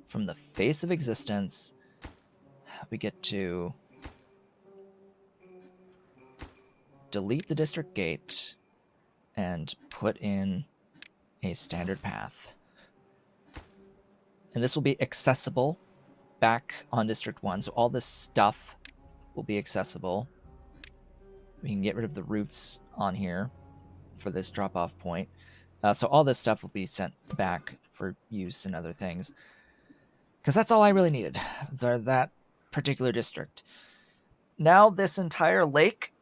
from the face of existence. We get to delete the district gate and put in a standard path. And this will be accessible back on District 1, so all this stuff will be accessible. We can get rid of the roots on here for this drop-off point. So all this stuff will be sent back for use and other things. Because that's all I really needed, that particular district. Now this entire lake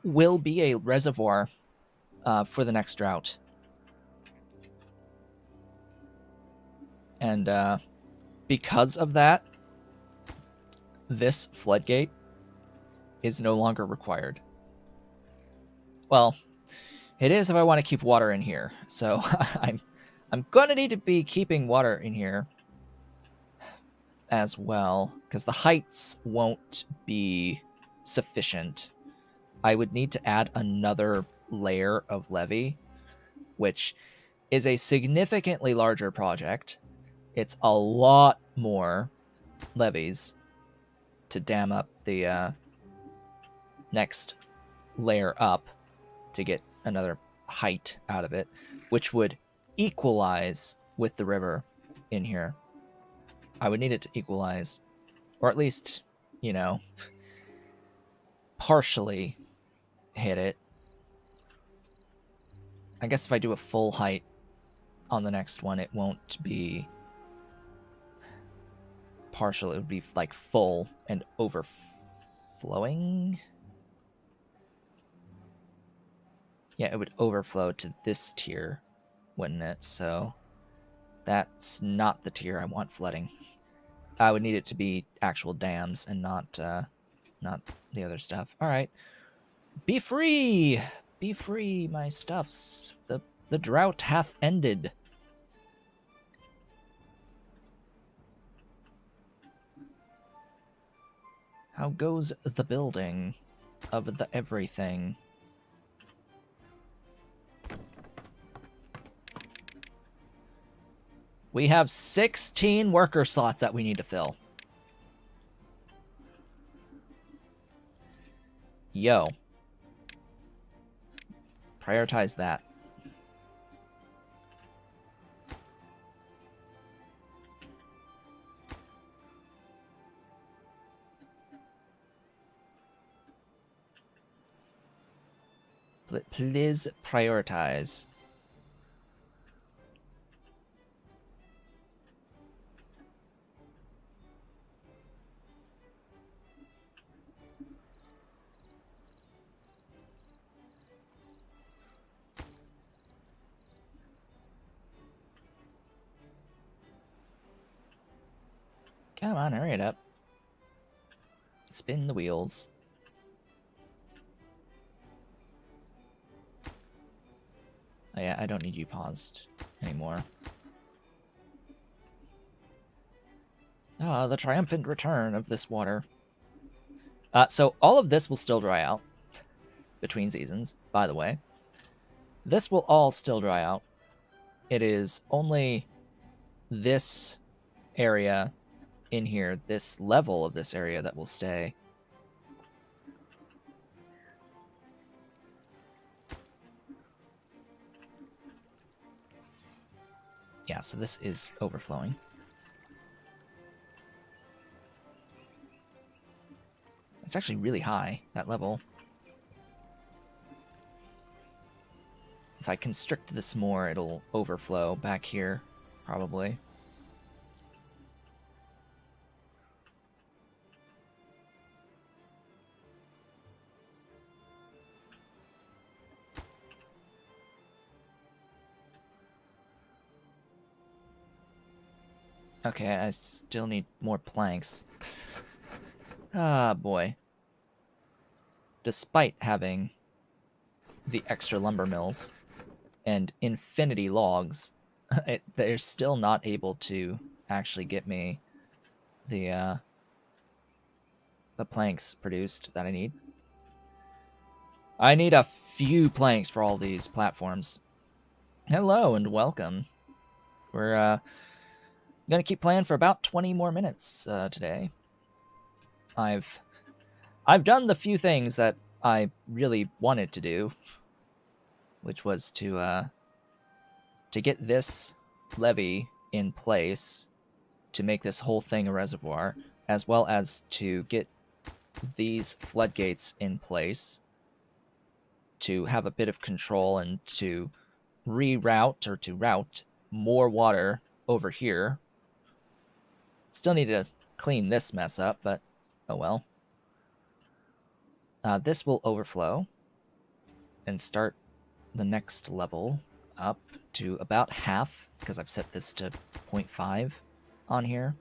will be a reservoir for the next drought. And because of that, this floodgate is no longer required. Well, it is if I want to keep water in here. So I'm going to need to be keeping water in here as well, because the heights won't be sufficient. I would need to add another layer of levee, which is a significantly larger project. It's a lot more levees to dam up the next layer up to get another height out of it, which would equalize with the river in here. I would need it to equalize, or at least, partially hit it. I guess if I do a full height on the next one, it won't be partial. It would be like full and overflowing. Yeah, it would overflow to this tier, wouldn't it? So that's not the tier I want flooding. I would need it to be actual dams and not the other stuff. All right. Be free! Be free, my stuffs. The drought hath ended. How goes the building of the everything? We have 16 worker slots that we need to fill. Yo. Prioritize that. Please prioritize. Come on, hurry it up. Spin the wheels. Oh yeah, I don't need you paused anymore. Ah, the triumphant return of this water. So all of this will still dry out between seasons, by the way. This will all still dry out. It is only this area in here, this level of this area, that will stay. Yeah, so this is overflowing. It's actually really high, that level. If I constrict this more, it'll overflow back here, probably. Okay, I still need more planks. Ah, boy. Despite having the extra lumber mills and infinity logs, they're still not able to actually get me the planks produced that I need. I need a few planks for all these platforms. Hello and welcome. We're gonna keep playing for about 20 more minutes today. I've done the few things that I really wanted to do, which was to get this levee in place to make this whole thing a reservoir, as well as to get these floodgates in place to have a bit of control and to reroute or to route more water over here. Still need to clean this mess up, but oh well. This will overflow and start the next level up to about half, because I've set this to 0.5 on here.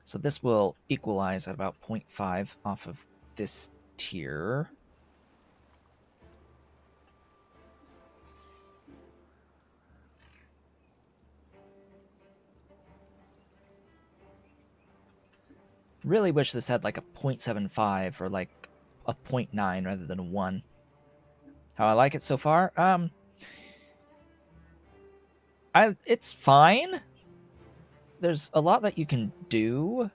So this will equalize at about 0.5 off of this tier. Really wish this had like a 0.75 or like a 0.9 rather than a 1. How I like it so far? It's fine. There's a lot that you can do.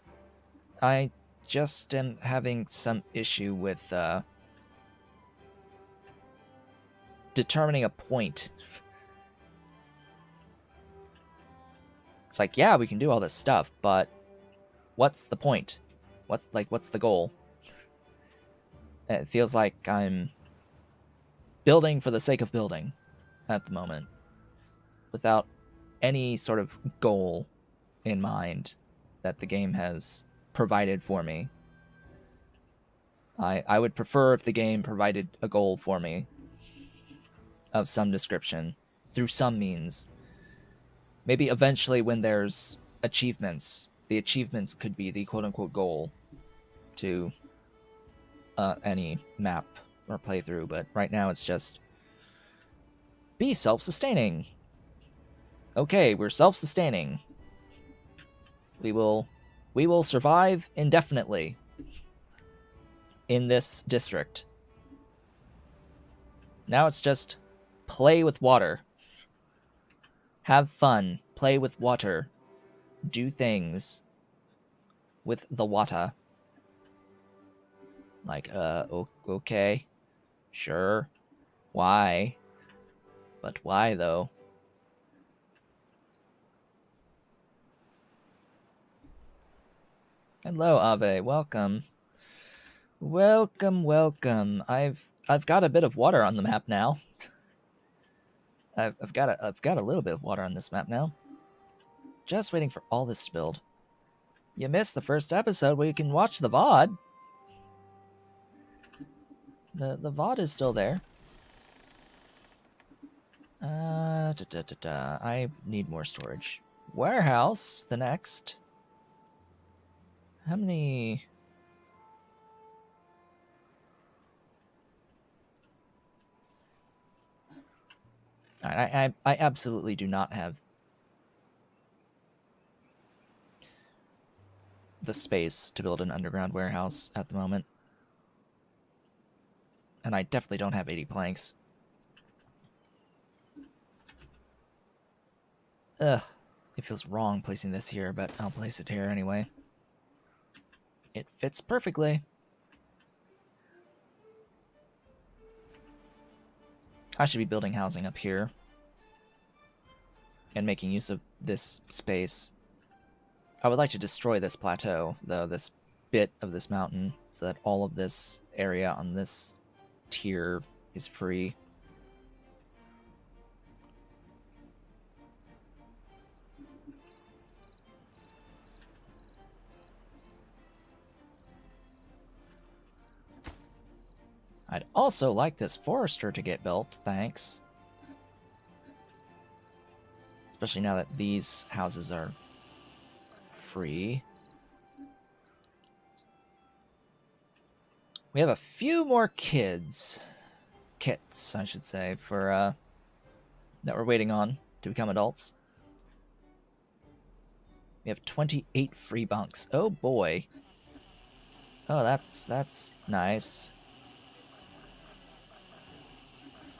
I just am having some issue with determining a point. It's like, yeah, we can do all this stuff, but what's the point? What's the goal? It feels like I'm building for the sake of building at the moment, without any sort of goal in mind that the game has provided for me. I would prefer if the game provided a goal for me of some description through some means. Maybe eventually when there's achievements, the achievements could be the quote-unquote goal to any map or playthrough, but right now it's just be self-sustaining. Okay, we're self-sustaining. We will survive indefinitely in this district. Now it's just play with water. Have fun. Play with water. Do things with the water. Like, okay. Sure. Why? But why, though? Hello, Ave. Welcome. Welcome. I've got a bit of water on the map now. I've got a little bit of water on this map now. Just waiting for all this to build. You missed the first episode where you can watch the VOD. The VOD is still there. I need more storage. Warehouse, the next. How many? I absolutely do not have the space to build an underground warehouse at the moment. And I definitely don't have 80 planks. Ugh. It feels wrong placing this here, but I'll place it here anyway. It fits perfectly. I should be building housing up here and making use of this space. I would like to destroy this plateau, though, this bit of this mountain, so that all of this area on this tier is free. I'd also like this forester to get built, thanks. Especially now that these houses are free. We have a few more kits, I should say, for that we're waiting on to become adults. We have 28 free bunks. Oh boy. Oh, that's nice.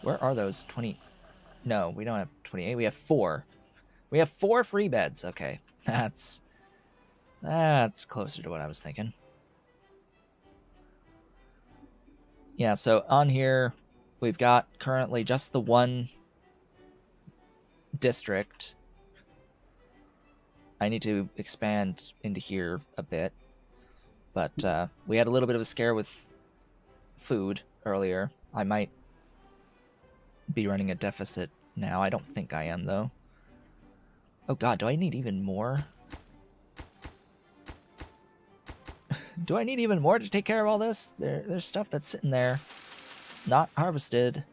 Where are those 20? No, we don't have 28. We have 4. We have 4 free beds. Okay, that's closer to what I was thinking. Yeah, so on here we've got currently just the one district. I need to expand into here a bit, but we had a little bit of a scare with food earlier. I might be running a deficit now. I don't think I am, though. Oh god, do I need even more? Do I need even more to take care of all this? There's stuff that's sitting there, not harvested.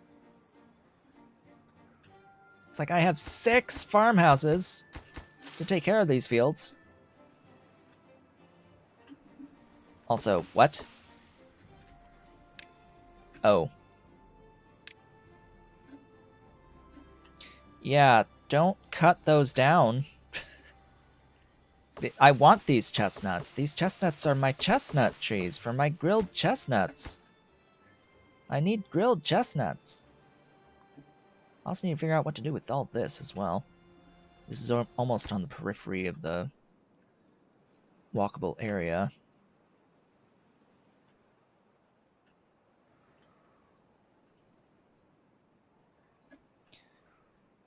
It's like I have 6 farmhouses to take care of these fields. Also, what? Oh. Yeah, don't cut those down. I want these chestnuts. These chestnuts are my chestnut trees for my grilled chestnuts. I need grilled chestnuts. I also need to figure out what to do with all this as well. This is almost on the periphery of the walkable area.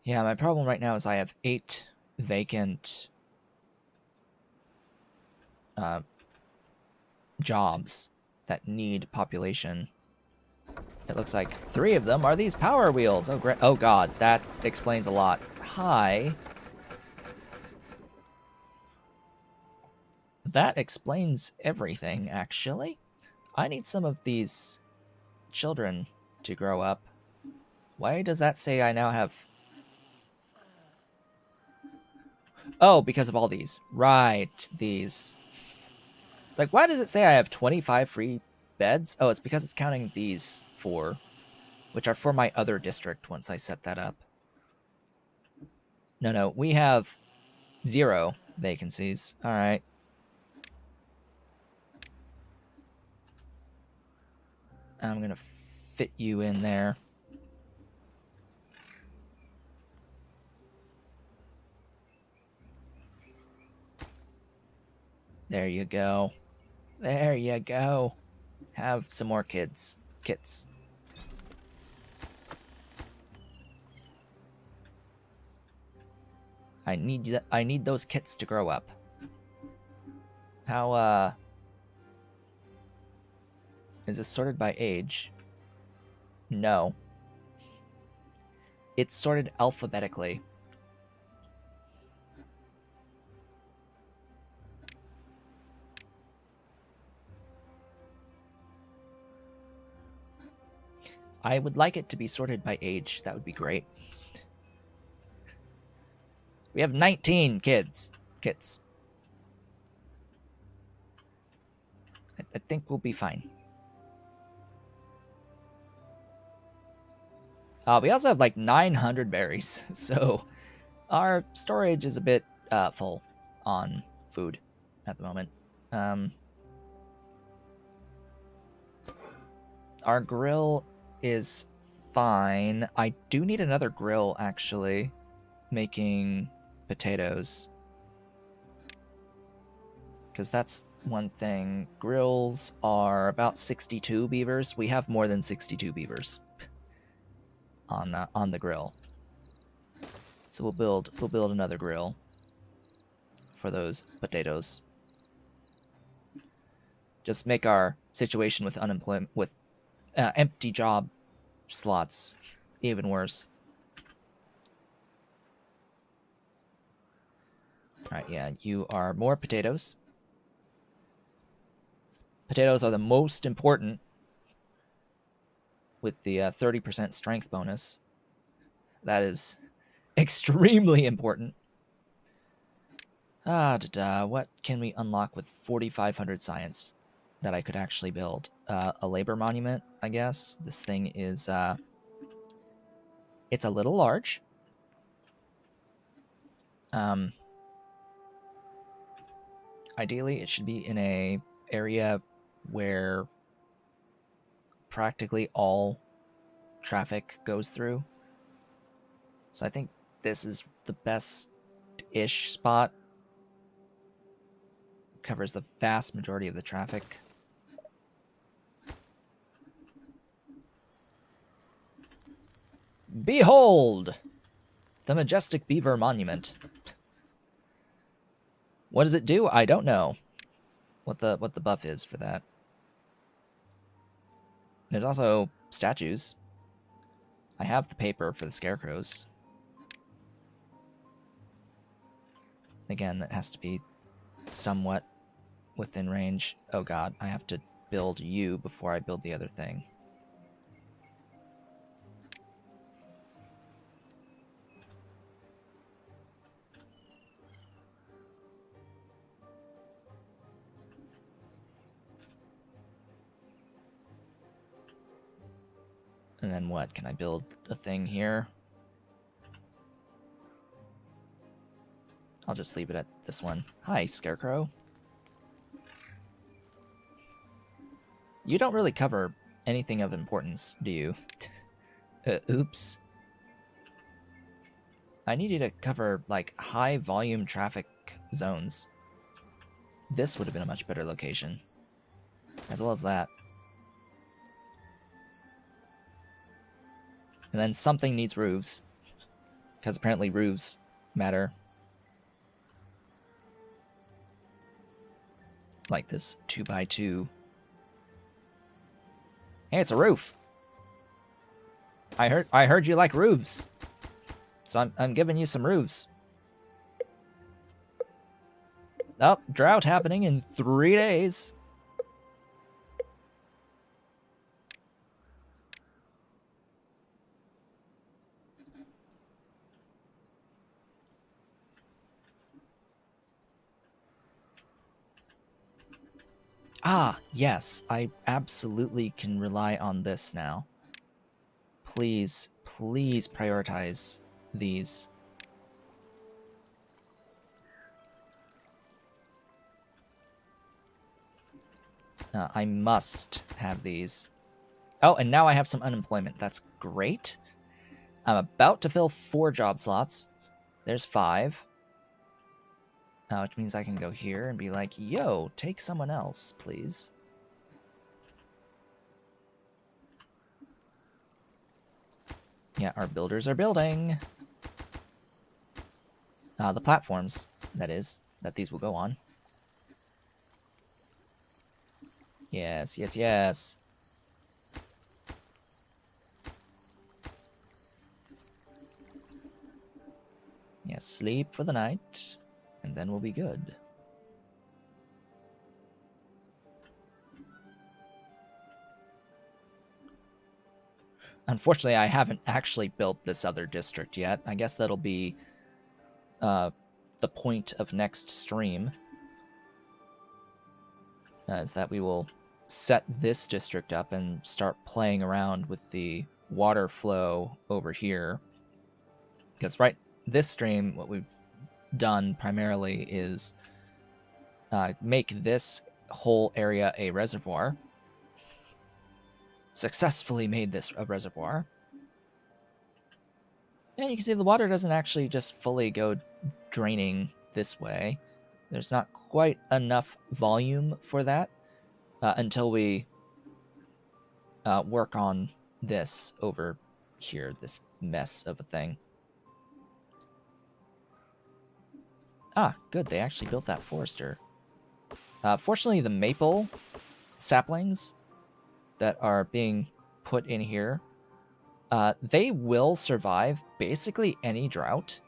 Yeah, my problem right now is I have 8 vacant jobs that need population. It looks like 3 of them are these power wheels. Oh, great. Oh, God. That explains a lot. Hi. That explains everything, actually. I need some of these children to grow up. Why does that say I now have... Oh, because of all these. Right, these. It's like, why does it say I have 25 free beds? Oh, it's because it's counting these 4, which are for my other district once I set that up. No, we have 0 vacancies. All right. I'm going to fit you in there. There you go. There you go. Have some more kits. I need those kits to grow up. How is this sorted by age? No. It's sorted alphabetically. I would like it to be sorted by age. That would be great. We have 19 kits. I think we'll be fine. We also have like 900 berries, so our storage is a bit full on food at the moment. Our grill is fine. I do need another grill, actually, making potatoes. Because that's one thing. Grills are about 62 beavers. We have more than 62 beavers on the grill. So we'll build another grill for those potatoes. Just make our situation with unemployment, with empty job slots, even worse. Alright, yeah, you are more potatoes. Potatoes are the most important with the 30% strength bonus. That is extremely important. What can we unlock with 4,500 science that I could actually build? A labor monument, I guess. This thing is, it's a little large. Ideally, it should be in a area where practically all traffic goes through. So I think this is the best-ish spot. Covers the vast majority of the traffic. Behold! The majestic beaver monument. What does it do? I don't know what the buff is for that. There's also statues. I have the paper for the scarecrows. Again, that has to be somewhat within range. Oh god, I have to build you before I build the other thing. And then what? Can I build a thing here? I'll just leave it at this one. Hi, Scarecrow. You don't really cover anything of importance, do you? Oops. I need you to cover, like, high volume traffic zones. This would have been a much better location. As well as that. And then something needs roofs. Because apparently roofs matter. Like this 2x2. Hey, it's a roof. I heard you like roofs. So I'm giving you some roofs. Oh, drought happening in 3 days. Ah, yes, I absolutely can rely on this now. Please, please prioritize these. I must have these. Oh, and now I have some unemployment. That's great. I'm about to fill 4 job slots. There's 5. Which means I can go here and be like, yo, take someone else, please. Yeah, our builders are building. The platforms, that is, that these will go on. Yes, yes, yes. Yes, sleep for the night, and then we'll be good. Unfortunately, I haven't actually built this other district yet. I guess that'll be the point of next stream. Is that we will set this district up and start playing around with the water flow over here. Because this stream, what we've done primarily is make this whole area a reservoir. Successfully made this a reservoir. And you can see the water doesn't actually just fully go draining this way. There's not quite enough volume for that until we work on this over here, this mess of a thing. Ah, good, they actually built that forester. Fortunately, the maple saplings that are being put in here, they will survive basically any drought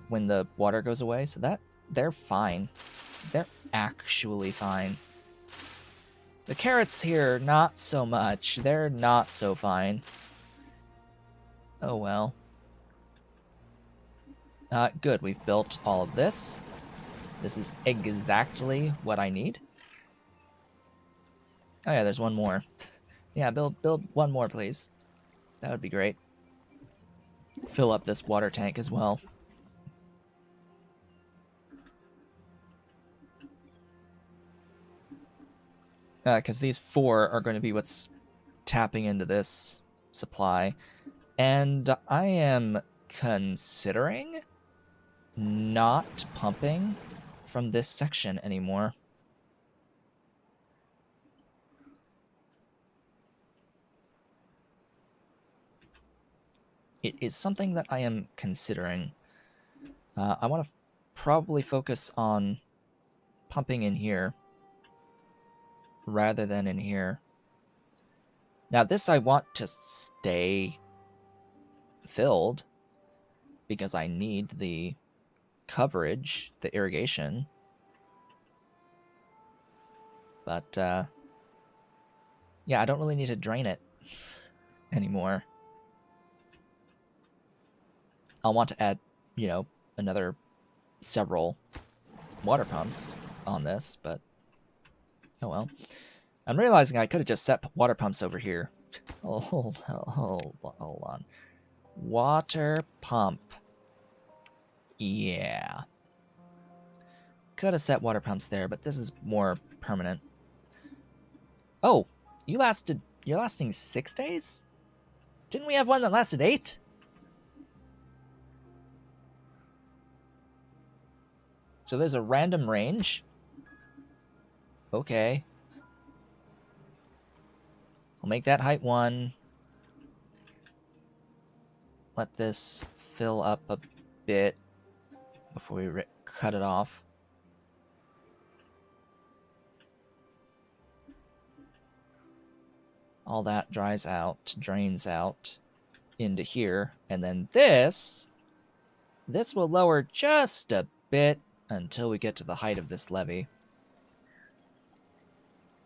when the water goes away, so that they're fine. They're actually fine. The carrots here, not so much. They're not so fine. Oh well. Good, we've built all of this. This is exactly what I need. Oh yeah, there's one more. Yeah, build one more, please. That would be great. Fill up this water tank as well. Because these 4 are going to be what's tapping into this supply. And I am considering not pumping from this section anymore. It is something that I am considering. I want to probably focus on pumping in here rather than in here. Now this I want to stay filled because I need the coverage, the irrigation. But yeah, I don't really need to drain it anymore. I'll want to add, you know, another several water pumps on this, but oh well. I'm realizing I could have just set water pumps over here. Oh, hold on. Water pump. Yeah. Could have set water pumps there, but this is more permanent. Oh, you're lasting 6 days? Didn't we have one that lasted 8? So there's a random range. Okay. I'll make that height 1. Let this fill up a bit before we cut it off. All that dries out, drains out into here, and then this will lower just a bit until we get to the height of this levee.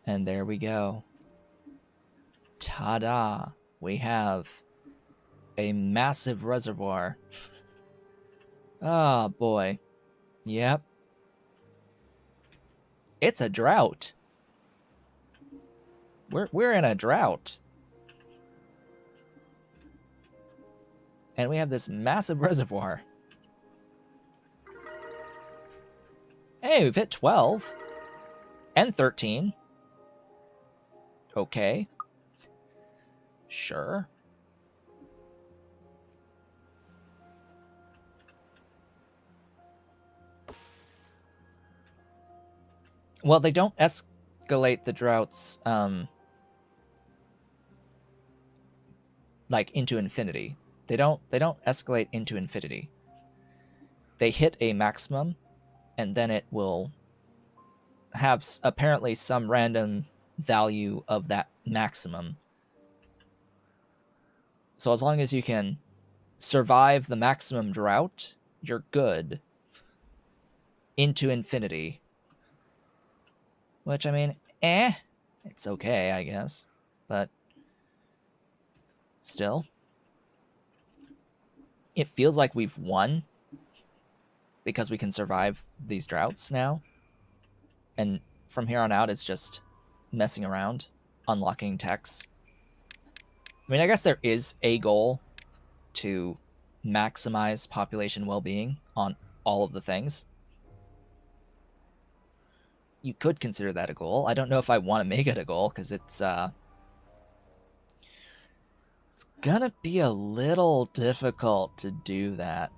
And there we go. Ta-da! We have a massive reservoir. Oh boy. Yep. It's a drought. We're in a drought. And we have this massive reservoir. Hey, we've hit 12. And 13. Okay. Sure. Well, they don't escalate the droughts, like into infinity. They don't escalate into infinity. They hit a maximum, and then it will have apparently some random value of that maximum. So as long as you can survive the maximum drought, you're good. Into infinity. Which, I mean, it's okay, I guess. But still, it feels like we've won because we can survive these droughts now. And from here on out, it's just messing around, unlocking techs. I mean, I guess there is a goal to maximize population well-being on all of the things. you could consider that a goal. I don't know if I want to make it a goal because it's gonna be a little difficult to do that,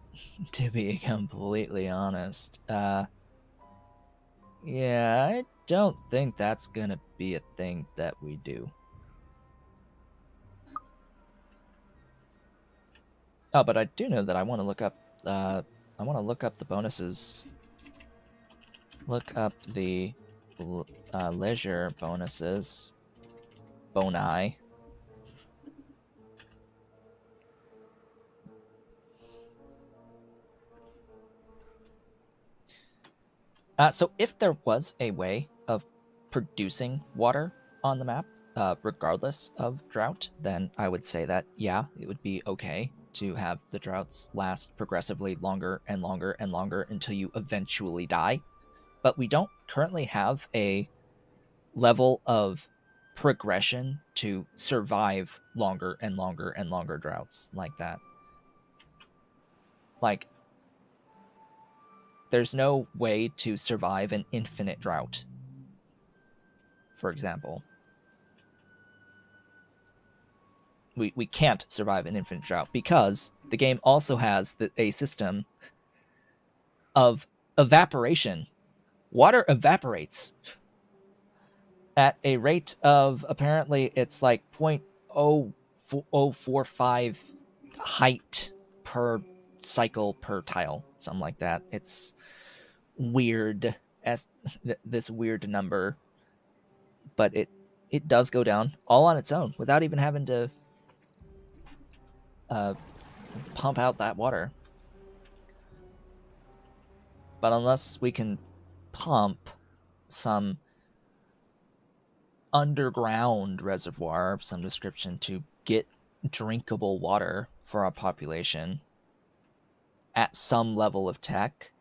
to be completely honest. Yeah, I don't think that's gonna be a thing that we do. Oh, but I do know that I want to look up. I want to look up the bonuses. Look up the leisure bonuses. Boni. So if there was a way of producing water on the map, regardless of drought, then I would say that, yeah, it would be okay to have the droughts last progressively longer and longer and longer until you eventually die. But we don't currently have a level of progression to survive longer and longer and longer droughts like that. Like, there's no way to survive an infinite drought, for example. We can't survive an infinite drought because the game also has a system of evaporation. Water evaporates at a rate of, apparently it's like 0.0045 height per cycle per tile, something like that. It's weird, as this weird number, but it does go down all on its own without even having to pump out that water. But unless we can pump some underground reservoir of some description to get drinkable water for our population at some level of tech,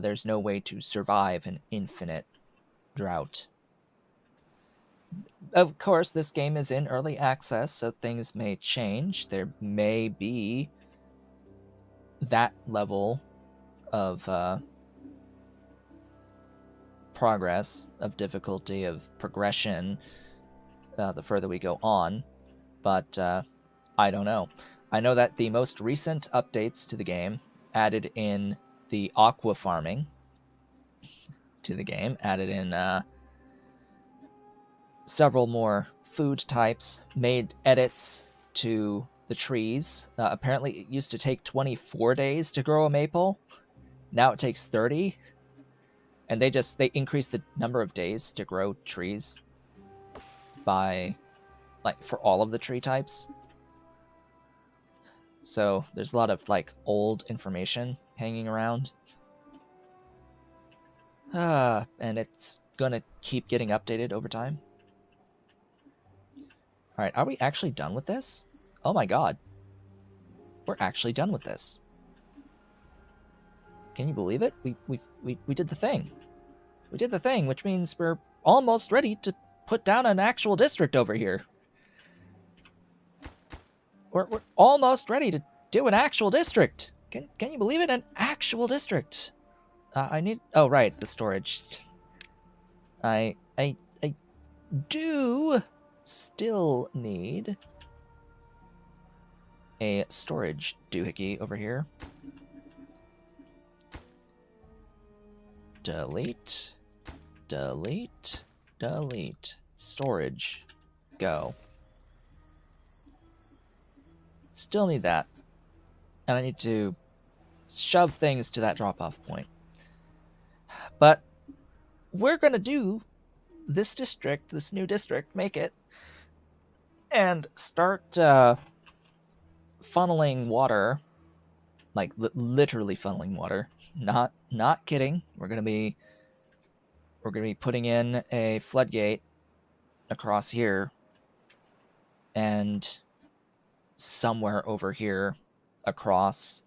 there's no way to survive an infinite drought. Of course, this game is in early access, so things may change. There may be that level of progress, of difficulty, of progression the further we go on, but I don't know. I know that the most recent updates to the game added in the Aqua Farming to the game, added in several more food types, made edits to the trees. Apparently, it used to take 24 days to grow a maple. Now it takes 30. And they increased the number of days to grow trees by, like, for all of the tree types. So there's a lot of, like, old information hanging around. And it's gonna keep getting updated over time. Alright, are we actually done with this? Oh my god. We're actually done with this. Can you believe it? We did the thing. We did the thing, which means we're almost ready to put down an actual district over here. We're almost ready to do an actual district. Can you believe it? An actual district. I need... Oh, right, the storage. I do still need a storage doohickey over here. Delete. Delete. Delete. Storage. Go. Still need that. And I need to shove things to that drop-off point. But we're going to do this district, this new district, make it, and start funneling water, like literally funneling water. Not kidding. We're gonna be putting in a floodgate across here, and somewhere over here across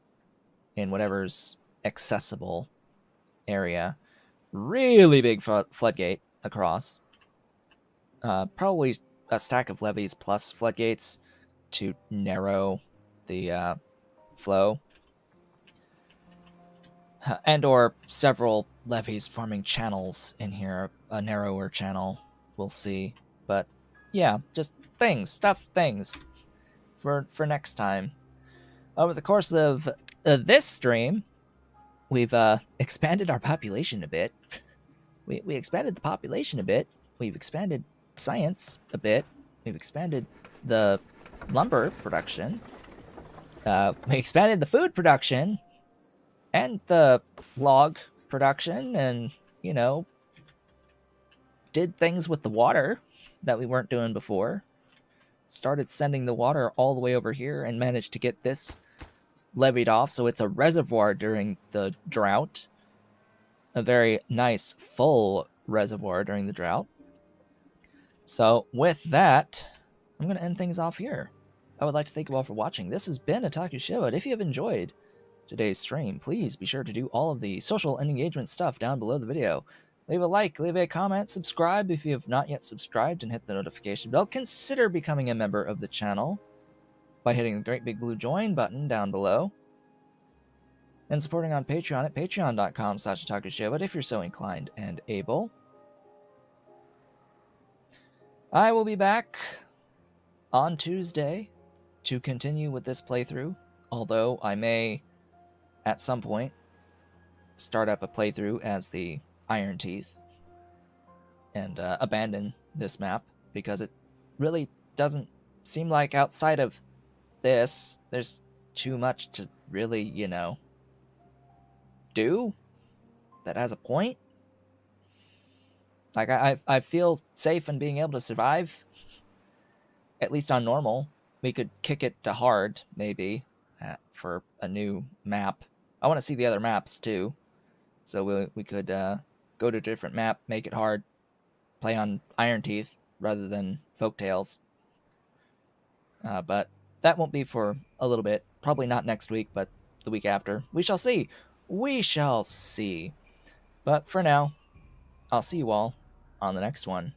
in whatever's accessible area. Really big floodgate across. Probably a stack of levees plus floodgates to narrow the flow. and or several levees forming channels in here, a narrower channel. We'll see. But yeah, just things for next time. Over the course of this stream, we've expanded our population a bit. We expanded the population a bit. We've expanded science a bit. We've expanded the lumber production. We expanded the food production and the log production, and did things with the water that we weren't doing before. Started sending the water all the way over here and managed to get this levied off, so it's a reservoir during the drought. A very nice full reservoir during the drought. So with that, I'm going to end things off here. I would like to thank you all for watching. This has been Otaku Shiva. If you have enjoyed today's stream, please be sure to do all of the social and engagement stuff down below the video. Leave a like, leave a comment, subscribe if you have not yet subscribed, and hit the notification bell. Consider becoming a member of the channel by hitting the great big blue join button down below, and supporting on Patreon at patreon.com/otakushiva if you're so inclined and able. I will be back on Tuesday to continue with this playthrough, although I may, at some point, start up a playthrough as the Iron Teeth and abandon this map, because it really doesn't seem like outside of this, there's too much to really, do that has a point. Like, I feel safe in being able to survive, at least on normal. We could kick it to hard, maybe, for a new map. I want to see the other maps, too. So we could go to a different map, make it hard, play on Iron Teeth rather than Folktails. But that won't be for a little bit. Probably not next week, but the week after. We shall see. We shall see. But for now, I'll see you all on the next one.